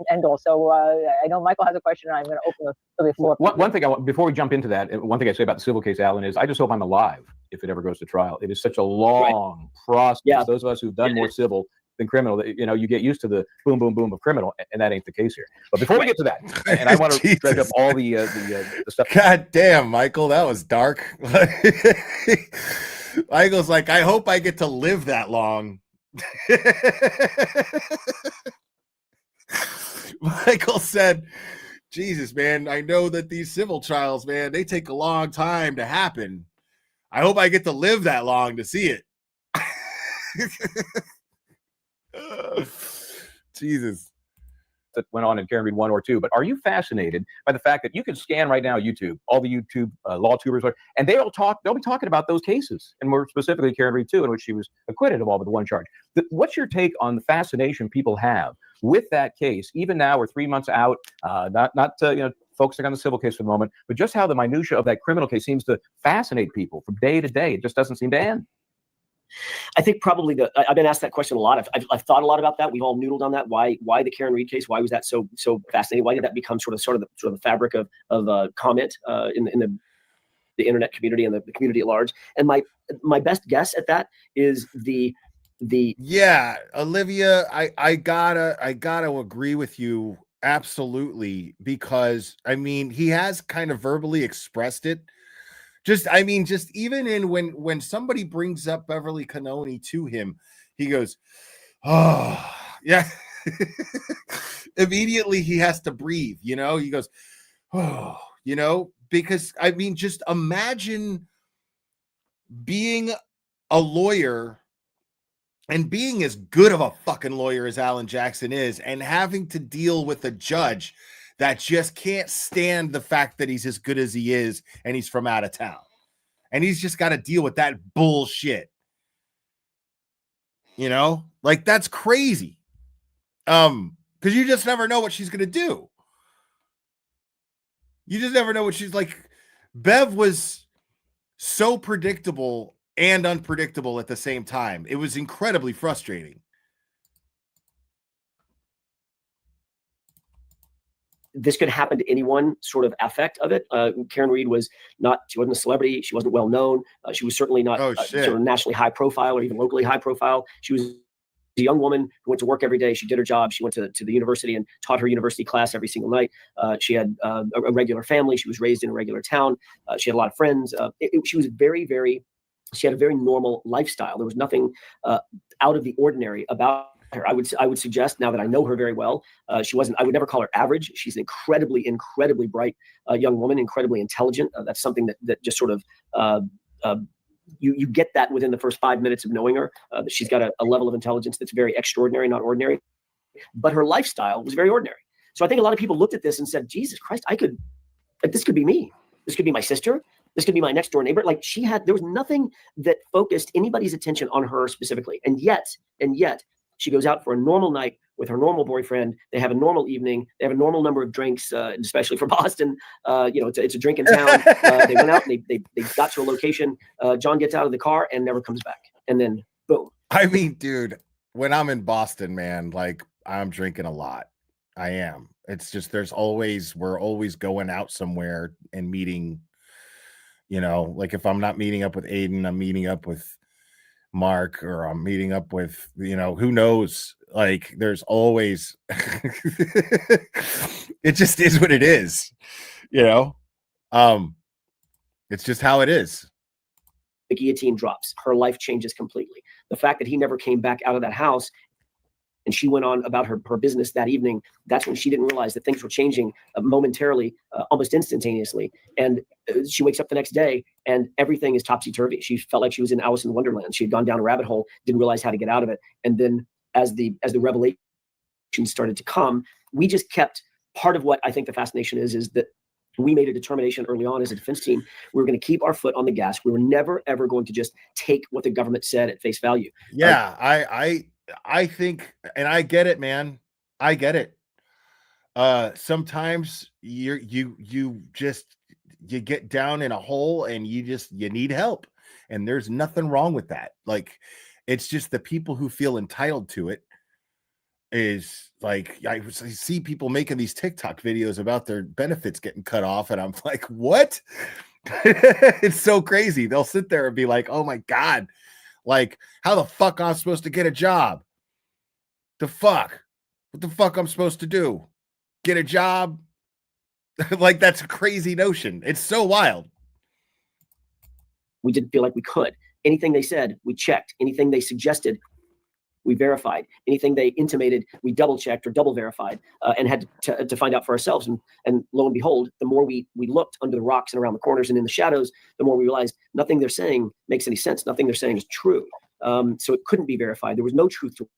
And also, I know Michael has a question, and I'm going to open the floor. One thing before we jump into that, one thing I say about the civil case, Alan, is I just hope I'm alive if it ever goes to trial. It is such a long process. Yeah. Those of us who've done more civil than criminal, you get used to the boom, boom, boom of criminal, and that ain't the case here. But before we get to that, and I want to dredge up all the stuff. God damn, Michael, that was dark. Michael's like, I hope I get to live that long. Michael said, Jesus, man, I know that these civil trials, man, they take a long time to happen. I hope I get to live that long to see it. Jesus. That went on in Karen Read 1 or 2, but are you fascinated by the fact that you can scan right now YouTube, all the YouTube law tubers, and they'll be talking about those cases, and more specifically Karen Read 2, in which she was acquitted of all but the one charge. What's your take on the fascination people have with that case? Even now, we're 3 months out, not focusing on the civil case for the moment, but just how the minutia of that criminal case seems to fascinate people from day to day. It just doesn't seem to end. I think probably I've been asked that question a lot. I've thought a lot about that. We've all noodled on that. Why the Karen Read case? Why was that so fascinating? Why did that become sort of the fabric of comment in the internet community and the community at large? And my best guess at that is the yeah, Olivia, I gotta agree with you absolutely, because I mean he has kind of verbally expressed it. Just even in when somebody brings up Beverly Cannoni to him, he goes, oh, yeah. Immediately he has to breathe, he goes, oh, because I mean, just imagine being a lawyer and being as good of a fucking lawyer as Alan Jackson is and having to deal with a judge that just can't stand the fact that he's as good as he is and he's from out of town. And he's just got to deal with that bullshit. Like that's crazy. Because you just never know what she's going to do. You just never know what she's like. Bev was so predictable and unpredictable at the same time. It was incredibly frustrating. This could happen to anyone, sort of affect of it. Karen Read she wasn't a celebrity. She wasn't well known. She was certainly not sort of nationally high profile or even locally high profile. She was a young woman who went to work every day. She did her job. She went to the university and taught her university class every single night. She had a regular family. She was raised in a regular town. She had a lot of friends. She was she had a very normal lifestyle. There was nothing out of the ordinary about her. I would suggest, now that I know her very well, she wasn't. I would never call her average. She's an incredibly bright young woman, incredibly intelligent. That's something that just sort of you get that within the first 5 minutes of knowing her. That she's got a level of intelligence that's very extraordinary, not ordinary. But her lifestyle was very ordinary. So I think a lot of people looked at this and said, "Jesus Christ, this could be me. This could be my sister. This could be my next door neighbor." Like there was nothing that focused anybody's attention on her specifically. And yet, she goes out for a normal night with her normal boyfriend. They have a normal evening. They have a normal number of drinks, especially for Boston. It's a drink in town. They went out and they got to a location. John gets out of the car and never comes back. And then boom. I mean, dude, when I'm in Boston, man, like I'm drinking a lot. I am. It's just we're always going out somewhere and meeting. Like if I'm not meeting up with Aiden, I'm meeting up with Mark, or I'm meeting up with, who knows? Like there's always, it just is what it is, it's just how it is. The guillotine drops. Her life changes completely. The fact that he never came back out of that house and she went on about her business that evening, that's when she didn't realize that things were changing momentarily, almost instantaneously. And she wakes up the next day and everything is topsy-turvy. She felt like she was in Alice in Wonderland. She had gone down a rabbit hole, didn't realize how to get out of it. And then as the revelation started to come, we just kept, part of what I think the fascination is that we made a determination early on as a defense team. We were going to keep our foot on the gas. We were never, ever going to just take what the government said at face value. Yeah, I think, and I get it, man. I get it. Sometimes you get down in a hole and you need help, and there's nothing wrong with that. Like, it's just the people who feel entitled to it is like, I see people making these TikTok videos about their benefits getting cut off, and I'm like, what? It's so crazy. They'll sit there and be like, oh my God, like, how the fuck I'm supposed to get a job? What the fuck I'm supposed to do? Get a job? Like, that's a crazy notion. It's so wild. We didn't feel like we could. Anything they said, we checked. Anything they suggested, we verified. Anything they intimated, we double checked or double verified, and had to find out for ourselves. And lo and behold, the more we looked under the rocks and around the corners and in the shadows, the more we realized nothing they're saying makes any sense. Nothing they're saying is true. So it couldn't be verified. There was no truth to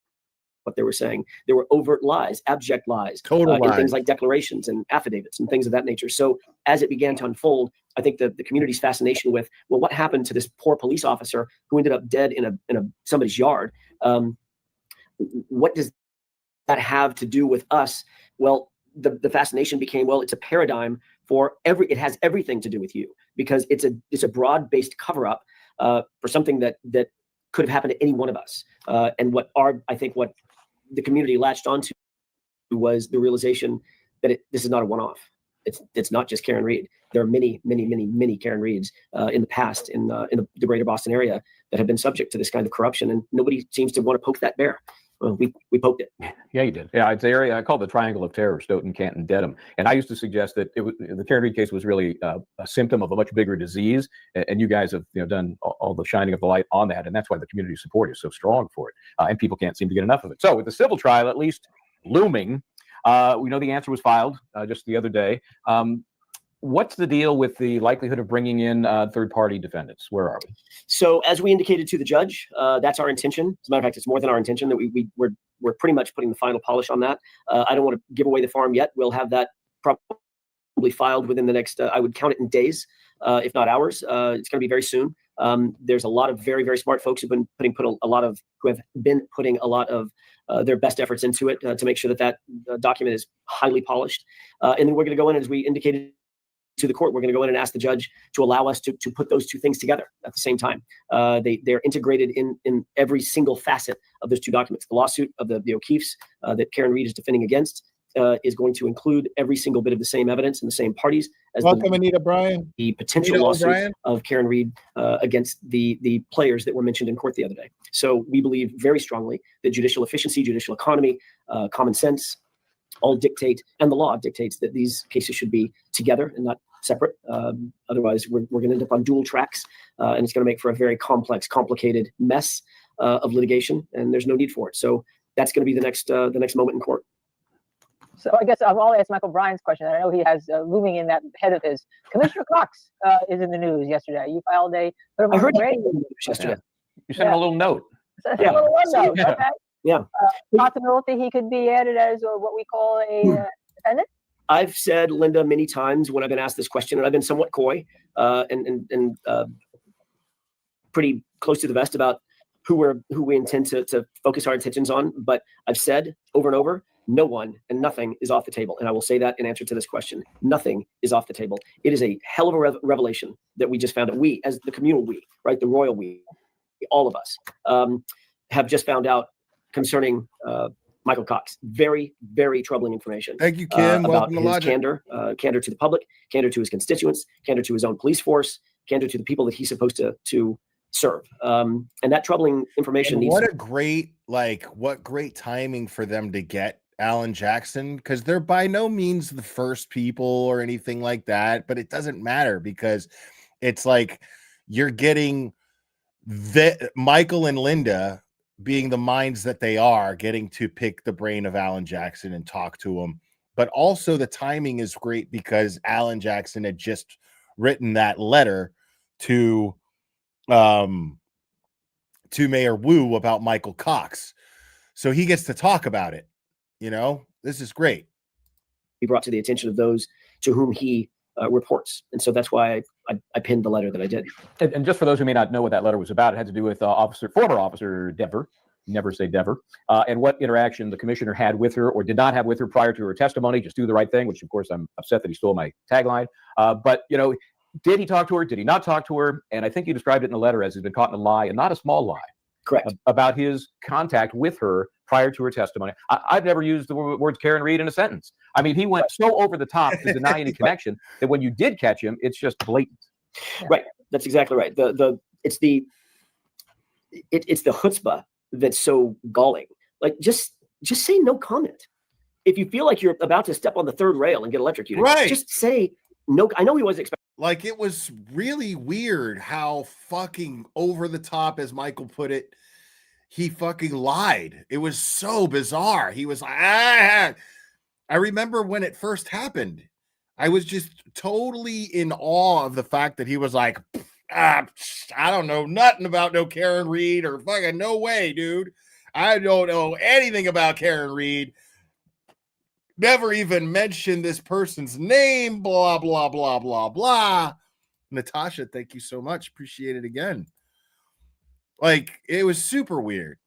what they were saying. There were overt lies, abject lies, total lies, in things like declarations and affidavits and things of that nature. So as it began to unfold, I think the community's fascination with, well, what happened to this poor police officer who ended up dead in a somebody's yard? What does that have to do with us? Well, the fascination became, well, it's a paradigm for it has everything to do with you, because it's a broad-based cover-up for something that could have happened to any one of us. And what the community latched onto was the realization that this is not a one-off. It's not just Karen Reed. There are many Karen Reeds in the past in the greater Boston area that have been subject to this kind of corruption, and nobody seems to want to poke that bear. Well, we poked it. Yeah, you did. Yeah, it's the area I call the Triangle of Terror: Stoughton, Canton, Dedham. And I used to suggest that the Karen Reed case was really a symptom of a much bigger disease. And you guys have done all the shining of the light on that, and that's why the community support is so strong for it. And people can't seem to get enough of it. So with the civil trial at least looming, we know the answer was filed just the other day. What's the deal with the likelihood of bringing in third-party defendants? Where are we? So as we indicated to the judge, that's our intention. As a matter of fact, it's more than our intention that we're pretty much putting the final polish on that. I don't want to give away the farm yet. We'll have that probably filed within the next, I would count it in days, if not hours. It's going to be very soon. There's a lot of very, very smart folks who have been putting a lot of their best efforts into it to make sure that document is highly polished. And then we're going to go in, as we indicated to the court, we're going to go in and ask the judge to allow us to put those two things together at the same time. They're integrated in every single facet of those two documents. The lawsuit of the O'Keefes that Karen Reed is defending against is going to include every single bit of the same evidence and the same parties as Anita Bryan. The potential lawsuit of Karen Reed against the players that were mentioned in court the other day. So we believe very strongly that judicial efficiency, judicial economy, common sense, all dictate, and the law dictates that these cases should be together and not separate. Otherwise, we're going to end up on dual tracks, and it's going to make for a very complex, complicated mess of litigation, and there's no need for it. So that's going to be the next moment in court. So I guess I'll ask Michael Bryan's question. I know he has looming in that head of his. Commissioner Cox is in the news yesterday. You filed a. I heard yesterday. You sent him a little note. A little note. Yeah. Okay. Yeah. Possibility he could be added as what we call a defendant. I've said, Linda, many times when I've been asked this question, and I've been somewhat coy and pretty close to the vest about who we intend to focus our attentions on. But I've said over and over, no one and nothing is off the table. And I will say that in answer to this question. Nothing is off the table. It is a hell of a revelation that we just found out. We, as the communal we, right, the royal we, all of us, have just found out concerning Michael Cox. Very, very troubling information. Thank you, Kim. About Welcome to his Logic. candor to the public, candor to his constituents, candor to his own police force, candor to the people that he's supposed to serve. And that troubling information And needs. what great timing for them to get Alan Jackson, because they're by no means the first people or anything like that, but it doesn't matter because it's like you're getting Michael and Linda being the minds that they are, getting to pick the brain of Alan Jackson and talk to him. But also the timing is great because Alan Jackson had just written that letter to Mayor Wu about Michael Cox. So he gets to talk about it. This is great. Be brought to the attention of those to whom he reports. And so that's why I pinned the letter that I did. And just for those who may not know what that letter was about, it had to do with former officer Dever, never say Dever, and what interaction the commissioner had with her or did not have with her prior to her testimony. Just do the right thing, which of course I'm upset that he stole my tagline. But did he talk to her? Did he not talk to her? And I think you described it in the letter as he's been caught in a lie, and not a small lie. Correct. About his contact with her prior to her testimony. I've never used the words Karen Reed in a sentence. I mean, he went so over the top to deny any connection that when you did catch him, it's just blatant. Right. That's exactly right. It's the chutzpah that's so galling. Like just say no comment. If you feel like you're about to step on the third rail and get electrocuted, right, just say no. I know he wasn't expecting. Like, it was really weird how fucking over the top, as Michael put it, he fucking lied. It was so bizarre. He was like, I remember when it first happened, I was just totally in awe of the fact that he was like, I don't know nothing about no Karen Reed or fucking no way, dude. I don't know anything about Karen Reed. Never even mentioned this person's name, blah, blah, blah, blah, blah. Natasha, thank you so much. Appreciate it again. Like, it was super weird.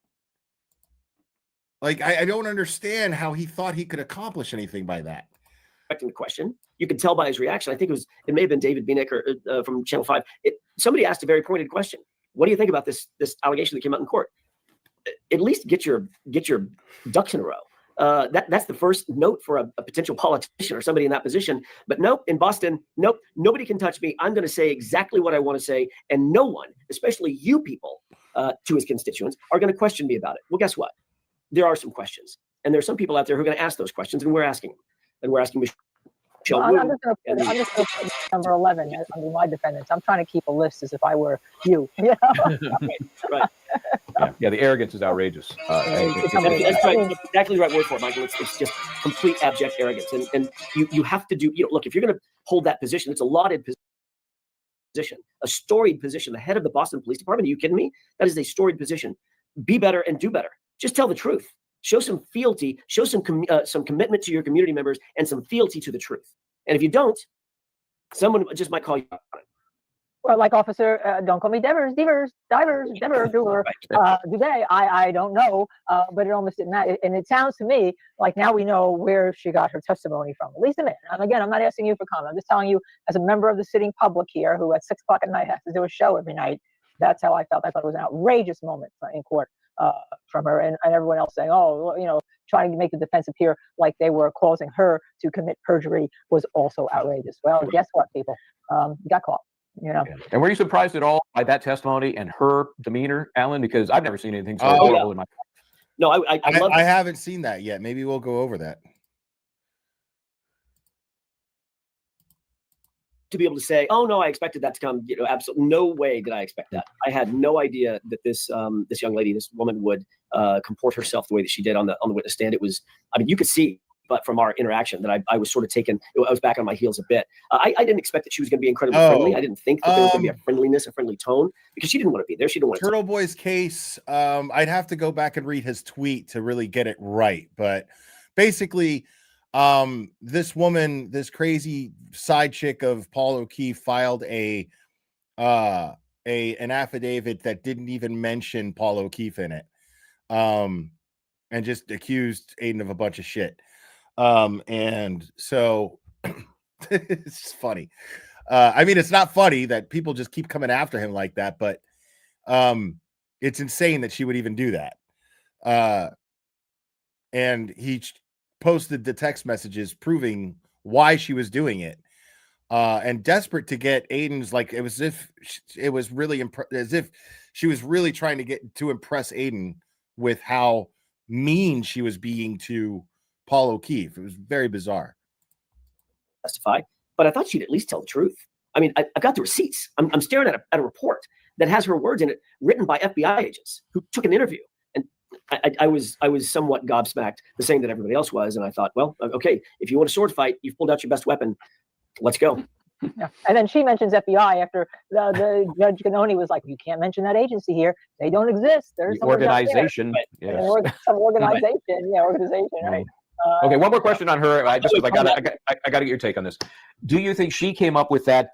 Like, I don't understand how he thought he could accomplish anything by that. The question, you can tell by his reaction. I think it may have been David Bienick or from Channel 5. Somebody asked a very pointed question. What do you think about this allegation that came out in court? At least get your ducks in a row. That's the first note for a potential politician or somebody in that position. But nope, in Boston, nope, nobody can touch me. I'm going to say exactly what I want to say, and no one, especially you people, to his constituents, are going to question me about it. Well, guess what? There are some questions, and there are some people out there who are going to ask those questions, and we're asking them, and we're asking Michelle. I'm just going to put number 11 under my defendants. I'm trying to keep a list as if I were you. Right. Yeah, the arrogance is outrageous. That's right. That's exactly the right word for it, Michael. It's just complete abject arrogance. And you have to do, look, if you're going to hold that position, it's a lauded position, a storied position, the head of the Boston Police Department. Are you kidding me? That is a storied position. Be better and do better. Just tell the truth. Show some fealty, show some commitment to your community members and some fealty to the truth. And if you don't, someone just might call you out on it. Well, like Officer, don't call me Devers, Dever, Doer, Dubé. I don't know, but it almost didn't matter. And it sounds to me like now we know where she got her testimony from, at least a minute. And again, I'm not asking you for comment. I'm just telling you as a member of the sitting public here who at 6 o'clock at night has to do a show every night. That's how I felt. I thought it was an outrageous moment in court from her and everyone else saying, oh, trying to make the defense appear like they were causing her to commit perjury was also outrageous. Well, guess what, people? You got caught. And were you surprised at all by that testimony and her demeanor, Alan? Because I've never seen anything so horrible in my life. No, I haven't seen that yet. Maybe we'll go over that. to be able to say, "Oh no, I expected that to come." Absolutely no way did I expect that. I had no idea that this young lady, this woman, would comport herself the way that she did on the witness stand. It was, I mean, you could see, but from our interaction, that I was sort of taken. I was back on my heels a bit. I didn't expect that she was going to be incredibly friendly. I didn't think that there was going to be a friendliness, a friendly tone, because she didn't want to be there. She didn't want to. Turtle Boy's case, I'd have to go back and read his tweet to really get it right, but basically, this woman, this crazy side chick of Paul O'Keefe, filed an affidavit that didn't even mention Paul O'Keefe in it, and just accused Aiden of a bunch of shit. And so it's just funny. I mean, it's not funny that people just keep coming after him like that, but it's insane that she would even do that. And he posted the text messages proving why she was doing it, and desperate to get Aiden's, like, it was as if it was really as if she was really trying to get to impress Aiden with how mean she was being to Paul O'Keefe. It was very bizarre. Testify, but I thought she'd at least tell the truth. I mean, I've got the receipts. I'm staring at a report that has her words in it, written by FBI agents who took an interview. And I was somewhat gobsmacked, the same that everybody else was. And I thought, well, okay, if you want a sword fight, you've pulled out your best weapon. Let's go. Yeah. And then she mentions FBI after the Judge Ganoni was like, "You can't mention that agency here. They don't exist. There's the organization." Yes. Some organization, organization, right? Okay, one more question on her. I got to get your take on this. Do you think she came up with that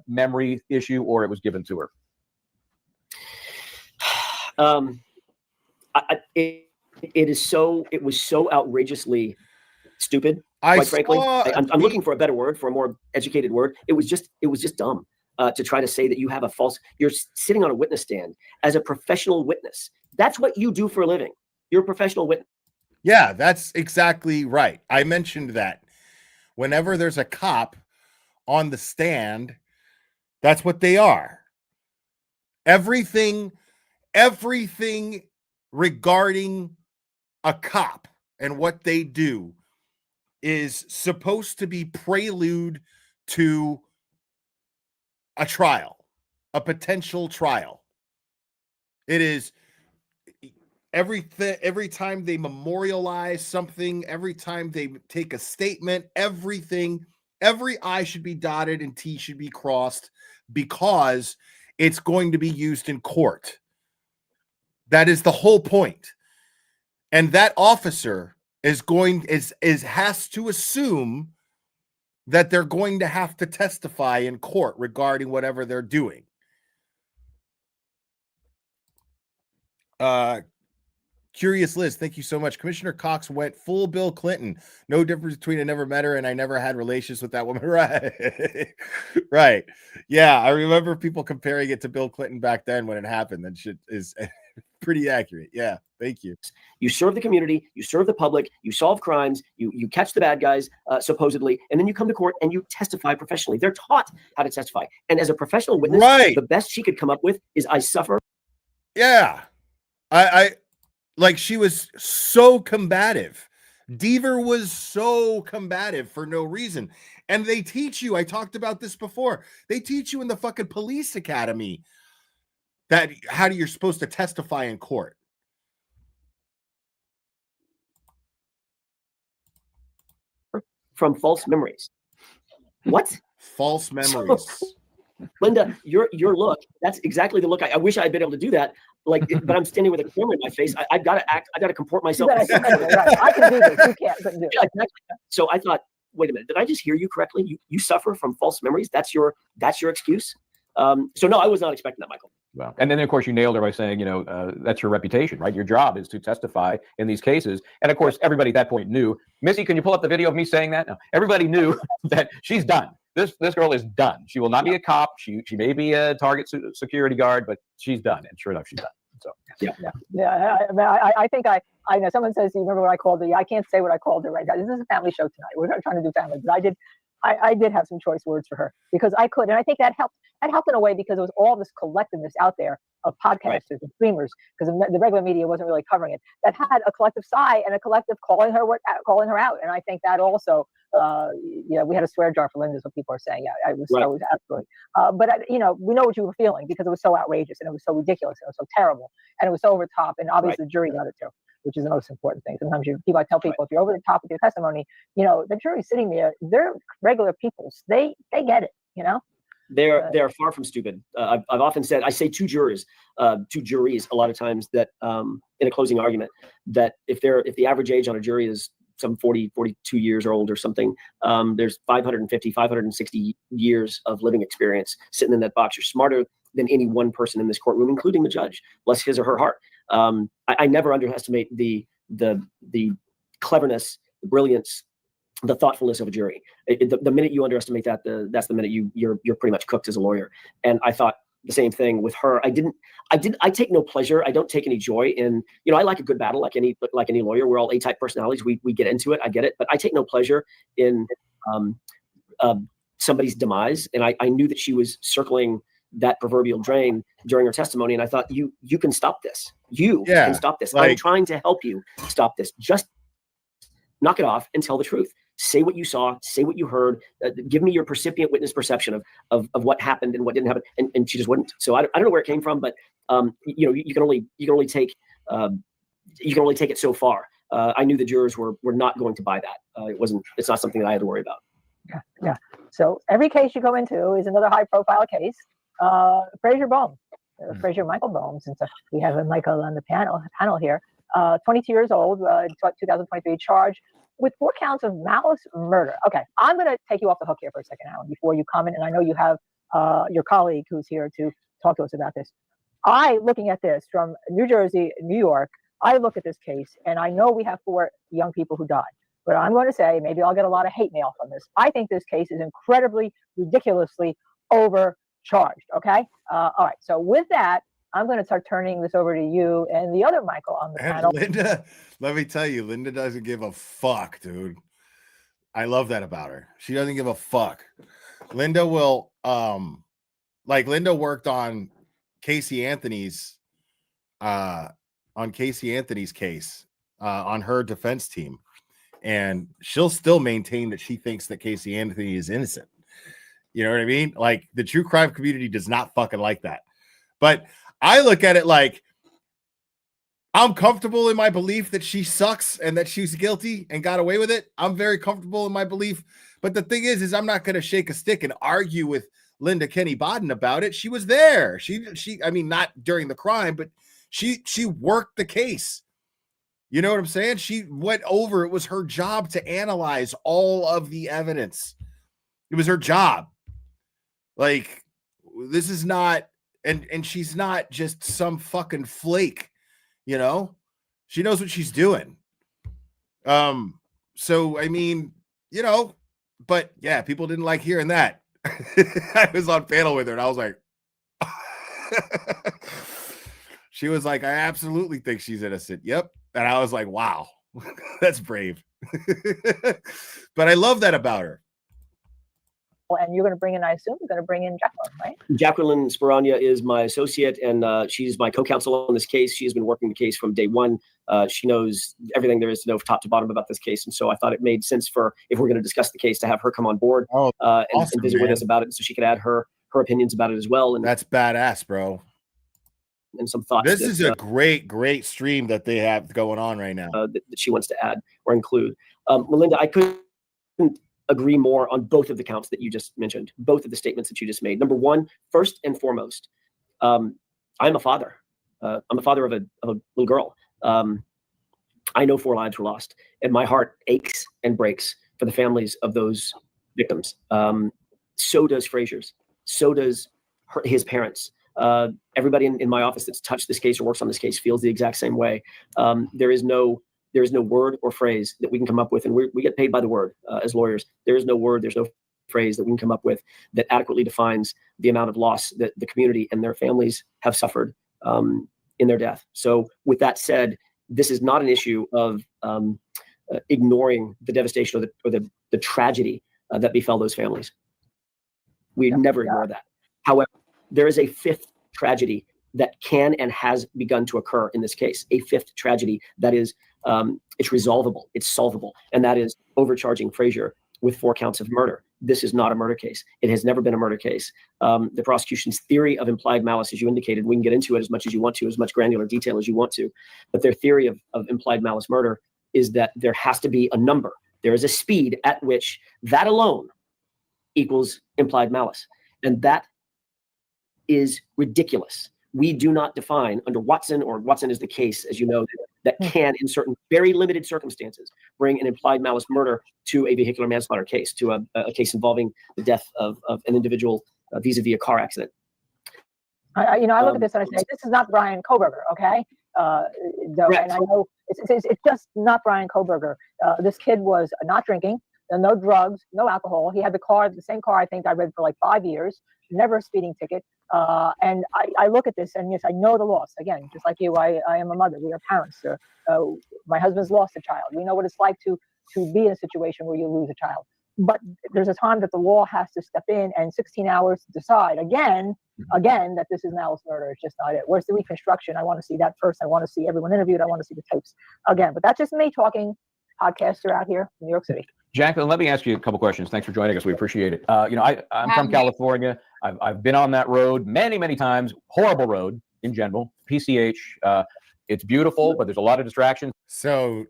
memory issue, or it was given to her? It was so outrageously stupid. Quite frankly, I'm looking for a better word, for a more educated word. It was just dumb to try to say that you have you're sitting on a witness stand as a professional witness. That's what you do for a living. You're a professional witness. Yeah, that's exactly right. I mentioned that whenever there's a cop on the stand, that's what they are. Everything regarding a cop and what they do is supposed to be prelude to a trial, a potential trial. It is every time they memorialize something, every time they take a statement, every I should be dotted and T should be crossed, because it's going to be used in court. That is the whole point. And that officer has to assume that they're going to have to testify in court regarding whatever they're doing. Curious Liz, thank you so much. Commissioner Cox went full Bill Clinton. No difference between I never met her and I never had relations with that woman. Right. Right. Yeah, I remember people comparing it to Bill Clinton back then when it happened. That shit is pretty accurate. Yeah, thank you. You serve the community, you serve the public, you solve crimes, you catch the bad guys, supposedly, and then you come to court and you testify professionally. They're taught how to testify. And as a professional witness, the best she could come up with is, I suffer. Yeah. I like, she was so combative. Deaver was so combative for no reason. And they teach you, I talked about this before, they teach you in the fucking police academy that how you're supposed to testify in court. From false memories. What? False memories. Linda, your look, that's exactly the look. I wish I had been able to do that. Like, but I'm standing with a camera in my face. I got to act. I got to comport myself. I can do this. You can't. Couldn't do it. Yeah, exactly. So I thought, wait a minute, did I just hear you correctly? You suffer from false memories? That's your excuse? So no, I was not expecting that, Michael. Well, and then of course you nailed her by saying, that's your reputation, right? Your job is to testify in these cases. And of course, everybody at that point knew. Missy, can you pull up the video of me saying that? No, everybody knew that she's done. This girl is done. She will not be a cop. She may be a target security guard, but she's done. And sure enough, she's done. So I think I know. Someone says, you remember what I called her? I can't say what I called her right now. This is a family show tonight. We're not trying to do family, but I did have some choice words for her because I could, and I think that helped. That helped in a way because there was all this collectiveness out there of podcasters and streamers, because the regular media wasn't really covering it. That had a collective sigh and a collective calling her out, and I think that also We had a swear jar for Linda, is what people are saying. Yeah, I was Right. absolutely. We know what you were feeling because it was so outrageous and it was so ridiculous and it was so terrible and it was so over the top. And obviously the jury got it too, which is the most important thing. Sometimes I tell people, if you're over the top with your testimony, the jury's sitting there. They're regular people. They get it. They're far from stupid. I've often said, I say to juries a lot of times that in a closing argument, that if the average age on a jury is some 40, 42 years old or something, there's 550, 560 years of living experience sitting in that box. You're smarter than any one person in this courtroom, including the judge, bless his or her heart. I never underestimate the cleverness, the brilliance, the thoughtfulness of a jury. The minute you underestimate that, that's the minute you're pretty much cooked as a lawyer. And I thought the same thing with her. I take no pleasure. I don't take any joy in, I like a good battle like any lawyer. We're all A-type personalities. We get into it. I get it. But I take no pleasure in somebody's demise. And I knew that she was circling that proverbial drain during her testimony. And I thought, you can stop this. You can stop this. I'm trying to help you stop this. Just knock it off and tell the truth. Say what you saw, say what you heard, give me your percipient witness perception of what happened and what didn't happen. And she just wouldn't. So I don't know where it came from, but you can only take it so far. I knew the jurors were not going to buy that. It's not something that I had to worry about. Yeah. So every case you go into is another high profile case. Frazier Bohm, Frazier Michael Bohm, since we have a Michael on the panel here, 22 years old, 2023, charged with 4 counts of malice murder. Okay, I'm going to take you off the hook here for a second, Alan, before you comment. And I know you have your colleague who's here to talk to us about this. Looking at this from New Jersey, New York, I look at this case and I know we have 4 young people who died. But I'm going to say, maybe I'll get a lot of hate mail from this. I think this case is incredibly, ridiculously overcharged. Okay? All right. So with that, I'm going to start turning this over to you and the other Michael on the panel. Linda, let me tell you, Linda doesn't give a fuck, dude. I love that about her. She doesn't give a fuck. Linda will, Linda worked on Casey Anthony's case on her defense team, and she'll still maintain that she thinks that Casey Anthony is innocent. You know what I mean? Like, the true crime community does not fucking like that. But I look at it like, I'm comfortable in my belief that she sucks and that she's guilty and got away with it. I'm very comfortable in my belief. But the thing is I'm not going to shake a stick and argue with Linda Kenny Bodden about it. She was there. She I mean, not during the crime, but she worked the case. You know what I'm saying? She went over. It was her job to analyze all of the evidence. It was her job. Like, this is not, and she's not just some fucking flake, she knows what she's doing. So, I mean, but yeah, people didn't like hearing that. I was on panel with her and I was like, she was like, I absolutely think she's innocent. Yep. And I was like, wow, that's brave. But I love that about her. And you're going to bring in, I assume, you're going to bring in Jacqueline, right? Jacqueline Sperania is my associate, and she's my co-counsel on this case. She has been working the case from day one. She knows everything there is to know from top to bottom about this case. And so I thought it made sense if we're going to discuss the case, to have her come on board and visit with us about it, so she could add her opinions about it as well. And that's badass, bro. And some thoughts. This is a great stream that they have going on right now. That she wants to add or include. Melinda, I couldn't agree more on both of the counts that you just mentioned, both of the statements that you just made. Number one, first and foremost, I'm a father. I'm a father of a little girl. I know 4 lives were lost, and my heart aches and breaks for the families of those victims. So does Frazier's. So does his parents. Everybody in my office that's touched this case or works on this case feels the exact same way. There is no word or phrase that we can come up with, and we get paid by the word as lawyers. There is no word, there's no phrase that we can come up with that adequately defines the amount of loss that the community and their families have suffered in their death. So with that said, this is not an issue of ignoring the devastation or the tragedy that befell those families. We never ignore that. However, there is a 5th tragedy that can and has begun to occur in this case, a 5th tragedy that is it's resolvable, it's solvable, and that is overcharging Frazier with 4 counts of murder. This is not a murder case. It has never been a murder case. The prosecution's theory of implied malice, as you indicated, we can get into it as much as you want to, as much granular detail as you want to, but their theory of implied malice murder is that there has to be a number. There is a speed at which that alone equals implied malice. And that is ridiculous. We do not define under Watson, or Watson is the case, as you know, that can, in certain very limited circumstances, bring an implied malice murder to a vehicular manslaughter case, to a case involving the death of an individual vis-a-vis a car accident. I look at this and I say, this is not Brian Koberger, okay? And I know it's just not Brian Koberger. This kid was not drinking, no drugs, no alcohol. He had the same car I think I read for like 5 years, never a speeding ticket. And I look at this and yes, I know the loss. Again, just like you, I am a mother. We are parents. My husband's lost a child. We know what it's like to be in a situation where you lose a child. But there's a time that the law has to step in and 16 hours to decide again, that this is malice murder. It's just not it. Where's the reconstruction? I want to see that first. I want to see everyone interviewed. I want to see the tapes again. But that's just me talking, podcaster out here in New York City. Jacqueline, let me ask you a couple questions. Thanks for joining us. We appreciate it. I'm from California. I've been on that road many, many times. Horrible road in general. PCH. It's beautiful, but there's a lot of distractions. So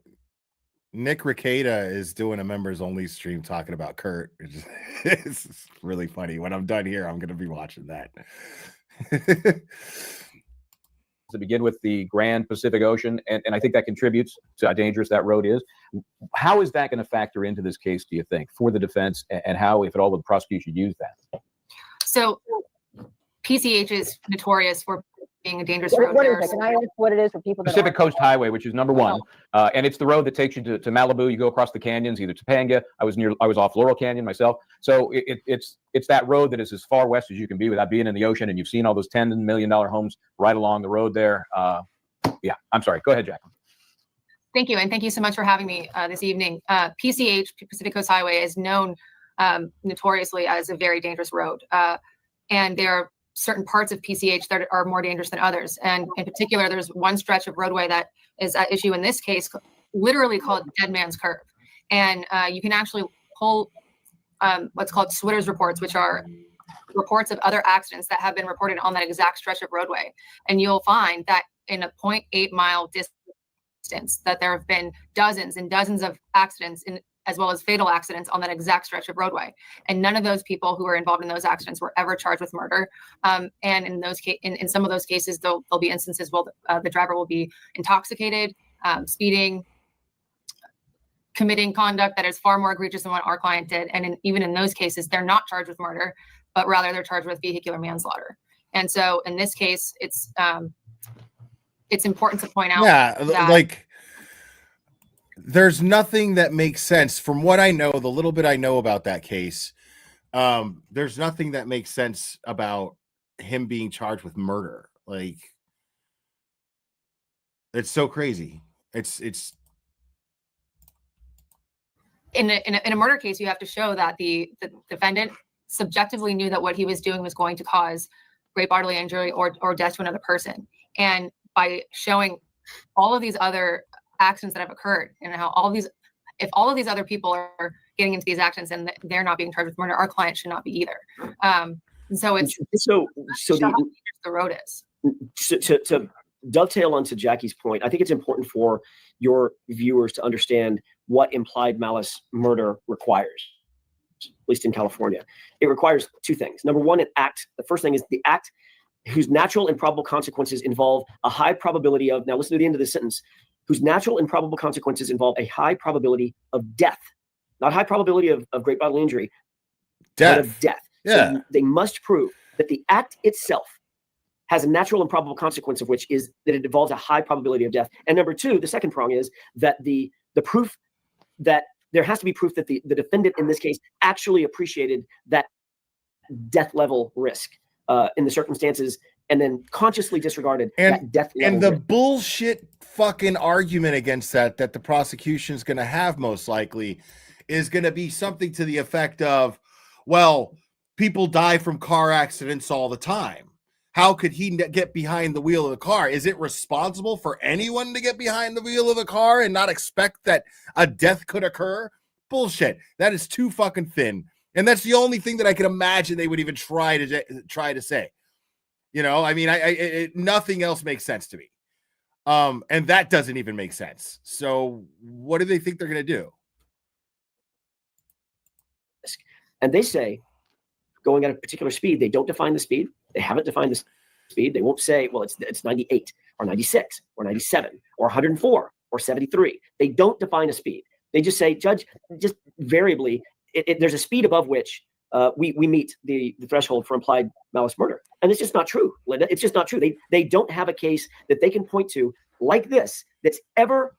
Nick Rekieta is doing a members only stream talking about Kurt. It's really funny. When I'm done here, I'm going to be watching that. To begin with the Grand Pacific Ocean, and I think that contributes to how dangerous that road is. How is that going to factor into this case, do you think, for the defense, and how, if at all, the prosecution use that? So PCH is notorious for being a dangerous road. What is it? Can I ask what it is for people that Pacific Coast Highway, which is number one, and it's the road that takes you to Malibu. You go across the canyons, either Topanga. I was off Laurel Canyon myself, so it's that road that is as far west as you can be without being in the ocean, and you've seen all those $10 million homes right along the road there. Yeah, I'm sorry. Go ahead, Jacqueline. Thank you, and thank you so much for having me this evening. PCH, Pacific Coast Highway, is known notoriously as a very dangerous road, and there are certain parts of PCH that are more dangerous than others. And in particular, there's one stretch of roadway that is at issue in this case, literally called Dead Man's Curve. And you can actually pull what's called Switter's reports, which are reports of other accidents that have been reported on that exact stretch of roadway. And you'll find that in a 0.8 mile distance, that there have been dozens and dozens of accidents, as well as fatal accidents on that exact stretch of roadway. And none of those people who were involved in those accidents were ever charged with murder. And in those in some of those cases, there'll be instances where the driver will be intoxicated, speeding, committing conduct that is far more egregious than what our client did. And even in those cases, they're not charged with murder, but rather they're charged with vehicular manslaughter. And so in this case, it's important to point out that there's nothing that makes sense from what I know, the little bit I know about that case. There's nothing that makes sense about him being charged with murder. Like, it's so crazy. It's in a murder case, you have to show that the defendant subjectively knew that what he was doing was going to cause great bodily injury or death to another person. And by showing all of these other accidents that have occurred and how if all of these other people are getting into these accidents and they're not being charged with murder, our client should not be either. And so it's so the road is. To dovetail onto Jackie's point, I think it's important for your viewers to understand what implied malice murder requires, at least in California. It requires two things. Number one, the first thing is the act whose natural and probable consequences involve a high probability of, now listen to the end of the sentence, whose natural and probable consequences involve a high probability of death, not high probability of great bodily injury, but of death. Yeah. So they must prove that the act itself has a natural and probable consequence of which is that it involves a high probability of death. And number two, the second prong is that the proof that there has to be proof that the defendant in this case actually appreciated that death level risk in the circumstances and then consciously disregarded that death level and the risk. bullshit fucking argument against that the prosecution's going to have most likely is going to be something to the effect of, well, people die from car accidents all the time. How could he get behind the wheel of the car? Is it responsible for anyone to get behind the wheel of a car and not expect that a death could occur? bullshit. That is too fucking thin. And that's the only thing that I can imagine they would even try to say. You know, I mean, nothing else makes sense to me. And that doesn't even make sense. So what do they think they're going to do? And they say going at a particular speed, they don't define the speed. They haven't defined the speed. They won't say, well, it's 98 or 96 or 97 or 104 or 73. They don't define a speed. They just say, Judge, just variably, there's a speed above which we meet the threshold for implied malice murder. And it's just not true, Linda. It's just not true. They don't have a case that they can point to like this that's ever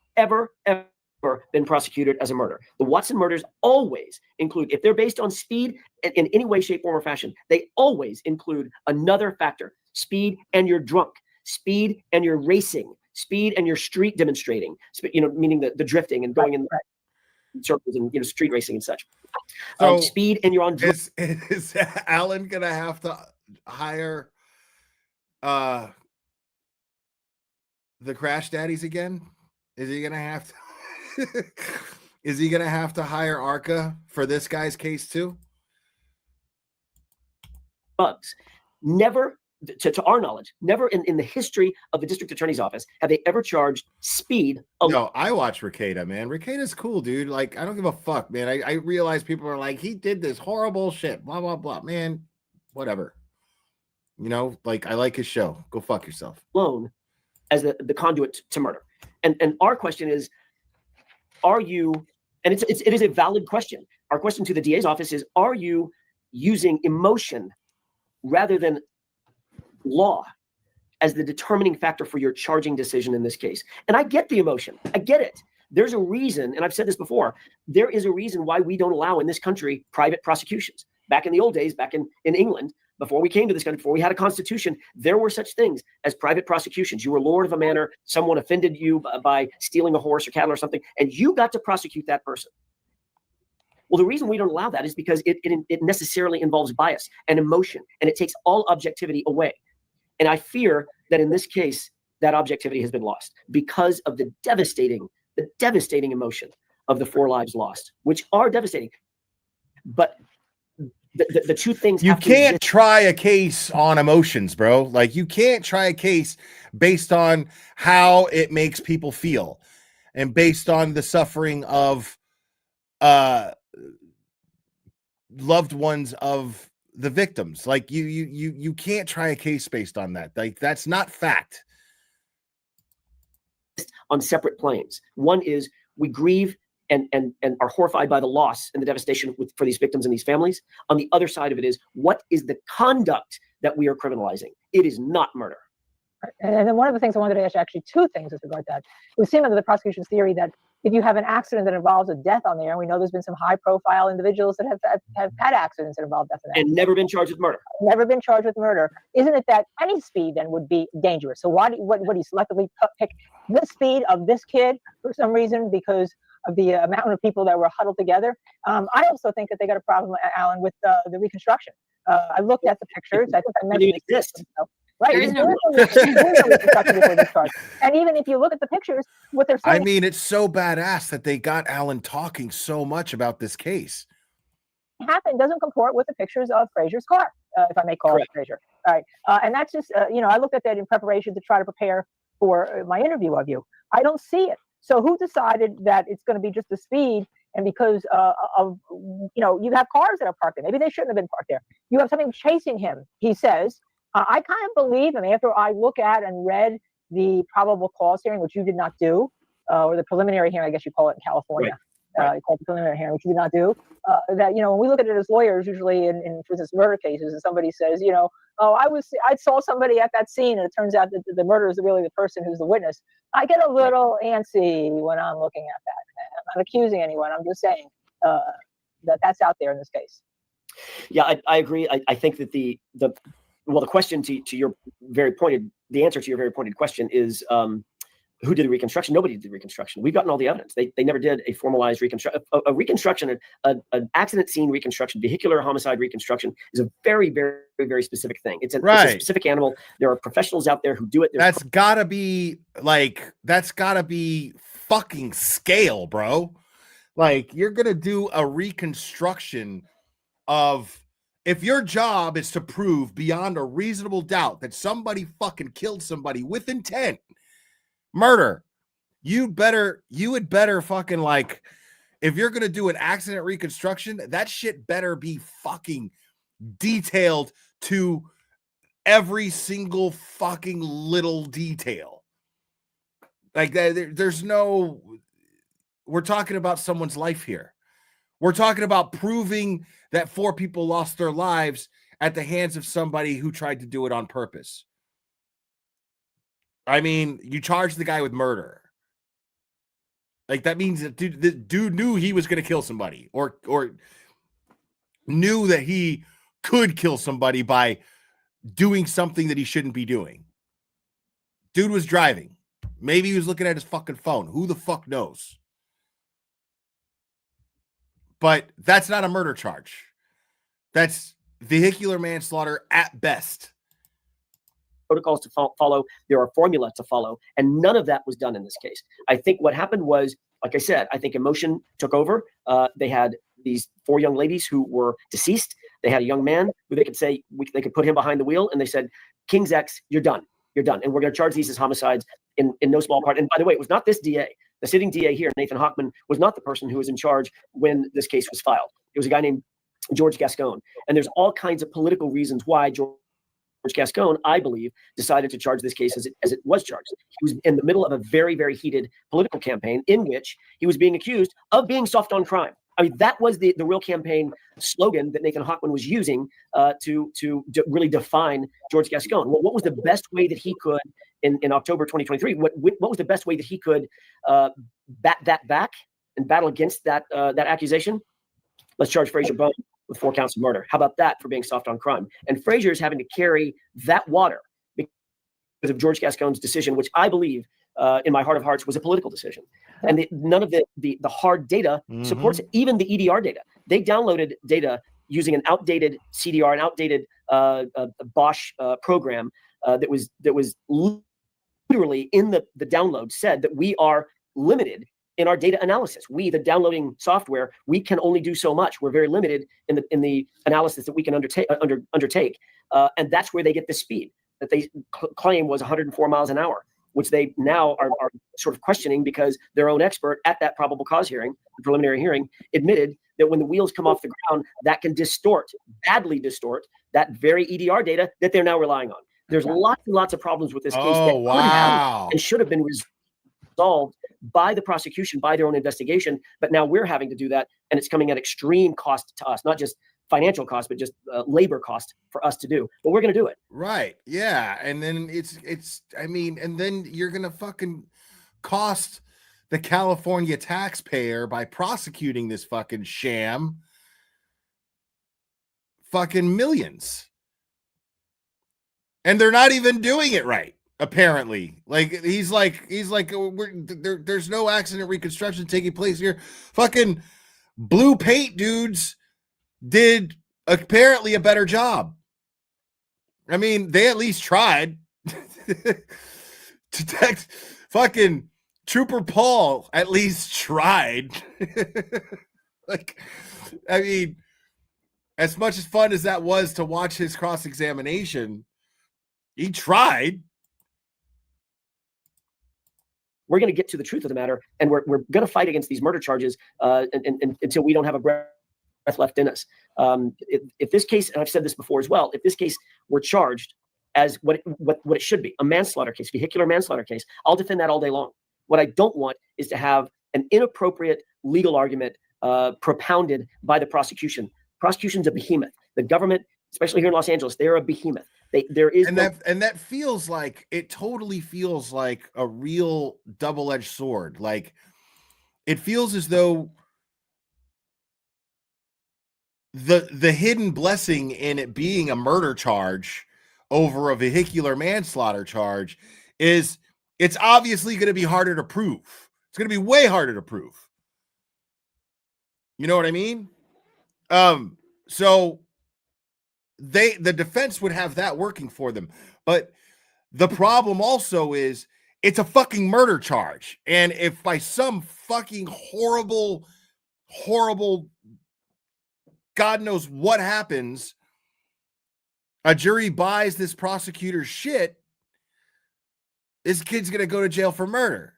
been prosecuted as a murder. The Watson murders always include, if they're based on speed in any way, shape, form, or fashion, they always include another factor: speed and you're drunk, speed and you're racing, speed and you're street demonstrating, meaning the drifting and going in circles and street racing and such. So speed and you're on drugs. Is Alan gonna have to hire the crash daddies again? Is he gonna have to is he gonna have to hire Arca for this guy's case too? Bugs. Never, to our knowledge, never in the history of the district attorney's office have they ever charged speed. No, I watch Rekieta, man. Rekieta's cool, dude. Like, I don't give a fuck, man. I realize people are like, he did this horrible shit, blah, blah, blah. Man, whatever. You know, like, I like his show. Go fuck yourself. Alone as the conduit to murder. And our question is, are you, and it is a valid question. Our question to the DA's office is, are you using emotion rather than law as the determining factor for your charging decision in this case? And I get the emotion. I get it. There's a reason, and I've said this before, there is a reason why we don't allow in this country private prosecutions. Back in the old days, back in England, before we came to this country, before we had a constitution, there were such things as private prosecutions. You were lord of a manor, someone offended you by stealing a horse or cattle or something, and you got to prosecute that person. Well, the reason we don't allow that is because it necessarily involves bias and emotion, and it takes all objectivity away. And I fear that in this case, that objectivity has been lost because of the devastating emotion of the 4 lives lost, which are devastating. But the two things you can't try a case on emotions, bro. Like, you can't try a case based on how it makes people feel and based on the suffering of loved ones of the victims. Like, you can't try a case based on that. Like, that's not fact. On separate planes. One is we grieve and are horrified by the loss and the devastation for these victims and these families. On the other side of it is, what is the conduct that we are criminalizing? It is not murder. And then one of the things I wanted to ask, actually 2 things with regard to that. It would seem under the prosecution's theory that if you have an accident that involves a death on there, and we know there's been some high-profile individuals that have had accidents that involve death and never been charged with murder. Never been charged with murder. Isn't it that any speed then would be dangerous? So what do you selectively pick the speed of this kid for some reason because of the amount of people that were huddled together? I also think that they got a problem, Alan, with the reconstruction. I looked at the pictures. I think I mentioned this. Right. There is no and even if you look at the pictures, what they're saying. I mean, it's so badass that they got Alan talking so much about this case. Happened doesn't comport with the pictures of Frazier's car, if I may call it Frazier. All right. And that's just, I looked at that in preparation to try to prepare for my interview of you. I don't see it. So who decided that it's going to be just the speed? And because you have cars that are parked there. Maybe they shouldn't have been parked there. You have something chasing him, he says. I kind of believe him after I look at and read the probable cause hearing, which you did not do, or the preliminary hearing, I guess you call it in California. You call it the preliminary hearing, which you did not do. That, when we look at it as lawyers, usually in for instance, murder cases, and somebody says, I saw somebody at that scene, and it turns out that the murderer is really the person who's the witness. I get a little antsy when I'm looking at that. I'm not accusing anyone. I'm just saying that's out there in this case. Yeah, I agree. I think that the question to your the answer to your very pointed question is, who did the reconstruction? Nobody did the reconstruction. We've gotten all the evidence. They never did a formalized reconstruction. A reconstruction, an accident scene reconstruction, vehicular homicide reconstruction is a very, very, very specific thing. It's a specific animal. There are professionals out there who do it. That's gotta be fucking scale, bro. Like, you're going to do a reconstruction of, if your job is to prove beyond a reasonable doubt that somebody fucking killed somebody with intent, murder, you would better fucking, like, if you're going to do an accident reconstruction, that shit better be fucking detailed to every single fucking little detail. Like, there's no, we're talking about someone's life here. We're talking about proving that 4 people lost their lives at the hands of somebody who tried to do it on purpose. I mean, you charge the guy with murder. Like, that means that the dude knew he was going to kill somebody, or knew that he could kill somebody by doing something that he shouldn't be doing. Dude was driving. Maybe he was looking at his fucking phone. Who the fuck knows? But that's not a murder charge. That's vehicular manslaughter at best. Protocols to follow. There are formulas to follow. And none of that was done in this case. I think what happened was, like I said, I think emotion took over. They had these 4 young ladies who were deceased. They had a young man who they could say, they could put him behind the wheel. And they said, King's X, you're done. You're done. And we're going to charge these as homicides in no small part. And by the way, it was not this DA. The sitting DA here, Nathan Hochman, was not the person who was in charge when this case was filed. It was a guy named George Gascon. And there's all kinds of political reasons why George Gascon, I believe, decided to charge this case as it was charged. He was in the middle of a very, very heated political campaign in which he was being accused of being soft on crime. I mean, that was the real campaign slogan that Nathan Hochman was using to really define George Gascon. What was the best way that he could, in October 2023, what was the best way that he could bat that back and battle against that accusation? Let's charge Frazier Bone with 4 counts of murder. How about that for being soft on crime? And Frazier is having to carry that water because of George Gascon's decision, which I believe, in my heart of hearts, was a political decision. And none of the hard data supports it, even the EDR data. They downloaded data using an outdated CDR, an outdated Bosch program that was literally in the download said that we are limited in our data analysis. We, the downloading software, we can only do so much. We're very limited in the analysis that we can undertake. And that's where they get the speed that they claim was 104 miles an hour, which they now are sort of questioning because their own expert at that probable cause hearing, the preliminary hearing, admitted that when the wheels come off the ground, that can badly distort that very EDR data that they're now relying on. There's lots and lots of problems with this case that could have and should have been resolved by the prosecution, by their own investigation. But now we're having to do that, and it's coming at extreme cost to us, not just financial cost, but just labor cost for us to do. But we're going to do it. Right. Yeah. And then and then you're going to fucking cost the California taxpayer by prosecuting this fucking sham fucking millions. And they're not even doing it right, apparently. He's like there's no accident reconstruction taking place here. Fucking blue paint dudes did apparently a better job. I mean, they at least tried. Detect fucking Trooper Paul at least tried. I mean, as much as fun as that was to watch his cross-examination, he tried. We're going to get to the truth of the matter, and we're going to fight against these murder charges until we don't have a breath left in us. If this case, and I've said this before as well, if this case were charged as what it should be, a manslaughter case, vehicular manslaughter case, I'll defend that all day long. What I don't want is to have an inappropriate legal argument propounded by the prosecution. Prosecution's a behemoth. The government, especially here in Los Angeles, they're a behemoth. That feels like, it totally feels like a real double-edged sword. Like, it feels as though the hidden blessing in it being a murder charge over a vehicular manslaughter charge is it's obviously going to be harder to prove. It's going to be way harder to prove. You know what I mean? So the defense would have that working for them. But the problem also is it's a fucking murder charge. And if by some fucking horrible horrible, God knows what happens, a jury buys this prosecutor's shit, this kid's going to go to jail for murder.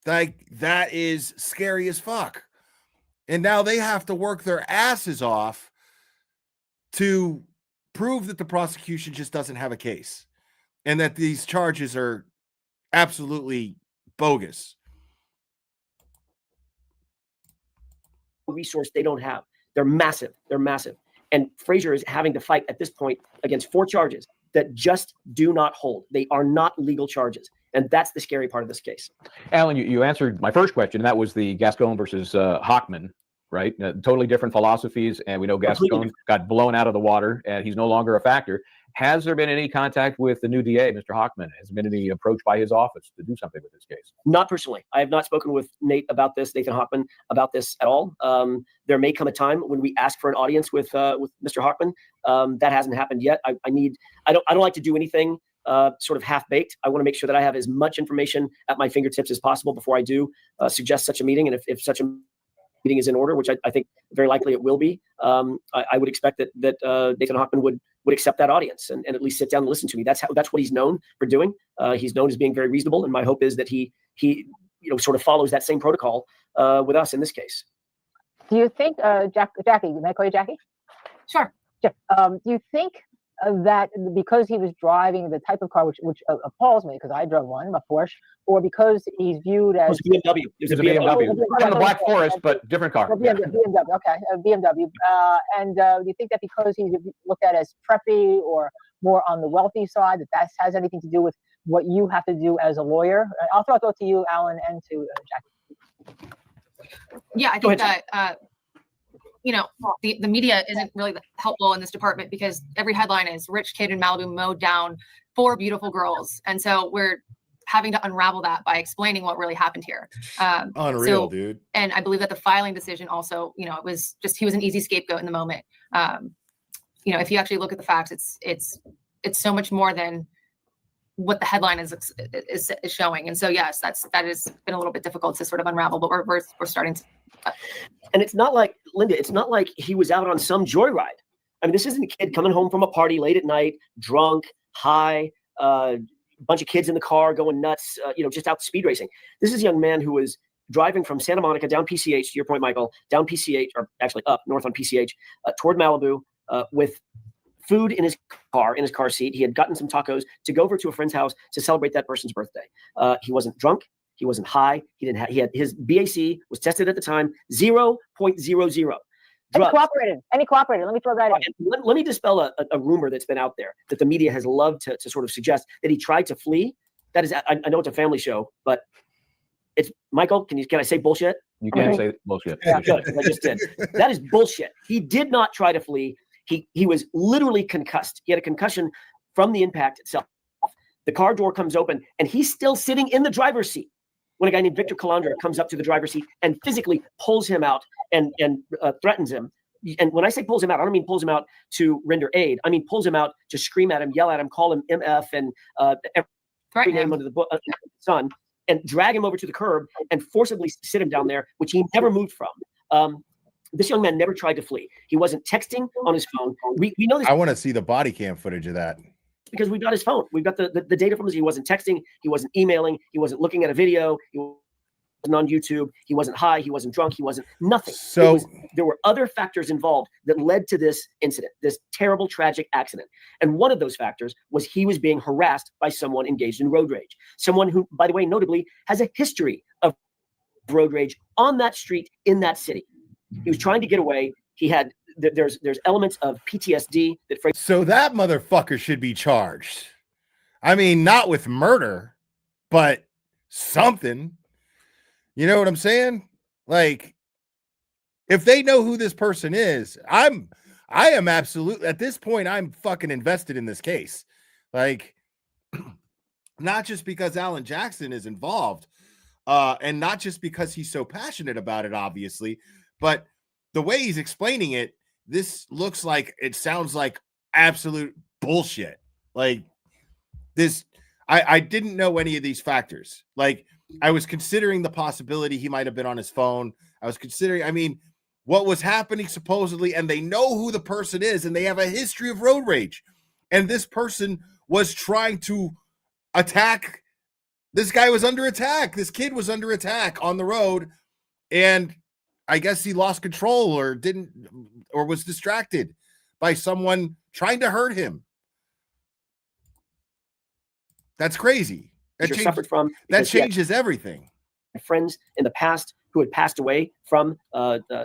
Like, that is scary as fuck. And now they have to work their asses off to prove that the prosecution just doesn't have a case and that these charges are absolutely bogus. Resource they don't have. They're massive. They're massive. And Frazier is having to fight at this point against 4 charges that just do not hold. They are not legal charges. And that's the scary part of this case. Alan, you answered my first question. That was the Gascon versus Hockman, right? Totally different philosophies. And we know Gascon got blown out of the water and he's no longer a factor. Has there been any contact with the new DA, Mr. Hockman? Has there been any approach by his office to do something with this case? Not personally. I have not spoken with Nathan Hockman, about this at all. There may come a time when we ask for an audience with Mr. Hockman. That hasn't happened yet. I don't like to do anything sort of half-baked. I want to make sure that I have as much information at my fingertips as possible before I do suggest such a meeting. And if such a meeting is in order, which I think very likely it will be, I would expect that Nathan Hockman would accept that audience and at least sit down and listen to me. That's what he's known for doing. He's known as being very reasonable, and my hope is that he sort of follows that same protocol with us in this case. Do you think, Jackie, may I call you Jackie? Sure. Do you think that because he was driving the type of car which appalls me, because I drove one, a Porsche, or because he's viewed as a BMW. It's a BMW. From the Black Forest, but different car. BMW, okay, BMW. And do you think that because he's looked at as preppy or more on the wealthy side, that has anything to do with what you have to do as a lawyer? I'll throw it to you, Alan, and to Jackie. Yeah, I think that the media isn't really helpful in this department because every headline is rich kid in Malibu mowed down 4 beautiful girls. And so we're having to unravel that by explaining what really happened here. Unreal, dude. And I believe that the filing decision also, it was just, he was an easy scapegoat in the moment. If you actually look at the facts, it's so much more than what the headline is showing. And so, yes, that has been a little bit difficult to sort of unravel, but we're starting to. And it's not like, Linda, it's not like he was out on some joyride. I mean, this isn't a kid coming home from a party late at night, drunk, high, bunch of kids in the car going nuts, just out speed racing. This is a young man who was driving from Santa Monica down PCH, to your point, Michael, down PCH, or actually up north on PCH, toward Malibu, with food in his car seat. He had gotten some tacos to go over to a friend's house to celebrate that person's birthday. He wasn't drunk. He wasn't high. He had his BAC was tested at the time, 0.00. Any cooperated. Let me throw that in. Let me dispel a rumor that's been out there that the media has loved to sort of suggest that he tried to flee. That is, I know it's a family show, but it's Michael. Can I say bullshit? You can say bullshit. Yeah, good. I just did. That is bullshit. He did not try to flee. He was literally concussed. He had a concussion from the impact itself. The car door comes open, and he's still sitting in the driver's seat when a guy named Victor Calandra comes up to the driver's seat and physically pulls him out and threatens him. And when I say pulls him out, I don't mean pulls him out to render aid. I mean pulls him out to scream at him, yell at him, call him MF and every name under the sun, and drag him over to the curb and forcibly sit him down there, which he never moved from. This young man never tried to flee. He wasn't texting on his phone. We know this. I want to see the body cam footage of that. Because we've got his phone. We've got the data from his. He wasn't texting. He wasn't emailing. He wasn't looking at a video. He wasn't on YouTube. He wasn't high. He wasn't drunk. He wasn't nothing. So there were other factors involved that led to this incident, this terrible, tragic accident. And one of those factors was he was being harassed by someone engaged in road rage. Someone who, by the way, notably has a history of road rage on that street in that city. He was trying to get away. He had there's elements of PTSD that. So that motherfucker should be charged. I mean, not with murder, but something. You know what I'm saying? Like, if they know who this person is, I am absolutely at this point. I'm fucking invested in this case. Like, not just because Alan Jackson is involved, and not just because he's so passionate about it, obviously, but the way he's explaining it. This sounds like absolute bullshit. Like this, I didn't know any of these factors. Like I was considering the possibility he might have been on his phone. I was considering, I mean, what was happening supposedly, and they know who the person is, and they have a history of road rage. And this person was trying to attack. This guy was under attack. This kid was under attack on the road. And I guess he lost control or was distracted by someone trying to hurt him. That's crazy. That changes everything. Friends in the past who had passed away from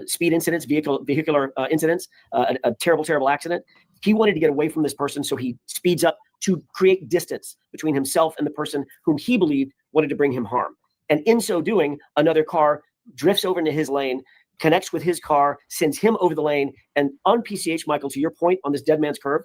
speed incidents, vehicular incidents, a terrible, terrible accident. He wanted to get away from this person, so he speeds up to create distance between himself and the person whom he believed wanted to bring him harm. And in so doing, another car drifts over into his lane, connects with his car, sends him over the lane. And on PCH, Michael, to your point on this dead man's curve,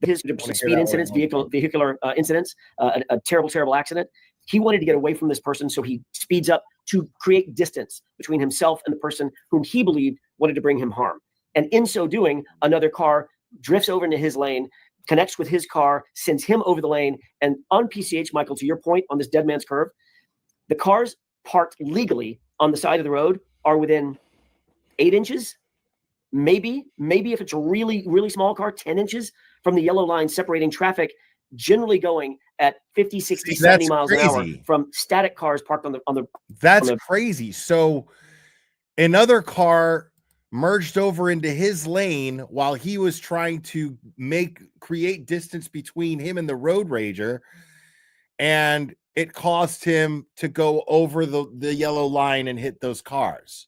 his speed incidents, vehicular incidents, a terrible, terrible accident. He wanted to get away from this person, so he speeds up to create distance between himself and the person whom he believed wanted to bring him harm. And in so doing, another car drifts over into his lane, connects with his car, sends him over the lane. And on PCH, Michael, to your point on this dead man's curve, the cars parked legally on the side of the road are within 8 inches, maybe if it's a really, really small car, 10 inches from the yellow line separating traffic, generally going at 50, 60, 70 miles an hour from static cars parked on the. That's crazy. So another car merged over into his lane while he was trying to create distance between him and the road rager, and it caused him to go over the yellow line and hit those cars.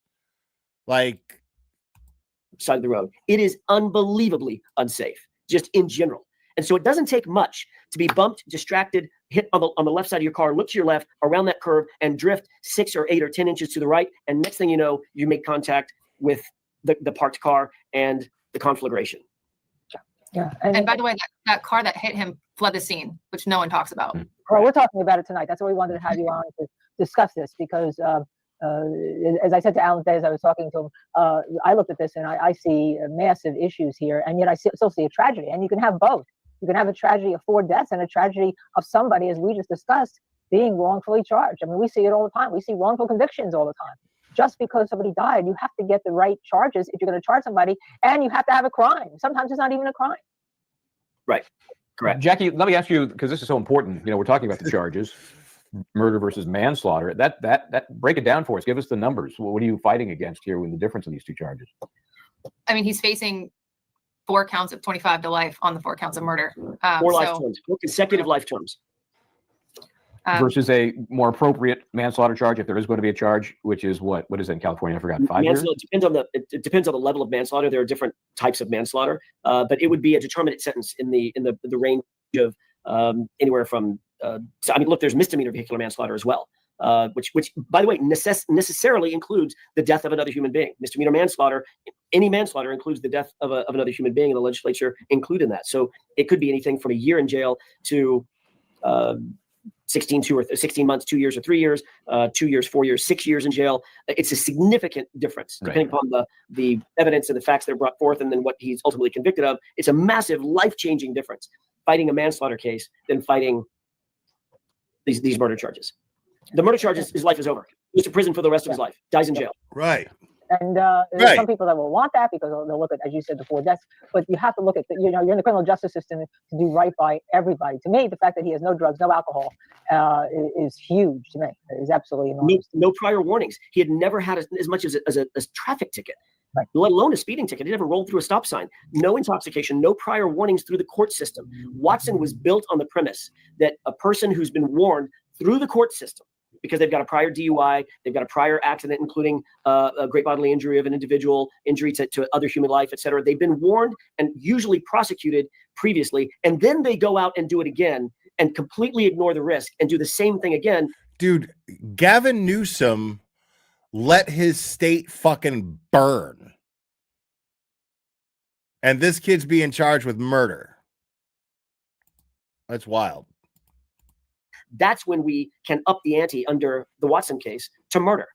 Like, side of the road. It is unbelievably unsafe, just in general. And so it doesn't take much to be bumped, distracted, hit on the left side of your car, look to your left, around that curve, and drift 6 or 8 or 10 inches to the right. And next thing you know, you make contact with the parked car and the conflagration. Yeah. And by the way, that car that hit him fled the scene, which no one talks about. Well, we're talking about it tonight. That's why we wanted to have you on to discuss this, because as I said to Alan today, as I was talking to him, I looked at this and I see massive issues here, and yet I still see a tragedy. And you can have both. You can have a tragedy of 4 deaths and a tragedy of somebody, as we just discussed, being wrongfully charged. I mean, we see it all the time. We see wrongful convictions all the time. Just because somebody died, you have to get the right charges if you're going to charge somebody, and you have to have a crime. Sometimes it's not even a crime. Right. Correct. Jackie, let me ask you, because this is so important. We're talking about the charges, murder versus manslaughter. That break it down for us. Give us the numbers. What are you fighting against here with the difference in these two charges? I mean, he's facing 4 counts of 25 to life on the 4 counts of murder. 4 life terms, 4 consecutive life terms. Versus a more appropriate manslaughter charge, if there is going to be a charge, which is what is it in California? I forgot. 5 years? It depends on the level of manslaughter. There are different types of manslaughter, but it would be a determinate sentence in the range of anywhere from. I mean, look, there's misdemeanor vehicular manslaughter as well, which by the way necessarily includes the death of another human being. Misdemeanor manslaughter, any manslaughter includes the death of another human being, and the legislature included that. So it could be anything from a year in jail to 16 months, 2 years, or 3 years, 2 years, 4 years, 6 years in jail. It's a significant difference depending upon the evidence and the facts that are brought forth, and then what he's ultimately convicted of. It's a massive, life-changing difference fighting a manslaughter case than fighting these murder charges. The murder charges, his life is over. He goes to prison for the rest of his life. Dies in jail. Right. And there's some people that will want that because they'll look at, as you said, the 4 deaths. But you have to look at, you're in the criminal justice system to do right by everybody. To me, the fact that he has no drugs, no alcohol, is huge to me. It is absolutely enormous. No prior warnings. He had never had as much as a traffic ticket, let alone a speeding ticket. He never rolled through a stop sign. No intoxication, no prior warnings through the court system. Watson was built on the premise that a person who's been warned through the court system, because they've got a prior DUI, they've got a prior accident, including a great bodily injury of an individual, injury to other human life, et cetera. They've been warned and usually prosecuted previously, and then they go out and do it again and completely ignore the risk and do the same thing again. Dude, Gavin Newsom let his state fucking burn. And this kid's being charged with murder. That's wild. That's when we can up the ante under the Watson case to murder.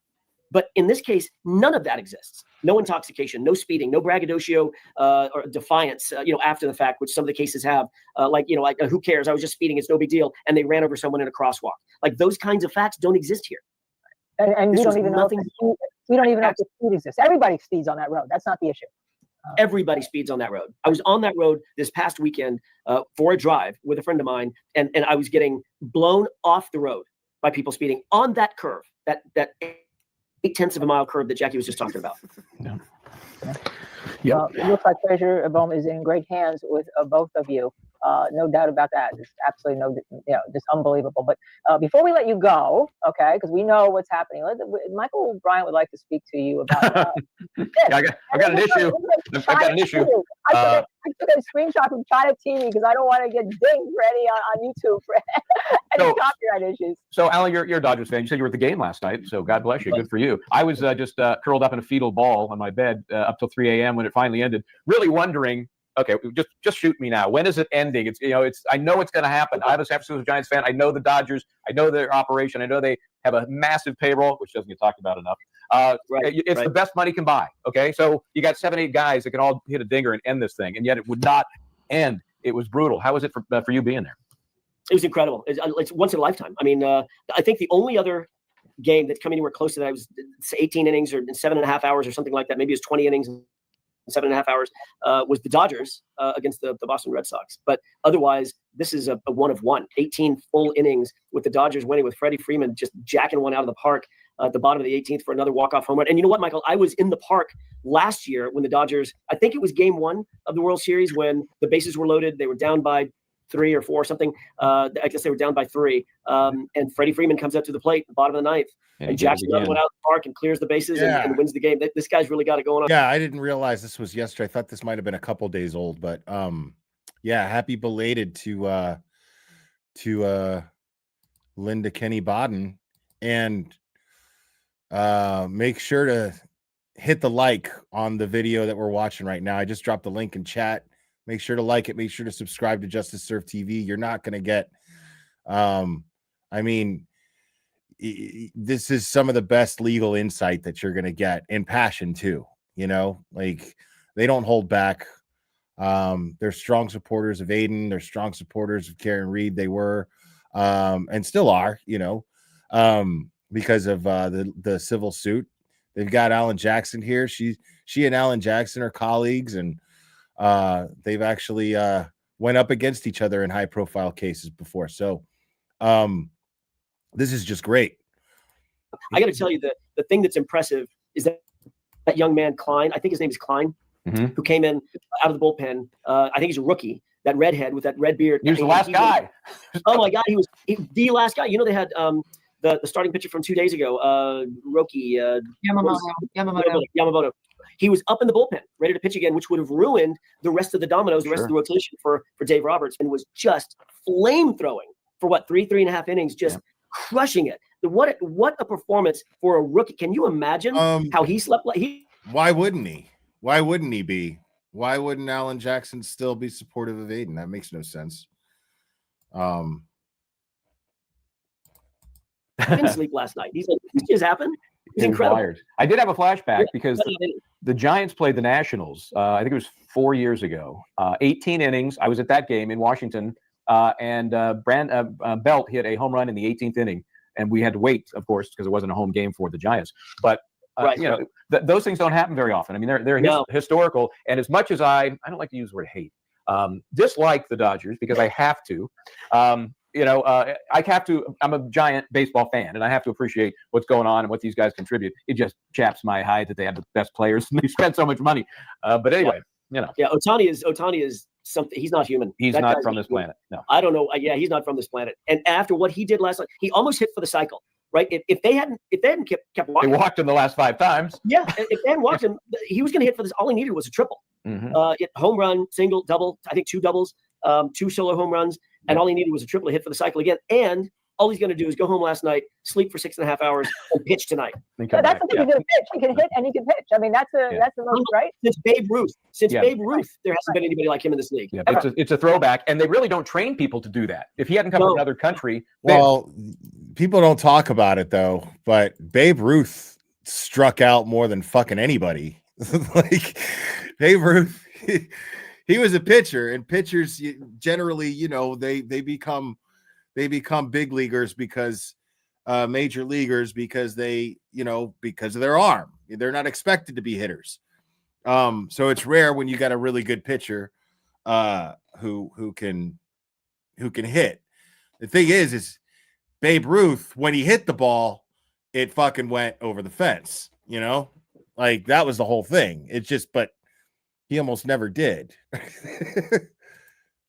But in this case, none of that exists. No intoxication, no speeding, no braggadocio or defiance, after the fact, which some of the cases have, who cares? I was just speeding. It's no big deal. And they ran over someone in a crosswalk. Like, those kinds of facts don't exist here. And we don't even know We don't even know if the speed exists. Everybody speeds on that road. That's not the issue. Everybody speeds on that road. I was on that road this past weekend for a drive with a friend of mine, and I was getting blown off the road by people speeding on that curve, that 0.8 of a mile curve that Jackie was just talking about. It looks like Treasure Bowman is in great hands with both of you. No doubt about that. There's absolutely just unbelievable. But before we let you go, okay, because we know what's happening, Michael Bryant would like to speak to you about. I got an issue. I've got an issue. I took a screenshot from China TV because I don't want to get dinged for any on YouTube for any copyright issues. So, Alan, you're a Dodgers fan. You said you were at the game last night, so God bless you. Good for you. I was just curled up in a fetal ball on my bed up till 3 a.m. when it finally ended, really wondering, okay, just shoot me now. When is it ending? It's I know it's going to happen. I'm a San Francisco Giants fan. I know the Dodgers. I know their operation. I know they have a massive payroll, which doesn't get talked about enough. It's the best money can buy. Okay, so you got 7-8 guys that can all hit a dinger and end this thing, and yet it would not end. It was brutal. How was it for you being there? It was incredible. It's once in a lifetime. I mean, I think the only other game that come anywhere close to that was 18 innings or 7.5 hours or something like that. Maybe it was 20 innings. 7.5 hours was the Dodgers against the Boston Red Sox. But otherwise, this is a one of one. 18 full innings with the Dodgers winning, with Freddie Freeman just jacking one out of the park at the bottom of the 18th for another walk-off home run. And you know what, Michael? I was in the park last year when the Dodgers, I think it was game 1 of the World Series when the bases were loaded. They were down by 3 or 4 or something. I guess they were down by 3. And Freddie Freeman comes up to the plate at the bottom of the 9th. And jacks another one out of the park and clears the bases and wins the game. This guy's really got it going on. Yeah, I didn't realize this was yesterday. I thought this might have been a couple days old, but happy belated to Linda Kenny Bodden, and make sure to hit the like on the video that we're watching right now. I just dropped the link in chat. Make sure to like it. Make sure to subscribe to Justice Serve TV. You're not going to get, this is some of the best legal insight that you're going to get, and passion too. Like, they don't hold back. They're strong supporters of Aiden. They're strong supporters of Karen Reed. They were, and still are, because of the civil suit. They've got Alan Jackson here. She and Alan Jackson are colleagues, and they've actually went up against each other in high profile cases before. So, this is just great. I got to tell you, the thing that's impressive is that young man, Klein, I think his name is Klein, who came in out of the bullpen. I think he's a rookie, that redhead with that red beard. He was the last guy. Oh, my God. He was the last guy. They had the starting pitcher from 2 days ago, Roki. Yamamoto. He was up in the bullpen, ready to pitch again, which would have ruined the rest of the dominoes, the rest of the rotation for Dave Roberts, and was just flame-throwing for 3.5 innings, just crushing it. What a performance for a rookie. Can you imagine how he slept? Why wouldn't he? Why wouldn't he be? Why wouldn't Alan Jackson still be supportive of Aiden? That makes no sense. I didn't sleep last night. He's like, this just happened. He's incredible. Wired. I did have a flashback because the Giants played the Nationals. I think it was 4 years ago. 18 innings. I was at that game in Washington, and Belt hit a home run in the 18th inning, and we had to wait, of course, because it wasn't a home game for the Giants. But those things don't happen very often. I mean, they're historical. And as much as I don't like to use the word hate, dislike the Dodgers because I have to. I have to. I'm a Giant baseball fan, and I have to appreciate what's going on and what these guys contribute. It just chaps my hide that they have the best players and they spend so much money. But anyway, Ohtani is something. He's not human. He's not from this planet. No, I don't know. He's not from this planet. And after what he did last night, he almost hit for the cycle. Right? If they hadn't kept walking, they walked him the last 5 times. Yeah, if they hadn't walked him, he was going to hit for this. All he needed was a triple. Home run, single, double. I think 2 doubles, 2 solo home runs. And all he needed was a triple to hit for the cycle again. And all he's going to do is go home last night, sleep for 6.5 hours, and pitch tonight. That's the thing. He's going to pitch. He can hit and he can pitch. I mean, that's the most, right? Since Babe Ruth, there hasn't been anybody like him in this league. Yeah, it's a throwback, and they really don't train people to do that. If he hadn't come from another country, people don't talk about it though. But Babe Ruth struck out more than fucking anybody. Like Babe Ruth. He was a pitcher, and pitchers generally, they become big leaguers because major leaguers because because of their arm. They're not expected to be hitters. So it's rare when you got a really good pitcher who can hit. The thing is Babe Ruth, when he hit the ball, it fucking went over the fence, like that was the whole thing. But he almost never did.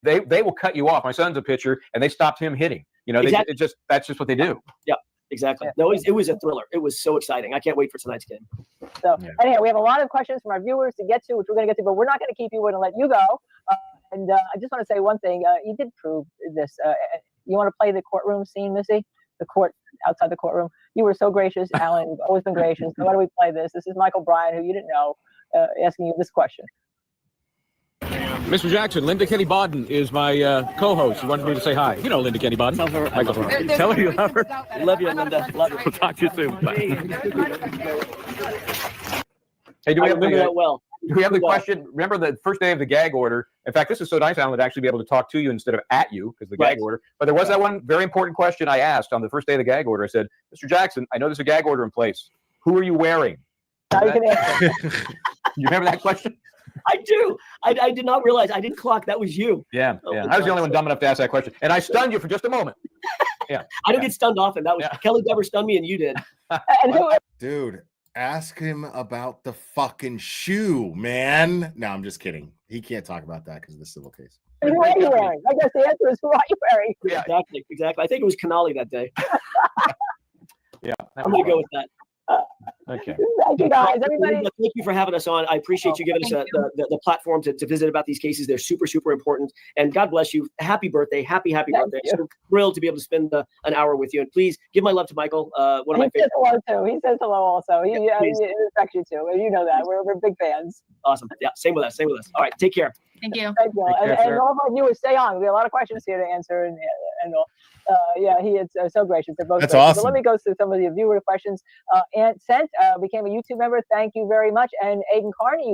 They will cut you off. My son's a pitcher, and they stopped him hitting. Exactly. That's just what they do. Yeah, exactly. No, it was a thriller. It was so exciting. I can't wait for tonight's game. So anyhow, we have a lot of questions from our viewers to get to, which we're going to get to, but we're not going to keep you. We're going to let you go. And I just want to say one thing. You did prove this. You want to play the courtroom scene, Missy? The court outside the courtroom. You were so gracious, Alan. You've always been gracious. So why don't we play this? This is Michael Bryan, who you didn't know, asking you this question. Mr. Jackson, Linda Kenny Bodden is my co-host. She wanted me to say hi. You know Linda Kenny Bodden. Tell her I love her. Tell her you love her. Love you, Linda. Love you. We'll talk to you soon. Bye. Hey, do we have the question? Remember the first day of the gag order? In fact, this is so nice, Alan, to actually be able to talk to you instead of at you, because the gag order. But there was that one very important question I asked on the first day of the gag order. I said, Mr. Jackson, I know there's a gag order in place. Who are you wearing? Now you can answer. You remember that question? I do. I did not realize. I didn't clock. That was you. Yeah. I was the only one dumb enough to ask that question. And I stunned you for just a moment. Yeah. I don't get stunned often. That was Kelly Dever stunned me and you did. Dude, ask him about the fucking shoe, man. No, I'm just kidding. He can't talk about that because of the civil case. Who are you wearing? I guess the answer is who are you wearing? Yeah, exactly. I think it was Canali that day. Yeah. I'm going to go with that. Okay. Thank you, guys. Everybody. Thank you for having us on. I appreciate you giving us the platform to visit about these cases. They're super, super important. And God bless you. Happy birthday. Happy birthday. So thrilled to be able to spend an hour with you. And please give my love to Michael. One of my favorites. He says hello, too. He says hello also. He respects you, too. You know that. We're big fans. Awesome. Yeah, same with us. All right, take care. Thank you. Thank you. And all of our viewers, stay on. We have a lot of questions here to answer. And all. He is so gracious. They're both That's gracious. awesome. So let me go through some of the viewer questions. Aunt Sent became a YouTube member. Thank you very much. And Aiden Carney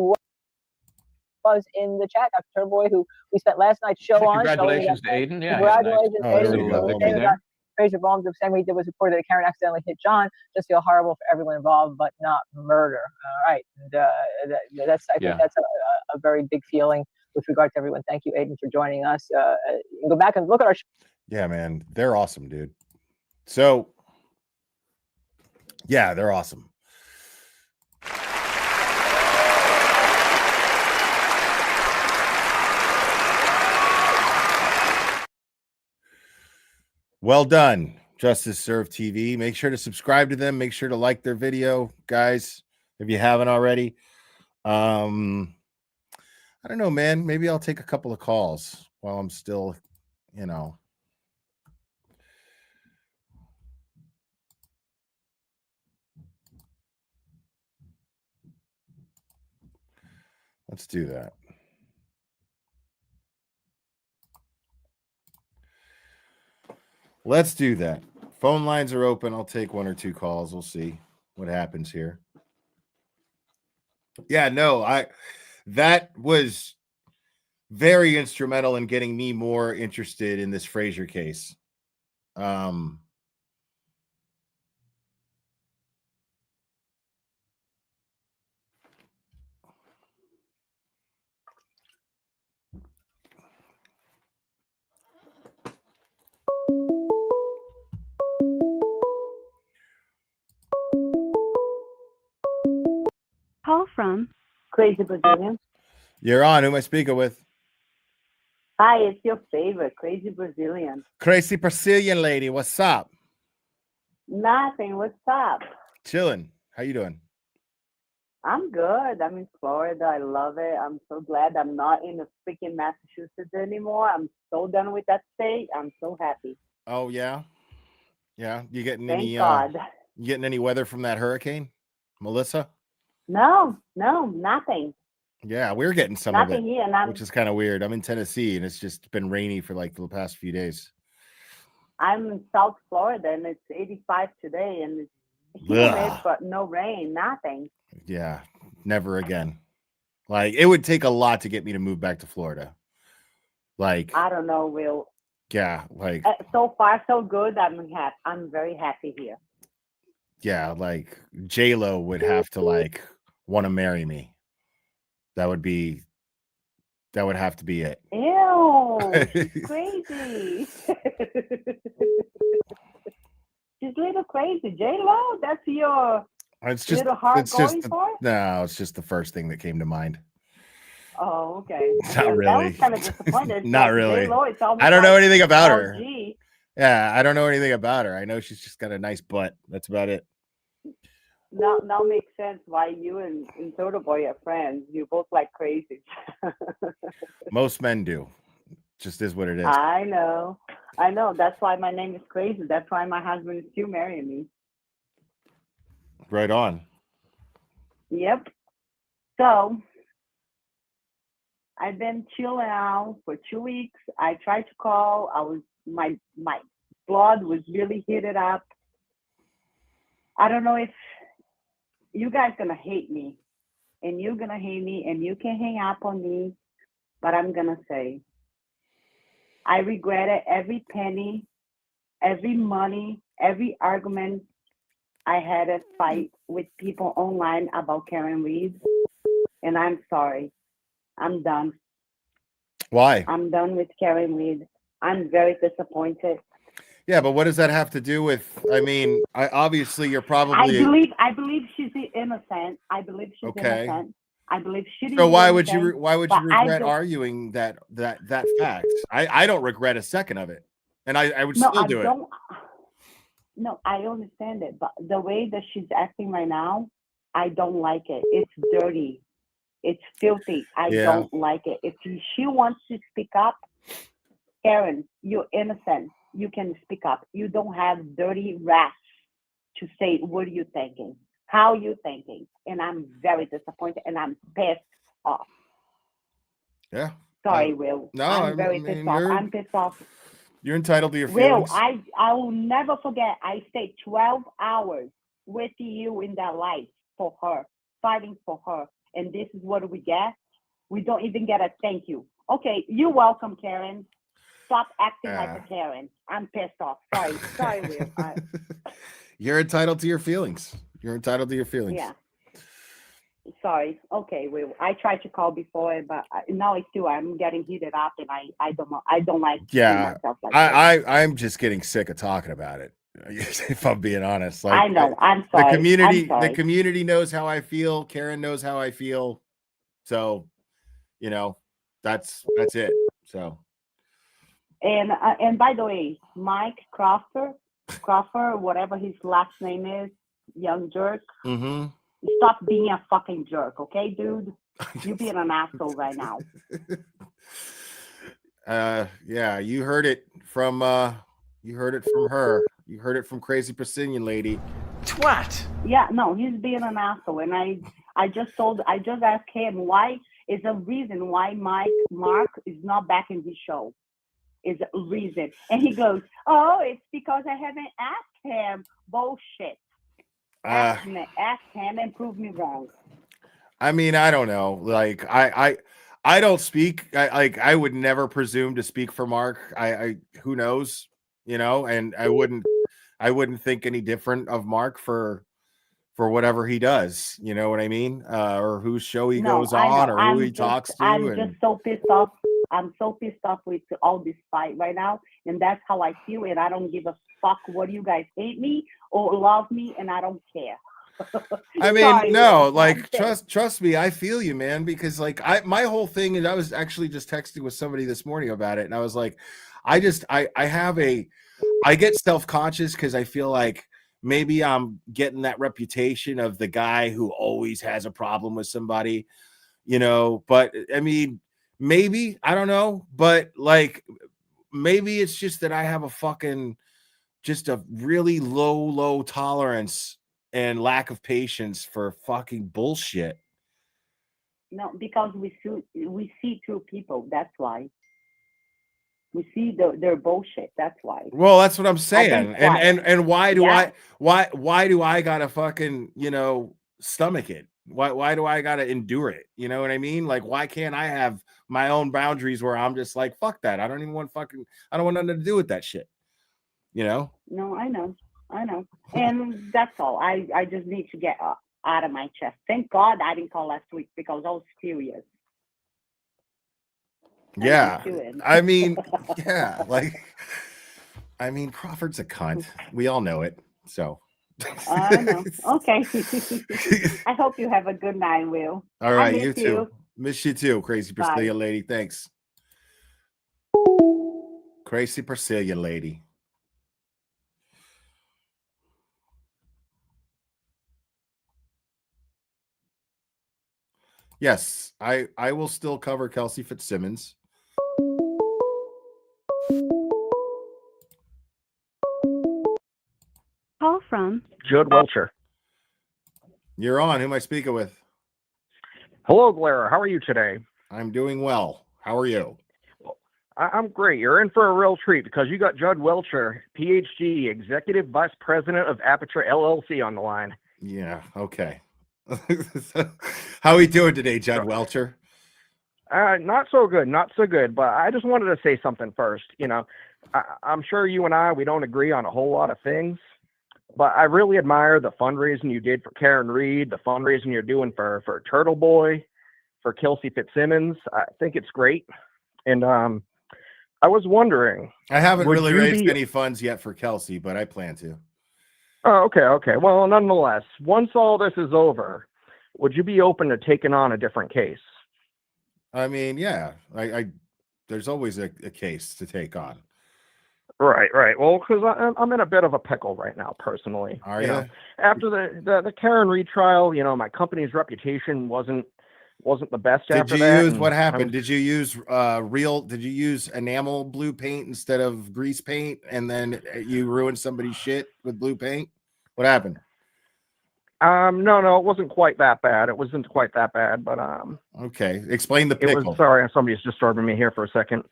was in the chat. Dr. Turboy, who we spent last night's show on. Congratulations to Aiden. Yeah. Congratulations, Nice. Aiden. Fraser Bones, the same way he did was reported that Karen accidentally hit John. Just feel horrible for everyone involved, but not murder. All right. And, I think that's a very big feeling with regard to everyone. Thank you, Aiden, for joining us. You can go back and look at our Yeah, man. They're awesome, dude. So, yeah, they're awesome. Well done, Justice Serve TV. Make sure to subscribe to them. Make sure to like their video, guys, if you haven't already. I don't know, man. Maybe I'll take a couple of calls while I'm still, Let's do that. Let's do that. Phone lines are open. I'll take one or two calls. We'll see what happens here. Yeah, no, that was very instrumental in getting me more interested in this Frazier case. Call from Crazy Brazilian. You're on. Who am I speaking with? Hi, it's your favorite, Crazy Brazilian. Crazy Brazilian lady. What's up? Nothing. What's up? Chilling. How you doing? I'm good. I'm in Florida. I love it. I'm so glad I'm not in the freaking Massachusetts anymore. I'm so done with that state. I'm so happy. Oh yeah, yeah. You getting Thank any? God. You getting any weather from that hurricane, Melissa? No, nothing. Yeah, we're getting some Nothing of it, here, which is kind of weird. I'm in Tennessee, and it's just been rainy for like the past few days. I'm in South Florida, and it's 85 today, and it's humid, but no rain, nothing. Yeah, never again. Like, it would take a lot to get me to move back to Florida. Like, I don't know, Will. Yeah, like So far, so good. I'm happy. I'm very happy here. yeah, like J-Lo would have to like want to marry me. That would have to be it. Ew, she's crazy. She's a little crazy. J-Lo, that's your little heart going for? No, it's just the first thing that came to mind. Oh, okay. Not really. That was kind of disappointed. Not Like, really. J-Lo, it's almost I don't know like anything about her. LG. Yeah, I don't know anything about her. I know she's just got a nice butt. That's about it. Now makes sense why you and Soda Boy are friends. You both like crazy. Most men do. Just is what it is. I know. That's why my name is Crazy. That's why my husband is still marrying me. Right on. Yep. So I've been chilling out for 2 weeks. I tried to call. My blood was really heated up. I don't know if you guys gonna hate me, and you're gonna hate me, and you can hang up on me, but I'm gonna say I regretted every penny, every money, every argument I had a fight with people online about Karen Reed, and I'm sorry. I'm done. Why? I'm done with Karen Reed. I'm very disappointed. Yeah, but what does that have to do with? I mean, obviously you're I probably believe she's innocent. I believe she's okay. innocent. I believe she didn't. So why do would you anything, why would but you I regret don't- arguing that fact? I don't regret a second of it, and I would No, still I do it. don't. No, I understand it, but the way that she's acting right now, I don't like it. It's dirty. It's filthy. I Yeah. don't like it. If she wants to speak up, Karen, you're innocent. You can speak up. You don't have dirty rats to say, what are you thinking? How are you thinking? And I'm very disappointed and I'm pissed off. Yeah. Sorry, Will. No, I'm very pissed off. I'm pissed off. You're entitled to your Will, feelings. I will never forget. I stayed 12 hours with you in that life for her, fighting for her. And this is what we get. We don't even get a thank you. Okay, you're welcome, Karen. Stop acting like a Karen. I'm pissed off. Sorry, Will. You're entitled to your feelings. You're entitled to your feelings. Yeah. Sorry. Okay, Will. I tried to call before, but now it's too. I'm getting heated up, and I don't like seeing myself like this. I'm just getting sick of talking about it. If I'm being honest, like I know. I'm sorry. The community knows how I feel. Karen knows how I feel. So, that's it. So. And by the way, Mike Crawford, whatever his last name is, young jerk. Mm-hmm. Stop being a fucking jerk, okay, dude? You're being an asshole right now. Yeah, you heard it from her. You heard it from Crazy Brazilian lady. Twat. Yeah, no, he's being an asshole, and I just asked him why is a reason why Mark is not back in this show. Is a reason, and he goes, "Oh, it's because I haven't asked him." Bullshit. Ask him and prove me wrong. I mean, I don't know. Like, I don't speak. I would never presume to speak for Mark. I who knows, and I wouldn't think any different of Mark for whatever he does. You know what I mean? Or whose show he goes on, or who he talks to. I'm just so pissed off. I'm so pissed off with all this fight right now, and that's how I feel. And I don't give a fuck whether you guys hate me or love me, and I don't care. I mean, Sorry, no, Will. like trust me, I feel you, man, because like my whole thing, and I was actually just texting with somebody this morning about it, and I was like, I get self-conscious because I feel like maybe I'm getting that reputation of the guy who always has a problem with somebody, but I mean, maybe, I don't know, but like maybe it's just that I have just a really low tolerance and lack of patience for fucking bullshit. No, because we see through people. That's why we see their bullshit. That's why. Well, that's what I'm saying. And why do I gotta fucking stomach it? Why do I gotta endure it? You know what I mean? Like, why can't I have my own boundaries where I'm just like, fuck that. I don't even want I don't want nothing to do with that shit. You know? No, I know. And that's all. I just need to get out of my chest. Thank God I didn't call last week because I was furious. Yeah. I mean, yeah, like, I mean, Crawford's a cunt. We all know it. So I know. Okay. I hope you have a good night, Will. all right, I miss you too. Miss you too, Crazy Bye. Priscilla lady. Thanks. Crazy Priscilla lady. Yes, I will still cover Kelsey Fitzsimmons. Call from Judd Welcher. You're on. Who am I speaking with? Hello, Blair. How are you today? I'm doing well. How are you? I'm great. You're in for a real treat because you got Judd Welcher, PhD, Executive Vice President of Aperture LLC on the line. Yeah, okay. How are we doing today, Judd Welcher? Not so good, not so good. But I just wanted to say something first. You know, I'm sure you and we don't agree on a whole lot of things, but I really admire the fundraising you did for Karen Reed, the fundraising you're doing for Turtle Boy, for Kelsey Fitzsimmons. I think it's great. And I was wondering. I haven't really raised any funds yet for Kelsey, but I plan to. Oh, okay. Well, nonetheless, once all this is over, would you be open to taking on a different case? I mean, yeah, I there's always a case to take on. Right. Well, because I'm in a bit of a pickle right now, personally. Are you? Know, after the Karen Reed trial, my company's reputation wasn't the best. After that. Did you use what happened? Did you use Did you use enamel blue paint instead of grease paint, and then you ruined somebody's shit with blue paint? What happened? No, it wasn't quite that bad. But okay. Explain the pickle. Sorry, somebody's disturbing me here for a second.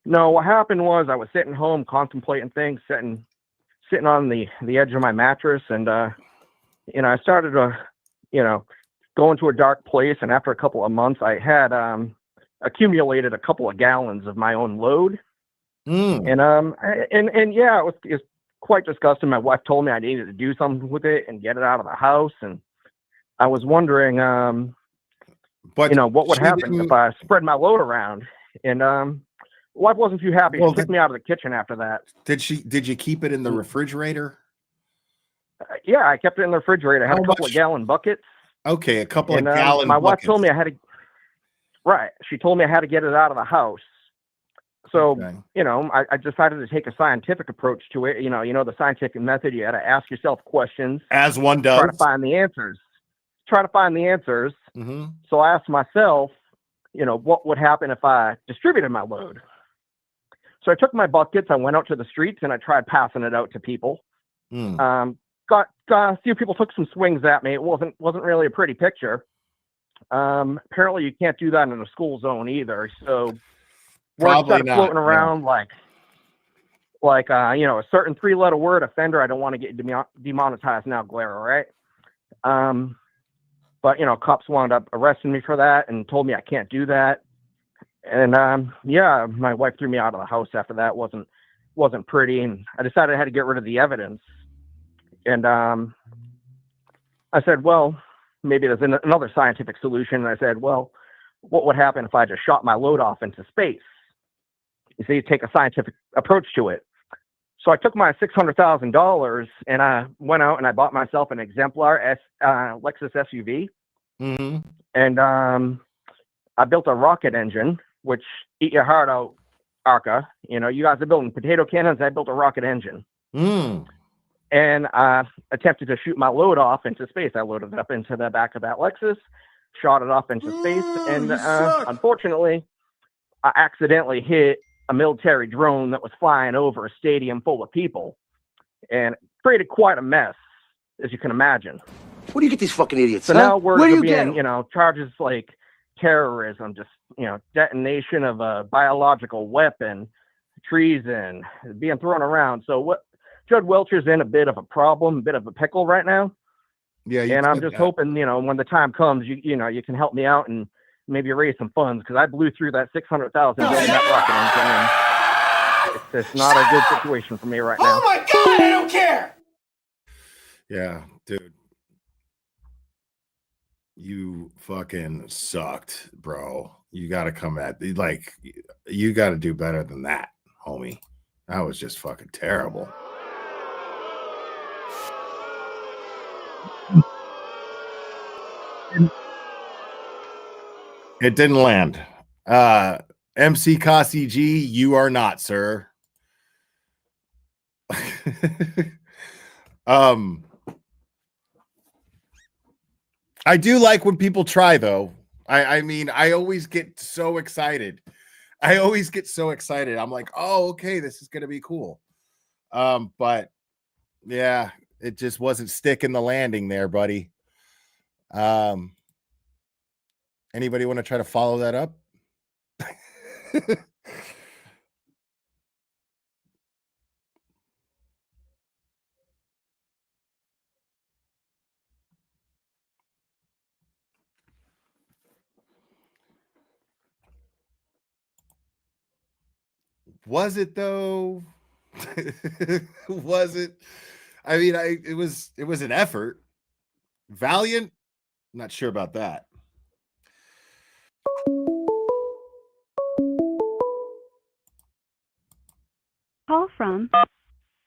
No, what happened was I was sitting home contemplating things, sitting on the edge of my mattress, and I started to go into a dark place. And after a couple of months, I had accumulated a couple of gallons of my own load. And yeah, it was quite disgusting. My wife told me I needed to do something with it and get it out of the house. And I was wondering, what would happen if I spread my load around. And wife wasn't too happy. She kicked me out of the kitchen after that. Did you keep it in the refrigerator? Yeah, I kept it in the refrigerator. I had a couple of gallon buckets. Okay, a couple of gallon my buckets. wife told me I had to. Right, she told me I had to get it out of the house. So, I decided to take a scientific approach to it. The scientific method, you got to ask yourself questions. As one does. Try to find the answers. Mm-hmm. So I asked myself, what would happen if I distributed my load? So I took my buckets, I went out to the streets, and I tried passing it out to people. Got a few people took some swings at me. It wasn't really a pretty picture. Apparently you can't do that in a school zone either. So probably not floating around like a certain 3-letter word offender. I don't want to get demonetized now, Glera, right? But cops wound up arresting me for that and told me I can't do that. And my wife threw me out of the house after that. Wasn't pretty, and I decided I had to get rid of the evidence. And I said, well, maybe there's another scientific solution. And I said, well, what would happen if I just shot my load off into space? You see, you take a scientific approach to it. So I took my $600,000 and I went out and I bought myself an exemplar Lexus SUV. Mm-hmm. And I built a rocket engine, which eat your heart out, Arca. You guys are building potato cannons. I built a rocket engine. And I attempted to shoot my load off into space. I loaded it up into the back of that Lexus, shot it off into space, and unfortunately, I accidentally hit a military drone that was flying over a stadium full of people, and created quite a mess, as you can imagine. Where do you get these fucking idiots? So now we're being, charges like terrorism, just detonation of a biological weapon, treason, being thrown around. So what? Judd Welcher's in a bit of a problem, a bit of a pickle right now. Yeah, you and I'm said just that. hoping, when the time comes, you can help me out and maybe raise some funds, because I blew through that 600,000 building that rocket engine, and it's not a good situation for me right now. Oh my God, I don't care. Yeah, dude. You fucking sucked, bro. You got to come at you got to do better than that, homie. That was just fucking terrible. It didn't land. MC Kasi G, you are not, sir. I do like when people try, though. I mean, I always get so excited. I'm like, oh, okay, this is gonna be cool. But yeah, it just wasn't sticking the landing there, buddy. Anybody want to try to follow that up? Was it though? Was it? I mean, it was an effort. Valiant? Not sure about that. Call from.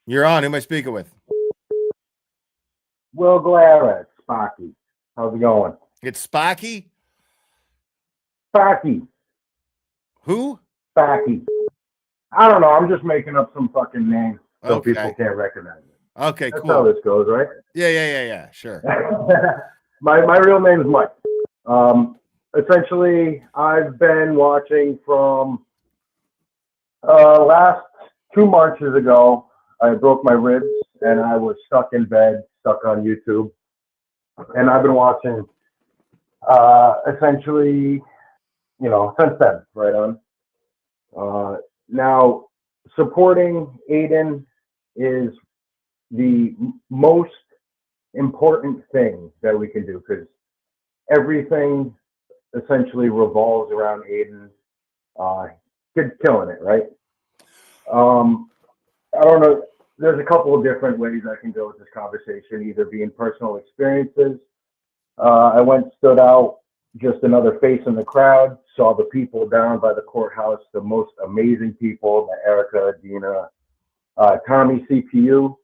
You're on. Who am I speaking with? Will Glara, Sparky. How's it going? It's Sparky? Sparky. Who? Sparky. I don't know. I'm just making up some fucking name so people can't recognize it. Okay, That's cool. how this goes, right? Yeah. Sure. my real name is Mike. Essentially, I've been watching from last 2 Marches ago. I broke my ribs and I was stuck in bed, stuck on YouTube. And I've been watching essentially, since then, right on. Now, supporting Aiden is the most important thing that we can do, because everything essentially revolves around Aiden. Kid's killing it, right? I don't know. There's a couple of different ways I can go with this conversation, either being personal experiences. I stood out, just another face in the crowd, saw the people down by the courthouse, the most amazing people, Erica, Dina, Tommy CPU.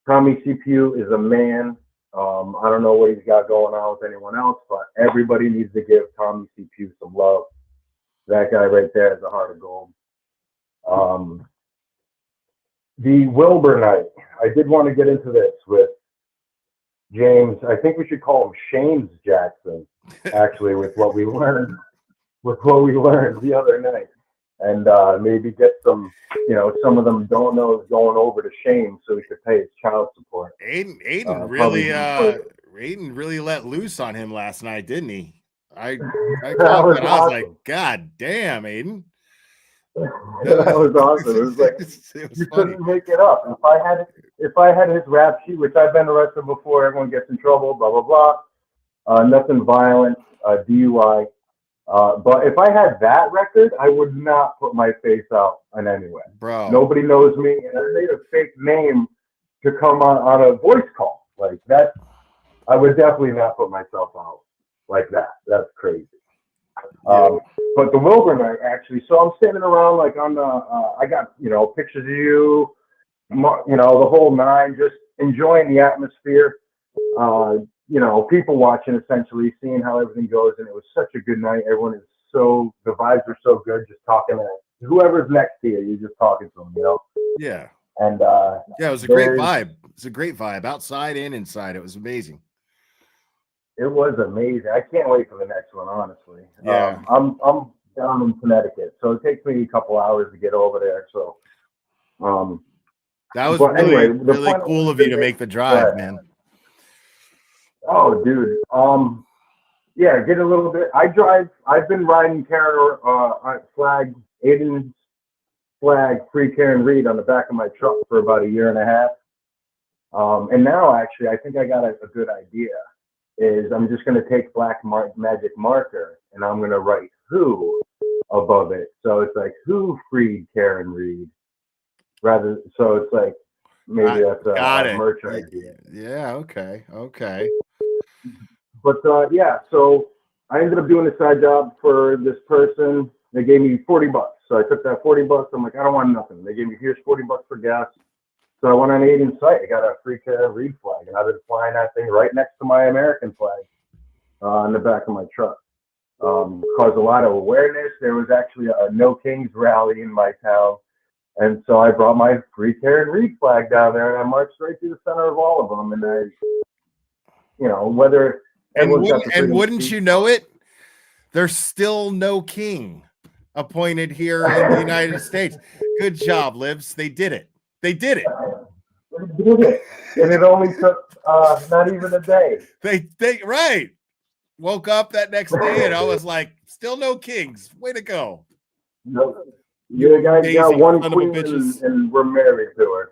Tommy CPU is a man. I don't know what he's got going on with anyone else, but everybody needs to give Tommy CPU some love. That guy right there is a heart of gold. The Wilbur night, I did want to get into this with James. I think we should call him Shames Jackson, actually, with what we learned the other night. And maybe get some, some of them don't know is going over to Shane so he could pay his child support. Aiden really let loose on him last night, didn't he? I was like, God damn, Aiden. That was awesome. It was like you couldn't make it up. If I had his rap sheet, which I've been arrested before, everyone gets in trouble, blah blah blah. Nothing violent, DUI. But if I had that record, I would not put my face out in any way. Bro. Nobody knows me, and I made a fake name to come on a voice call. Like that, I would definitely not put myself out like that. That's crazy. But the Wilbur night, actually, so I'm standing around like on the, I got, pictures of you, the whole nine, just enjoying the atmosphere. People watching, essentially, seeing how everything goes, and it was such a good night. Everyone is the vibes are so good, just talking to whoever's next to you, you're just talking to them, Yeah. And it was a great vibe. It's a great vibe, outside and inside. It was amazing. It was amazing. I can't wait for the next one, honestly. Yeah. I'm down in Connecticut, so it takes me a couple hours to get over there. So that was anyway, really cool of you to make the drive, man. Oh, dude. Yeah, get a little bit. I've been riding Karen Aiden's flag, free Karen Reed on the back of my truck for about a year and a half. And now, actually, I think I got a good idea. is I'm just going to take black magic marker and I'm going to write who above it. So it's like, who freed Karen Reed? So it's like, maybe that's a merch idea. Yeah, okay. But yeah, so I ended up doing a side job for this person. They gave me $40. So I took that $40. I'm like, I don't want nothing. They gave me, here's $40 for gas. So I went on Aiden's site. I got a free Karen Reed flag, and I've been flying that thing right next to my American flag on the back of my truck. Caused a lot of awareness. There was actually a No Kings rally in my town. And so I brought my free Karen Reed flag down there, and I marched right through the center of all of them. And I, whether wouldn't you know it, there's still no king appointed here in the United States. Good job, Libs. They did it. They did it. And it only took not even a day. They right. Woke up that next day and I was like, still no kings. Way to go. No, you guys got one queen and we're married to her.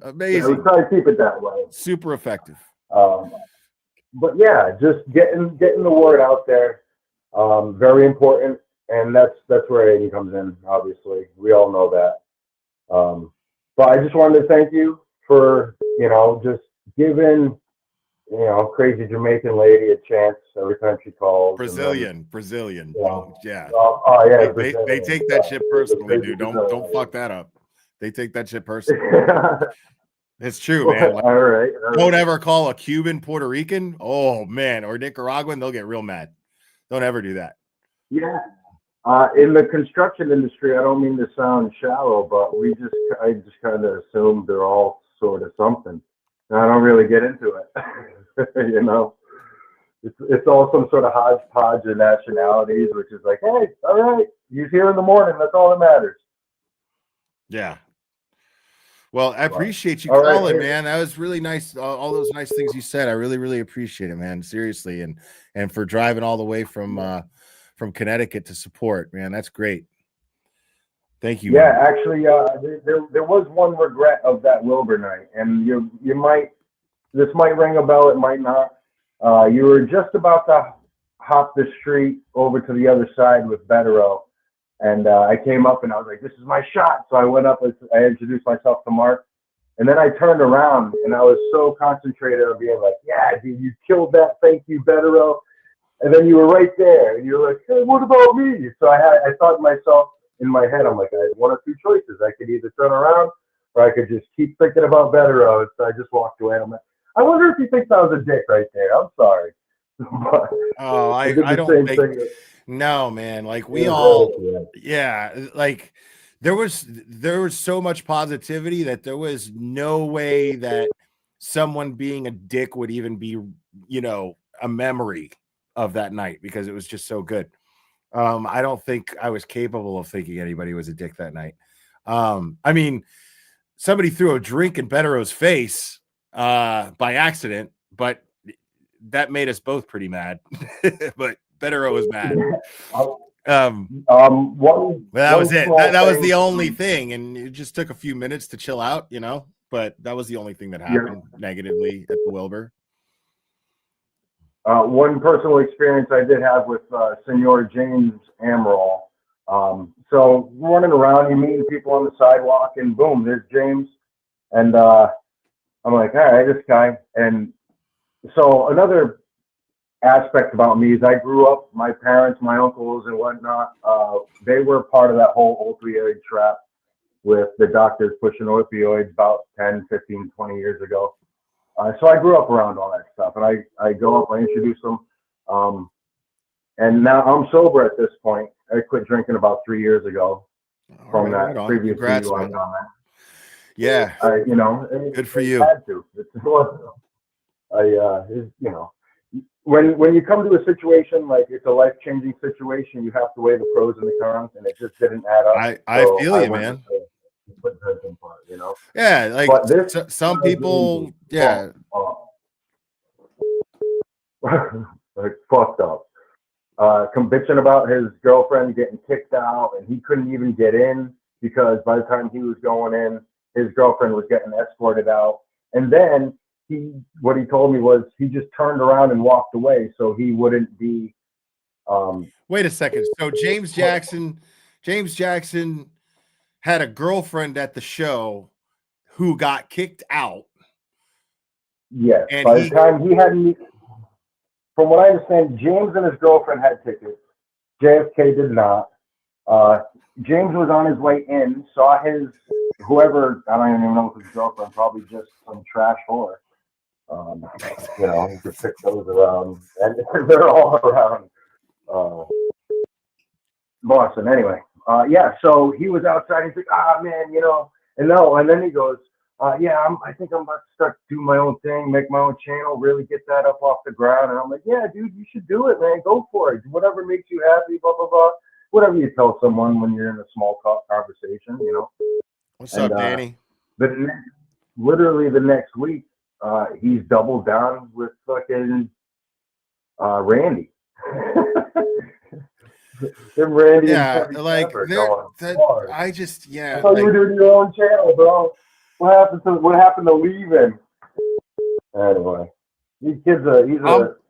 Amazing. Yeah, we try to keep it that way. Super effective. But yeah, just getting the word out there, very important, and that's where Aiden comes in. Obviously, we all know that. But I just wanted to thank you for just giving crazy Jamaican lady a chance every time she calls. Brazilian. Yeah. Yeah. They take that shit personally, dude. Don't fuck that up. They take that shit personally. It's true, man. Like, all right. Don't ever call a Cuban Puerto Rican. Oh man, or Nicaraguan. They'll get real mad. Don't ever do that. Yeah. In the construction industry, I don't mean to sound shallow, but I just kind of assume they're all sort of something. And I don't really get into it. It's all some sort of hodgepodge of nationalities, which is like, hey, all right, he's here in the morning. That's all that matters. Yeah. Well, I appreciate you calling, man. That was really nice. All those nice things you said. I really, really appreciate it, man. Seriously. And for driving all the way from Connecticut to support, man. That's great. Thank you. Yeah, man. actually, there was one regret of that Wilbur night, and this might ring a bell, it might not. You were just about to hop the street over to the other side with Betterow, and I came up and I was like, "This is my shot." So I went up and I introduced myself to Mark, and then I turned around and I was so concentrated on being like, "Yeah, dude, you killed that. Thank you, Betterow." And then you were right there, and you were like, "Hey, what about me?" So I thought to myself in my head, I'm like, I had one of two choices. I could either turn around or I could just keep thinking about Betterow. So I just walked away. I'm like, I wonder if he thinks I was a dick right there. I'm sorry. But I don't think. No, man. Like we all, like there was so much positivity that there was no way that someone being a dick would even be, a memory of that night because it was just so good. I don't think I was capable of thinking anybody was a dick that night. I mean, somebody threw a drink in Betterow's face by accident, but that made us both pretty mad. But Betterow was mad. That was it. That was the only thing, and it just took a few minutes to chill out, But that was the only thing that happened negatively at the Wilbur. One personal experience I did have with Senor James Amaral. So running around, you meeting people on the sidewalk, and boom, there's James. And I'm like, all right, this guy. And so another aspect about me is I grew up, my parents, my uncles and whatnot, they were part of that whole opioid trap with the doctors pushing opioids about 10, 15, 20 years ago. So I grew up around all that stuff, and I go up, I introduce them, and now I'm sober at this point. I quit drinking about 3 years ago from that previous DUI comment. Yeah, good for you. Had to. When you come to a situation like it's a life-changing situation, you have to weigh the pros and the cons, and it just didn't add up. I feel you, man. Yeah, like some people, yeah. Like fucked up. Bitching about his girlfriend getting kicked out, and he couldn't even get in because by the time he was going in, his girlfriend was getting escorted out. And then what he told me was he just turned around and walked away so he wouldn't be. Wait a second. So James Jackson had a girlfriend at the show who got kicked out. Yes. And By the time he hadn't, from what I understand, James and his girlfriend had tickets. JFK did not. James was on his way in, saw whoever, I don't even know if his girlfriend, probably just some trash whore. You could pick those around, and they're all around Boston anyway. So he was outside. He's like, man, and then he goes, I think I'm about to start doing my own thing, make my own channel, really get that up off the ground. And I'm like, yeah, dude, you should do it, man. Go for it. Whatever makes you happy, blah, blah, blah. Whatever you tell someone when you're in a small talk conversation, What's up, Danny? But literally the next week, he's doubled down with fucking Randy. Them Randy and Kevin Pepper going, I just you were doing your own channel, bro. What happened to leaving? Anyway, these kids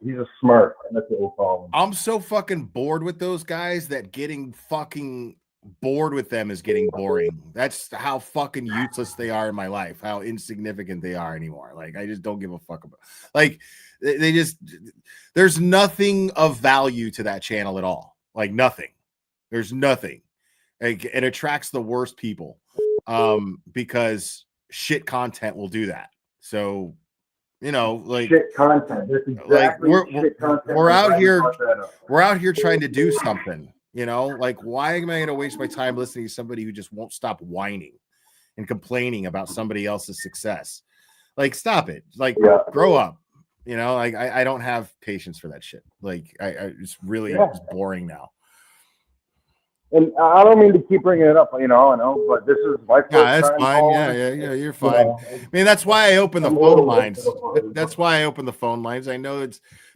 he's a smart. That's what we'll call him. I'm so fucking bored with those guys that getting fucking bored with them is getting boring. That's how fucking useless they are in my life, how insignificant they are anymore. Like, I just don't give a fuck about, like, they just, there's nothing of value to that channel at all. Like, nothing. There's nothing. Like, it attracts the worst people because shit content will do that. So, like shit content. That's exactly shit content. We're out here trying to do something. Like, why am I going to waste my time listening to somebody who just won't stop whining and complaining about somebody else's success? Like, stop it. Like, grow up. Like, I don't have patience for that shit. Like, it's really it's boring now. And I don't mean to keep bringing it up, I know, but this is my first that's time fine. Yeah, you're fine. I mean, that's why I open the phone lines. That's why I open the phone lines. I know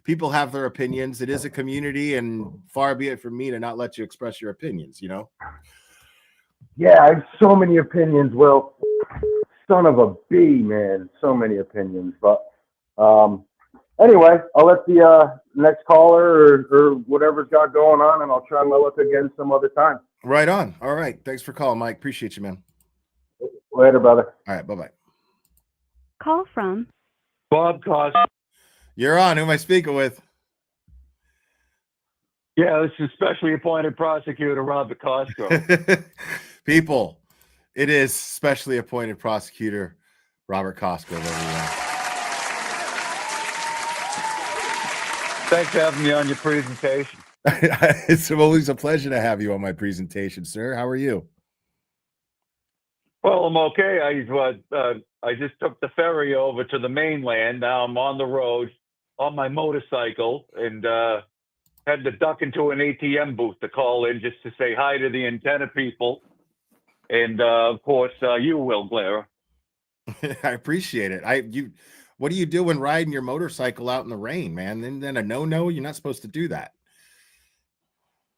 people have their opinions. It is a community, and far be it from me to not let you express your opinions, Yeah, I have so many opinions. Well, son of a bee, man. So many opinions. But anyway, I'll let the next caller or whatever's got going on, and I'll try my luck again some other time. Right on. All right. Thanks for calling, Mike. Appreciate you, man. Later, brother. All right. Bye-bye. Call from Bob Cost. You're on. Who am I speaking with? Yeah, this is specially appointed prosecutor Robert Costco. People, it is specially appointed prosecutor Robert Costco. Thanks for having me on your presentation. It's always a pleasure to have you on my presentation, sir. How are you? Well, I'm okay. I just took the ferry over to the mainland. Now I'm on the road on my motorcycle and had to duck into an ATM booth to call in just to say hi to the antenna people. And of course, you will, Blair. I appreciate it. What are you doing riding your motorcycle out in the rain, man? And then a no-no, you're not supposed to do that.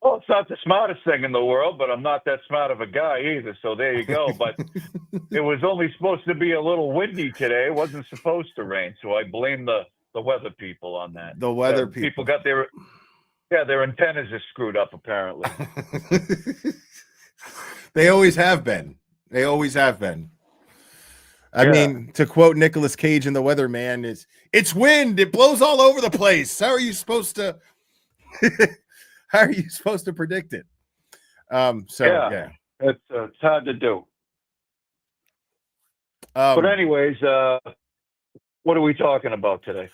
Well, it's not the smartest thing in the world, but I'm not that smart of a guy either. So there you go. But it was only supposed to be a little windy today. It wasn't supposed to rain. So I blame the weather people on that. The weather people got their antennas are screwed up, apparently. They always have been. They always have been. I mean, to quote Nicolas Cage in The Weatherman, it's wind. It blows all over the place. How are you supposed to predict it? It's hard to do. But anyways, what are we talking about today?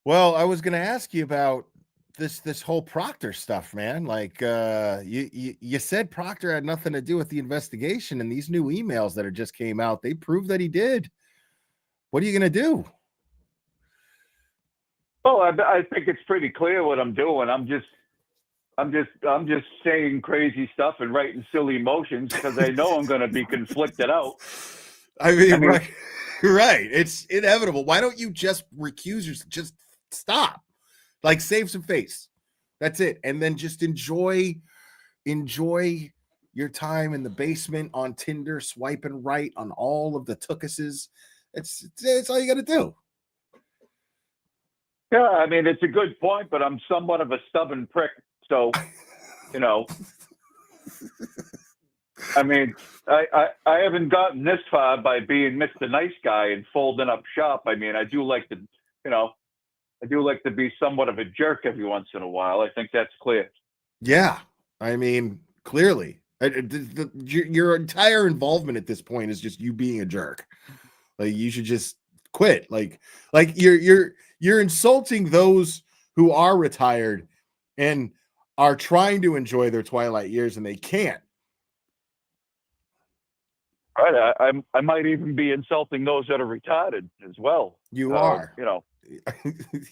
Well, I was going to ask you about this whole Proctor stuff, man. Like you said Proctor had nothing to do with the investigation, and these new emails that just came out, they prove that he did. What are you going to do? Well, I think it's pretty clear what I'm doing. I'm just saying crazy stuff and writing silly motions because I know I'm going to be conflicted out. I mean, right. It's inevitable. Why don't you just recuse yourself? Just stop. Like, save some face. That's it. And then just enjoy your time in the basement on Tinder, swiping right on all of the tookuses. It's all you got to do. Yeah, I mean, it's a good point, but I'm somewhat of a stubborn prick. So, you know, I mean, I haven't gotten this far by being Mr. Nice Guy and folding up shop. I mean, I do like to, you know, I do like to be somewhat of a jerk every once in a while. I think that's clear. Yeah, I mean, clearly, your entire involvement at this point is just you being a jerk. Like you should just quit. Like you're insulting those who are retired and are trying to enjoy their twilight years and they can't. All right, I might even be insulting those that are retired as well. You are, you know,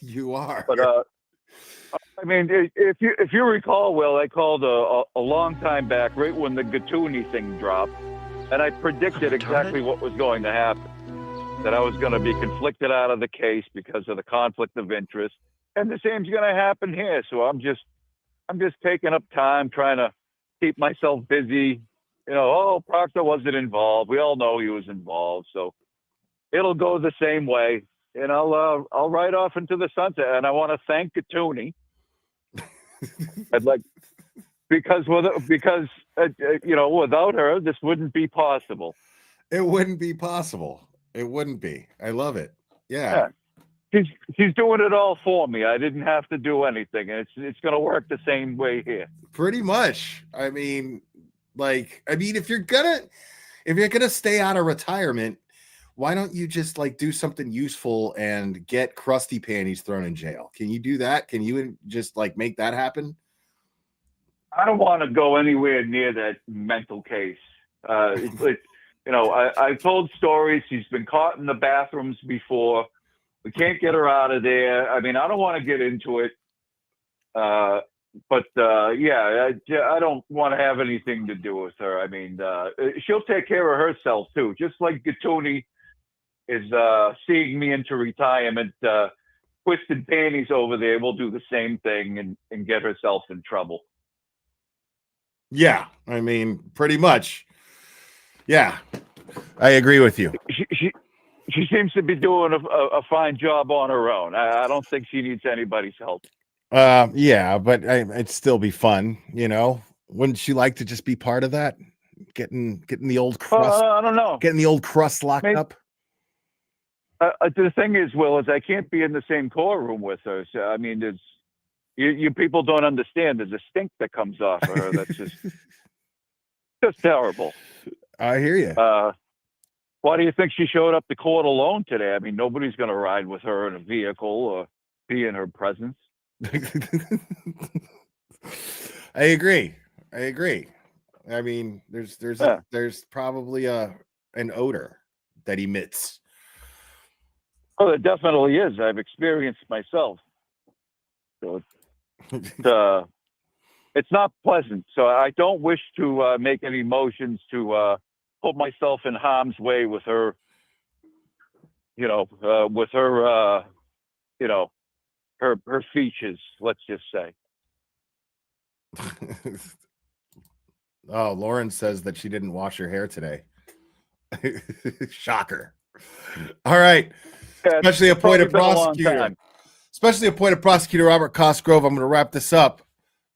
you are. but I mean, if you recall, Will, I called a long time back, right when the Gatuni thing dropped, and I predicted exactly what was going to happen. That I was going to be conflicted out of the case because of the conflict of interest, and the same's going to happen here. So I'm just taking up time trying to keep myself busy. You know, oh, Proctor wasn't involved. We all know he was involved, so it'll go the same way. And I'll ride off into the sunset. And I want to thank Gatuni. I'd like because you know, without her, this wouldn't be possible. It wouldn't be possible. It wouldn't be. I love it. Yeah. She's doing it all for me. I didn't have to do anything, and it's going to work the same way here. Pretty much. I mean, if you're gonna stay out of retirement, why don't you just like do something useful and get Krusty Panties thrown in jail? Can you do that? Can you just like make that happen? I don't want to go anywhere near that mental case. You know, I told stories. She's been caught in the bathrooms before. We can't get her out of there. I mean, I don't want to get into it. But yeah, I don't want to have anything to do with her. I mean, she'll take care of herself too. Just like Gatuni is seeing me into retirement, Twisted Panties over there will do the same thing and get herself in trouble. Yeah, I mean, pretty much. Yeah, I agree with you. She seems to be doing a fine job on her own. I don't think she needs anybody's help. Yeah, but it'd still be fun, you know. Wouldn't she like to just be part of that? Getting the old crust. I don't know. Getting the old crust locked up. The thing is, Will, is I can't be in the same core room with her. So I mean, there's you people don't understand. There's a stink that comes off of her. That's just terrible. I hear you. Why do you think she showed up to court alone today? I mean, nobody's going to ride with her in a vehicle or be in her presence. I agree. I mean, there's probably an odor that emits. Oh, it definitely is. I've experienced myself. So it's not pleasant. So I don't wish to make any motions to put myself in harm's way with her. You know, you know, her features. Let's just say. Oh, Lauren says that she didn't wash her hair today. Shocker. All right. Especially appointed prosecutor. Especially appointed prosecutor Robert Cosgrove. I'm going to wrap this up.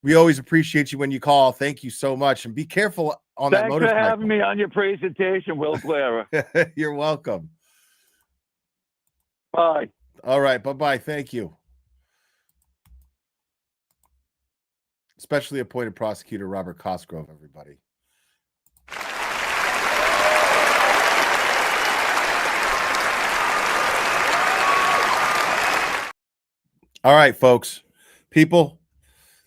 We always appreciate you when you call. Thank you so much. And be careful on that motorcycle. Thanks for having me on your presentation, Will Clara. You're welcome. Bye. All right. Bye-bye. Thank you. Especially appointed prosecutor Robert Cosgrove, everybody. All right, folks. People,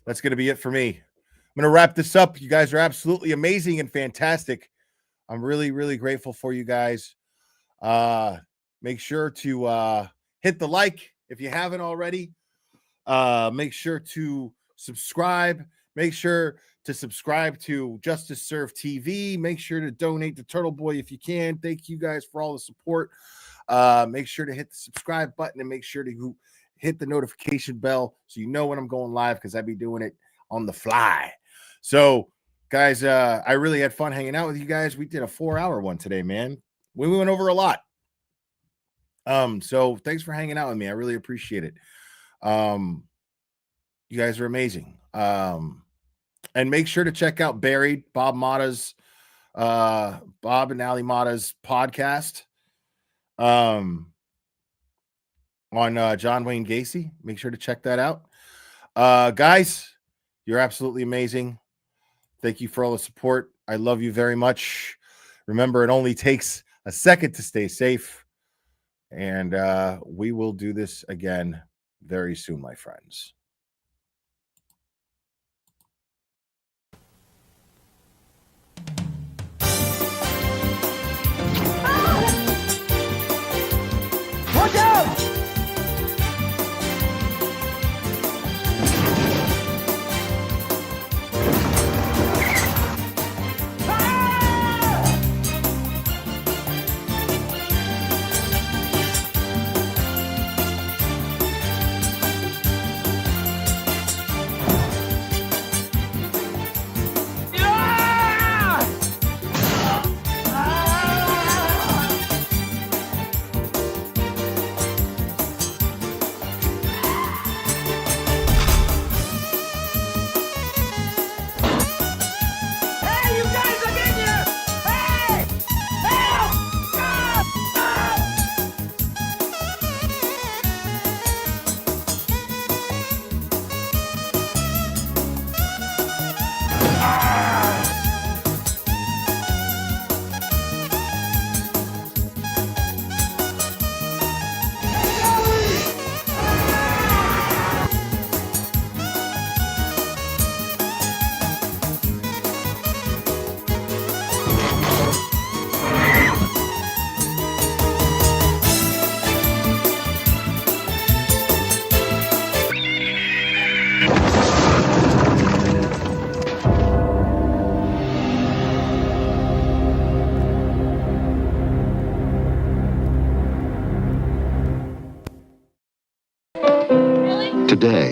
that's going to be it for me. I'm going to wrap this up. You guys are absolutely amazing and fantastic. I'm really, really grateful for you guys. Make sure to hit the like if you haven't already. Make sure to subscribe. Make sure to subscribe to Justice Serve TV. Make sure to donate to Turtle Boy if you can. Thank you guys for all the support. Make sure to hit the subscribe button and make sure to hit the notification bell so you know when I'm going live, because I be doing it on the fly. So, guys, I really had fun hanging out with you guys. We did a 4-hour one today, man. We went over a lot. So thanks for hanging out with me. I really appreciate it. You guys are amazing. And make sure to check out Buried, Bob and Ali Mata's podcast on John Wayne Gacy. Make sure to check that out. Guys, you're absolutely amazing. Thank you for all the support. I love you very much. Remember, it only takes a second to stay safe. And we will do this again very soon, my friends. Watch out! Today,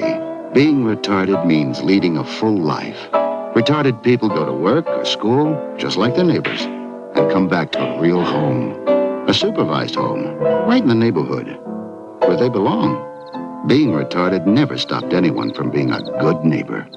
being retarded means leading a full life. Retarded people go to work or school, just like their neighbors, and come back to a real home. A supervised home, right in the neighborhood, where they belong. Being retarded never stopped anyone from being a good neighbor.